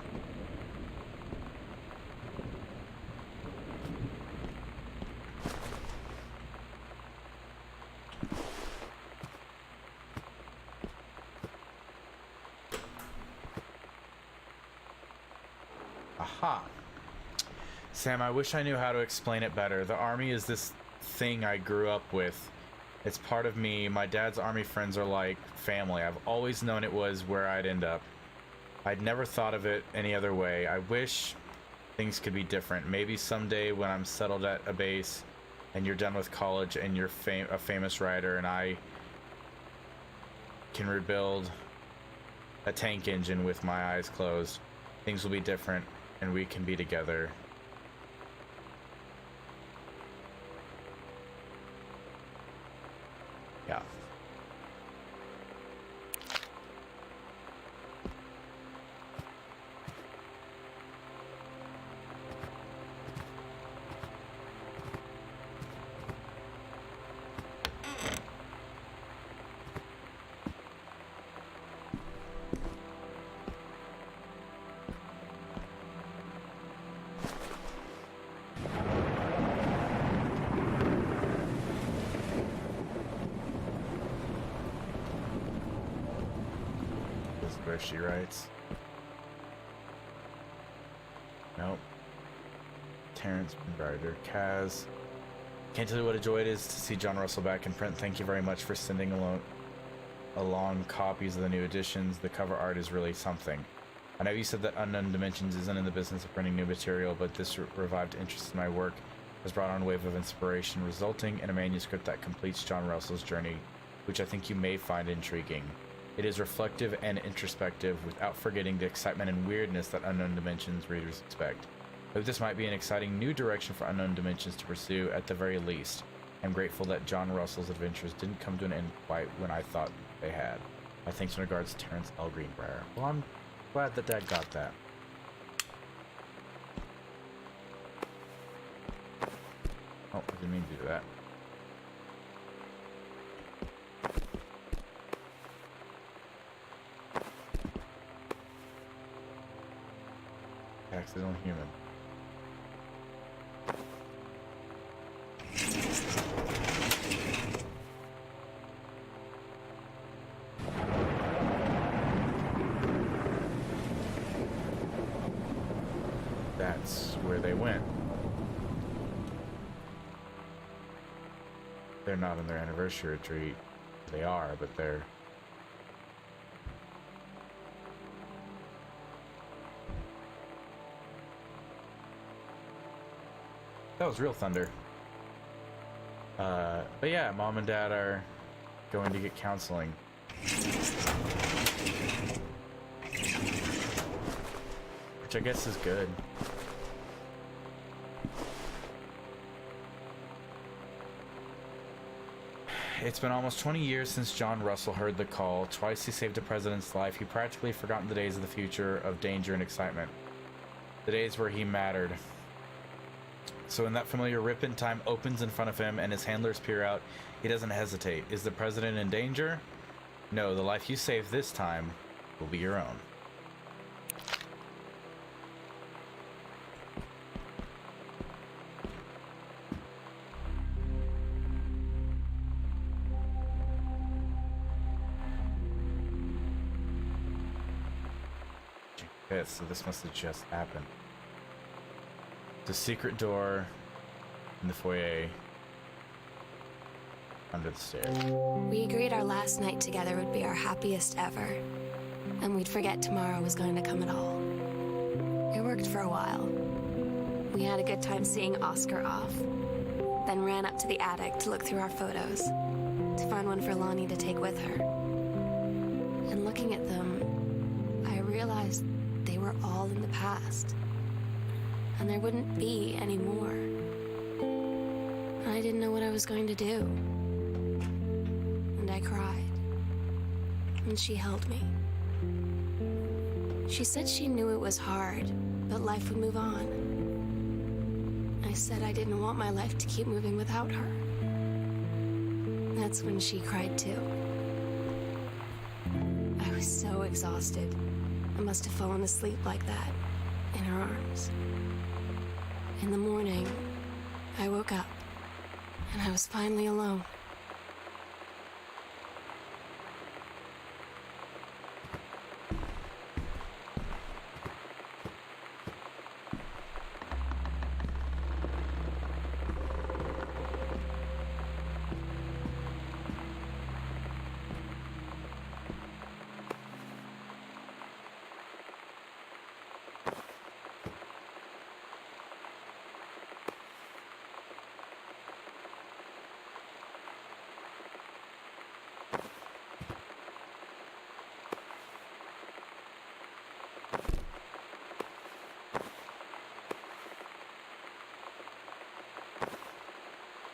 Aha. Sam, I wish I knew how to explain it better. The army is this thing I grew up with. It's part of me. My dad's army friends are like family. I've always known it was where I'd end up. I'd never thought of it any other way. I wish things could be different. Maybe someday when I'm settled at a base and you're done with college and you're a famous writer and I can rebuild a tank engine with my eyes closed, things will be different and we can be together. Yeah. Where she writes. Nope. Terrence Ryder. Kaz. Can't tell you what a joy it is to see John Russell back in print. Thank you very much for sending along copies of the new editions. The cover art is really something. I know you said that Unknown Dimensions isn't in the business of printing new material, but this revived interest in my work has brought on a wave of inspiration, resulting in a manuscript that completes John Russell's journey, which I think you may find intriguing. It is reflective and introspective, without forgetting the excitement and weirdness that Unknown Dimensions readers expect. Though this might be an exciting new direction for Unknown Dimensions to pursue at the very least. I'm grateful that John Russell's adventures didn't come to an end quite when I thought they had. My thanks in regards to Terrence L. Greenbrier. Well, I'm glad that Dad got that. Oh, I didn't mean to do that. Accidental human. That's where they went. They're not on their anniversary retreat. They are, but they're... That was real thunder. But yeah, Mom and Dad are going to get counseling. Which I guess is good. It's been almost 20 years since John Russell heard the call. Twice he saved a president's life. He practically forgotten the days of the future of danger and excitement. The days where he mattered. So when that familiar rip in time opens in front of him and his handlers peer out, he doesn't hesitate. Is the president in danger? No, the life you save this time will be your own. Okay, so this must have just happened. The secret door in the foyer under the stairs. We agreed our last night together would be our happiest ever, and we'd forget tomorrow was going to come at all. It worked for a while. We had a good time seeing Oscar off, then ran up to the attic to look through our photos, to find one for Lonnie to take with her. And looking at them, I realized they were all in the past, and there wouldn't be any more. I didn't know what I was going to do. And I cried. And she held me. She said she knew it was hard, but life would move on. I said I didn't want my life to keep moving without her. That's when she cried too. I was so exhausted. I must have fallen asleep like that, in her arms. In the morning, I woke up, and I was finally alone.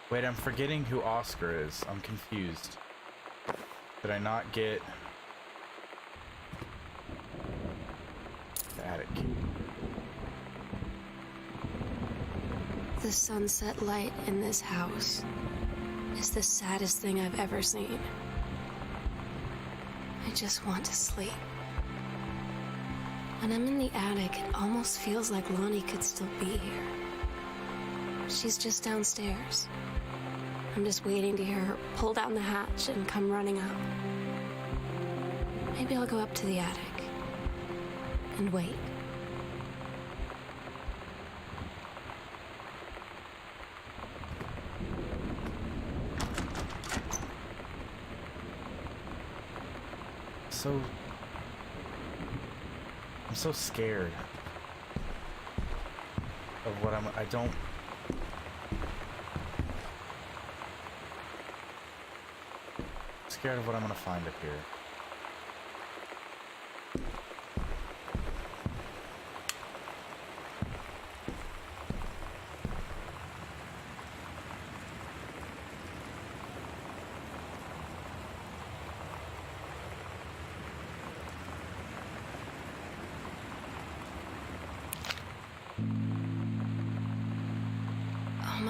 Wait, I'm forgetting who Oscar is. I'm confused. Did I not get the attic key? The sunset light in this house is the saddest thing I've ever seen. I just want to sleep. When I'm in the attic, it almost feels like Lonnie could still be here. She's just downstairs. I'm just waiting to hear her pull down the hatch and come running up. Maybe I'll go up to the attic and wait. I'm so scared of what I don't... scared of what I'm gonna find up here.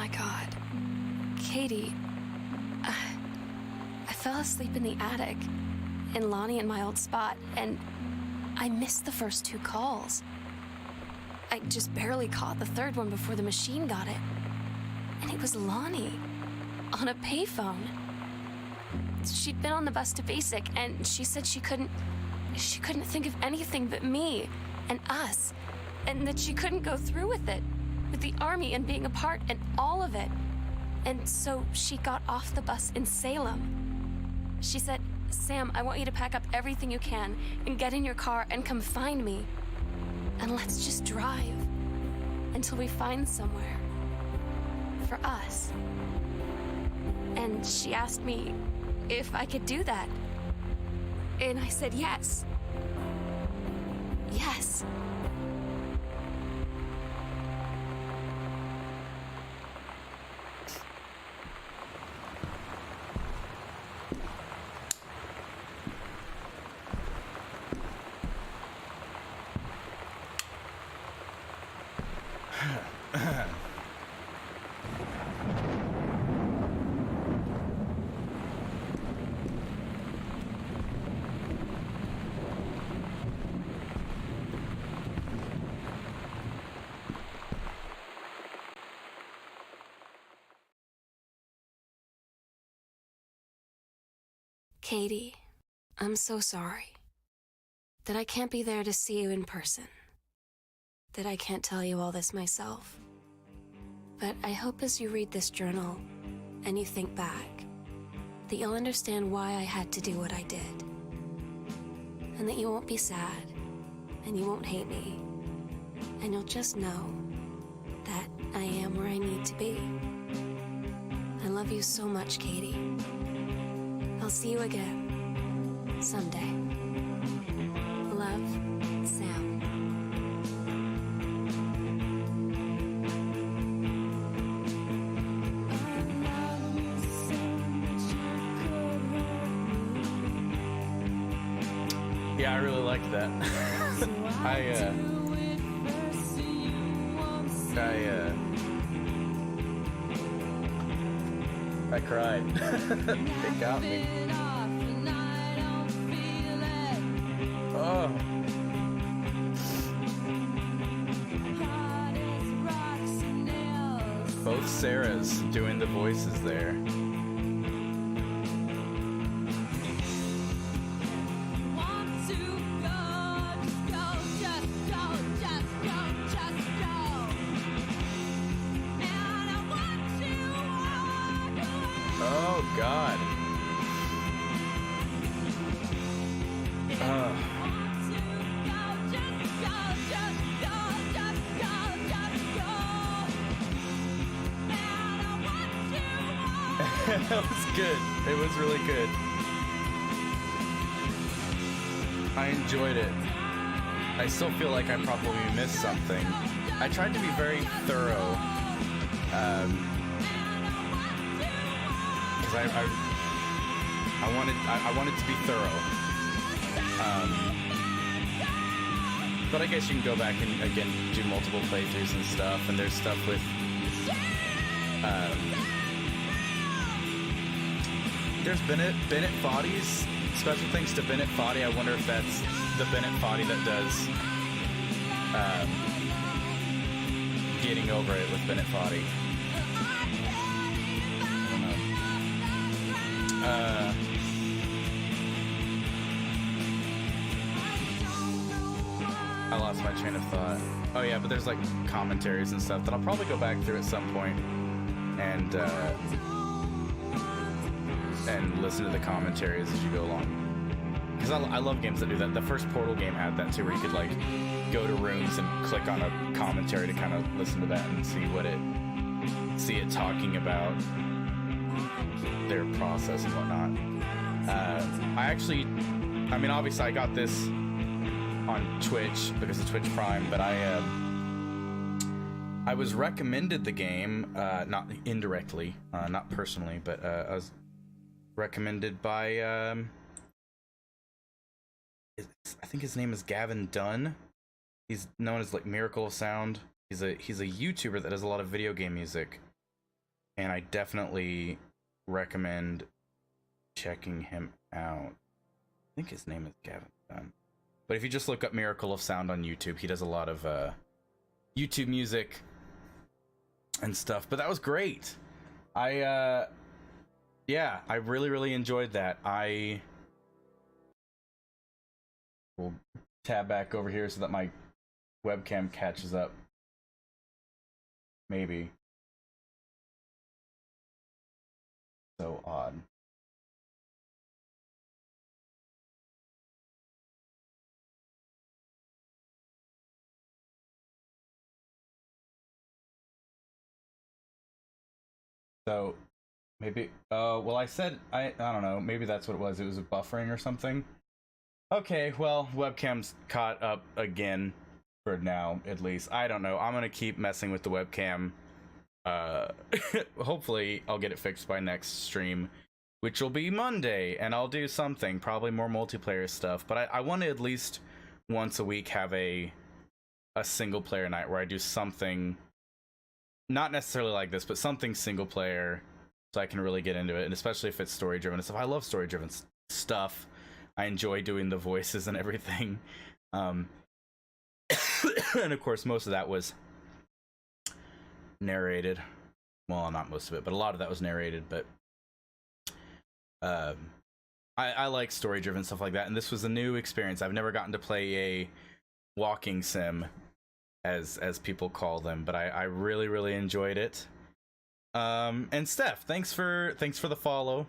my God. Katie, I fell asleep in the attic, in Lonnie and my old spot, and I missed the first 2 calls. I just barely caught the third one before the machine got it. And it was Lonnie, on a payphone. She'd been on the bus to Basic, and she said she couldn't think of anything but me and us, and that she couldn't go through with it, with the Army and being apart and all of it. And so she got off the bus in Salem. She said, "Sam, I want you to pack up everything you can and get in your car and come find me. And let's just drive until we find somewhere for us." And she asked me if I could do that. And I said yes. Yes. Katie, I'm so sorry that I can't be there to see you in person, that I can't tell you all this myself. But I hope as you read this journal and you think back, that you'll understand why I had to do what I did. And that you won't be sad, and you won't hate me, and you'll just know that I am where I need to be. I love you so much, Katie. I'll see you again someday. Love, Sam. Yeah, I really liked that. I cried. It got me. Oh. Both Sarahs doing the voices there. Oh, God. That was good. It was really good. I enjoyed it. I still feel like I probably missed something. I tried to be very thorough. Because I wanted to be thorough. But I guess you can go back and again do multiple playthroughs and stuff, and there's stuff with there's Bennett Foddy's special thanks to Bennett Foddy. I wonder if that's the Bennett Foddy that does Getting Over It with Bennett Foddy. I lost my train of thought. Oh yeah, but there's like commentaries and stuff that I'll probably go back through at some point and listen to the commentaries as you go along. Because I love games that do that. The first Portal game had that too, where you could like go to rooms and click on a commentary to kind of listen to that and see it talking about their process and whatnot. Obviously I got this on Twitch because of Twitch Prime, but I was recommended the game, not indirectly, not personally, but I was recommended by I think his name is Gavin Dunn. He's known as like Miracle of Sound. He's a YouTuber that does a lot of video game music. and I definitely recommend checking him out. I think his name is Gavin Dunn. But if you just look up Miracle of Sound on YouTube, he does a lot of YouTube music and stuff. But that was great. Yeah, I really, really enjoyed that. I will tab back over here so that my webcam catches up. Maybe. So odd. So maybe well, I said I don't know, maybe that's what it was. It was a buffering or something. Okay, well, webcam's caught up again for now, at least. I don't know. I'm gonna keep messing with the webcam. Hopefully I'll get it fixed by next stream, which will be Monday, and I'll do something, probably more multiplayer stuff. But I want to at least once a week have a single player night where I do something, not necessarily like this, but something single player, so I can really get into it, and especially if it's story driven and stuff. I love story driven stuff. I enjoy doing the voices and everything. And of course, most of that was narrated. Well, not most of it, but a lot of that was narrated. But I like story driven stuff like that, and this was a new experience. I've never gotten to play a walking sim, as people call them, but I really, really enjoyed it. And Steph, thanks for the follow.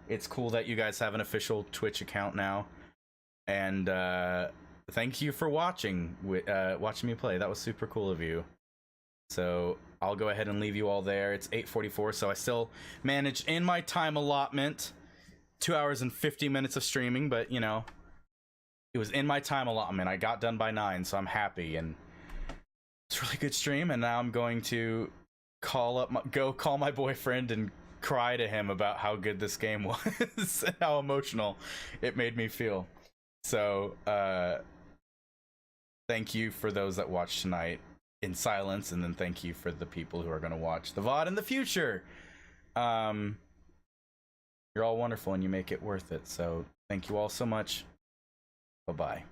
It's cool that you guys have an official Twitch account now, and thank you for watching me play. That was super cool of you. So I'll go ahead and leave you all there. It's 8:44, so I still managed in my time allotment 2 hours and 50 minutes of streaming, but you know, it was in my time allotment. I got done by 9, so I'm happy, and it's a really good stream. And now I'm going to call my boyfriend and cry to him about how good this game was and how emotional it made me feel. So thank you for those that watched tonight in silence, and then thank you for the people who are going to watch the VOD in the future. You're all wonderful, and you make it worth it. So thank you all so much. Bye-bye.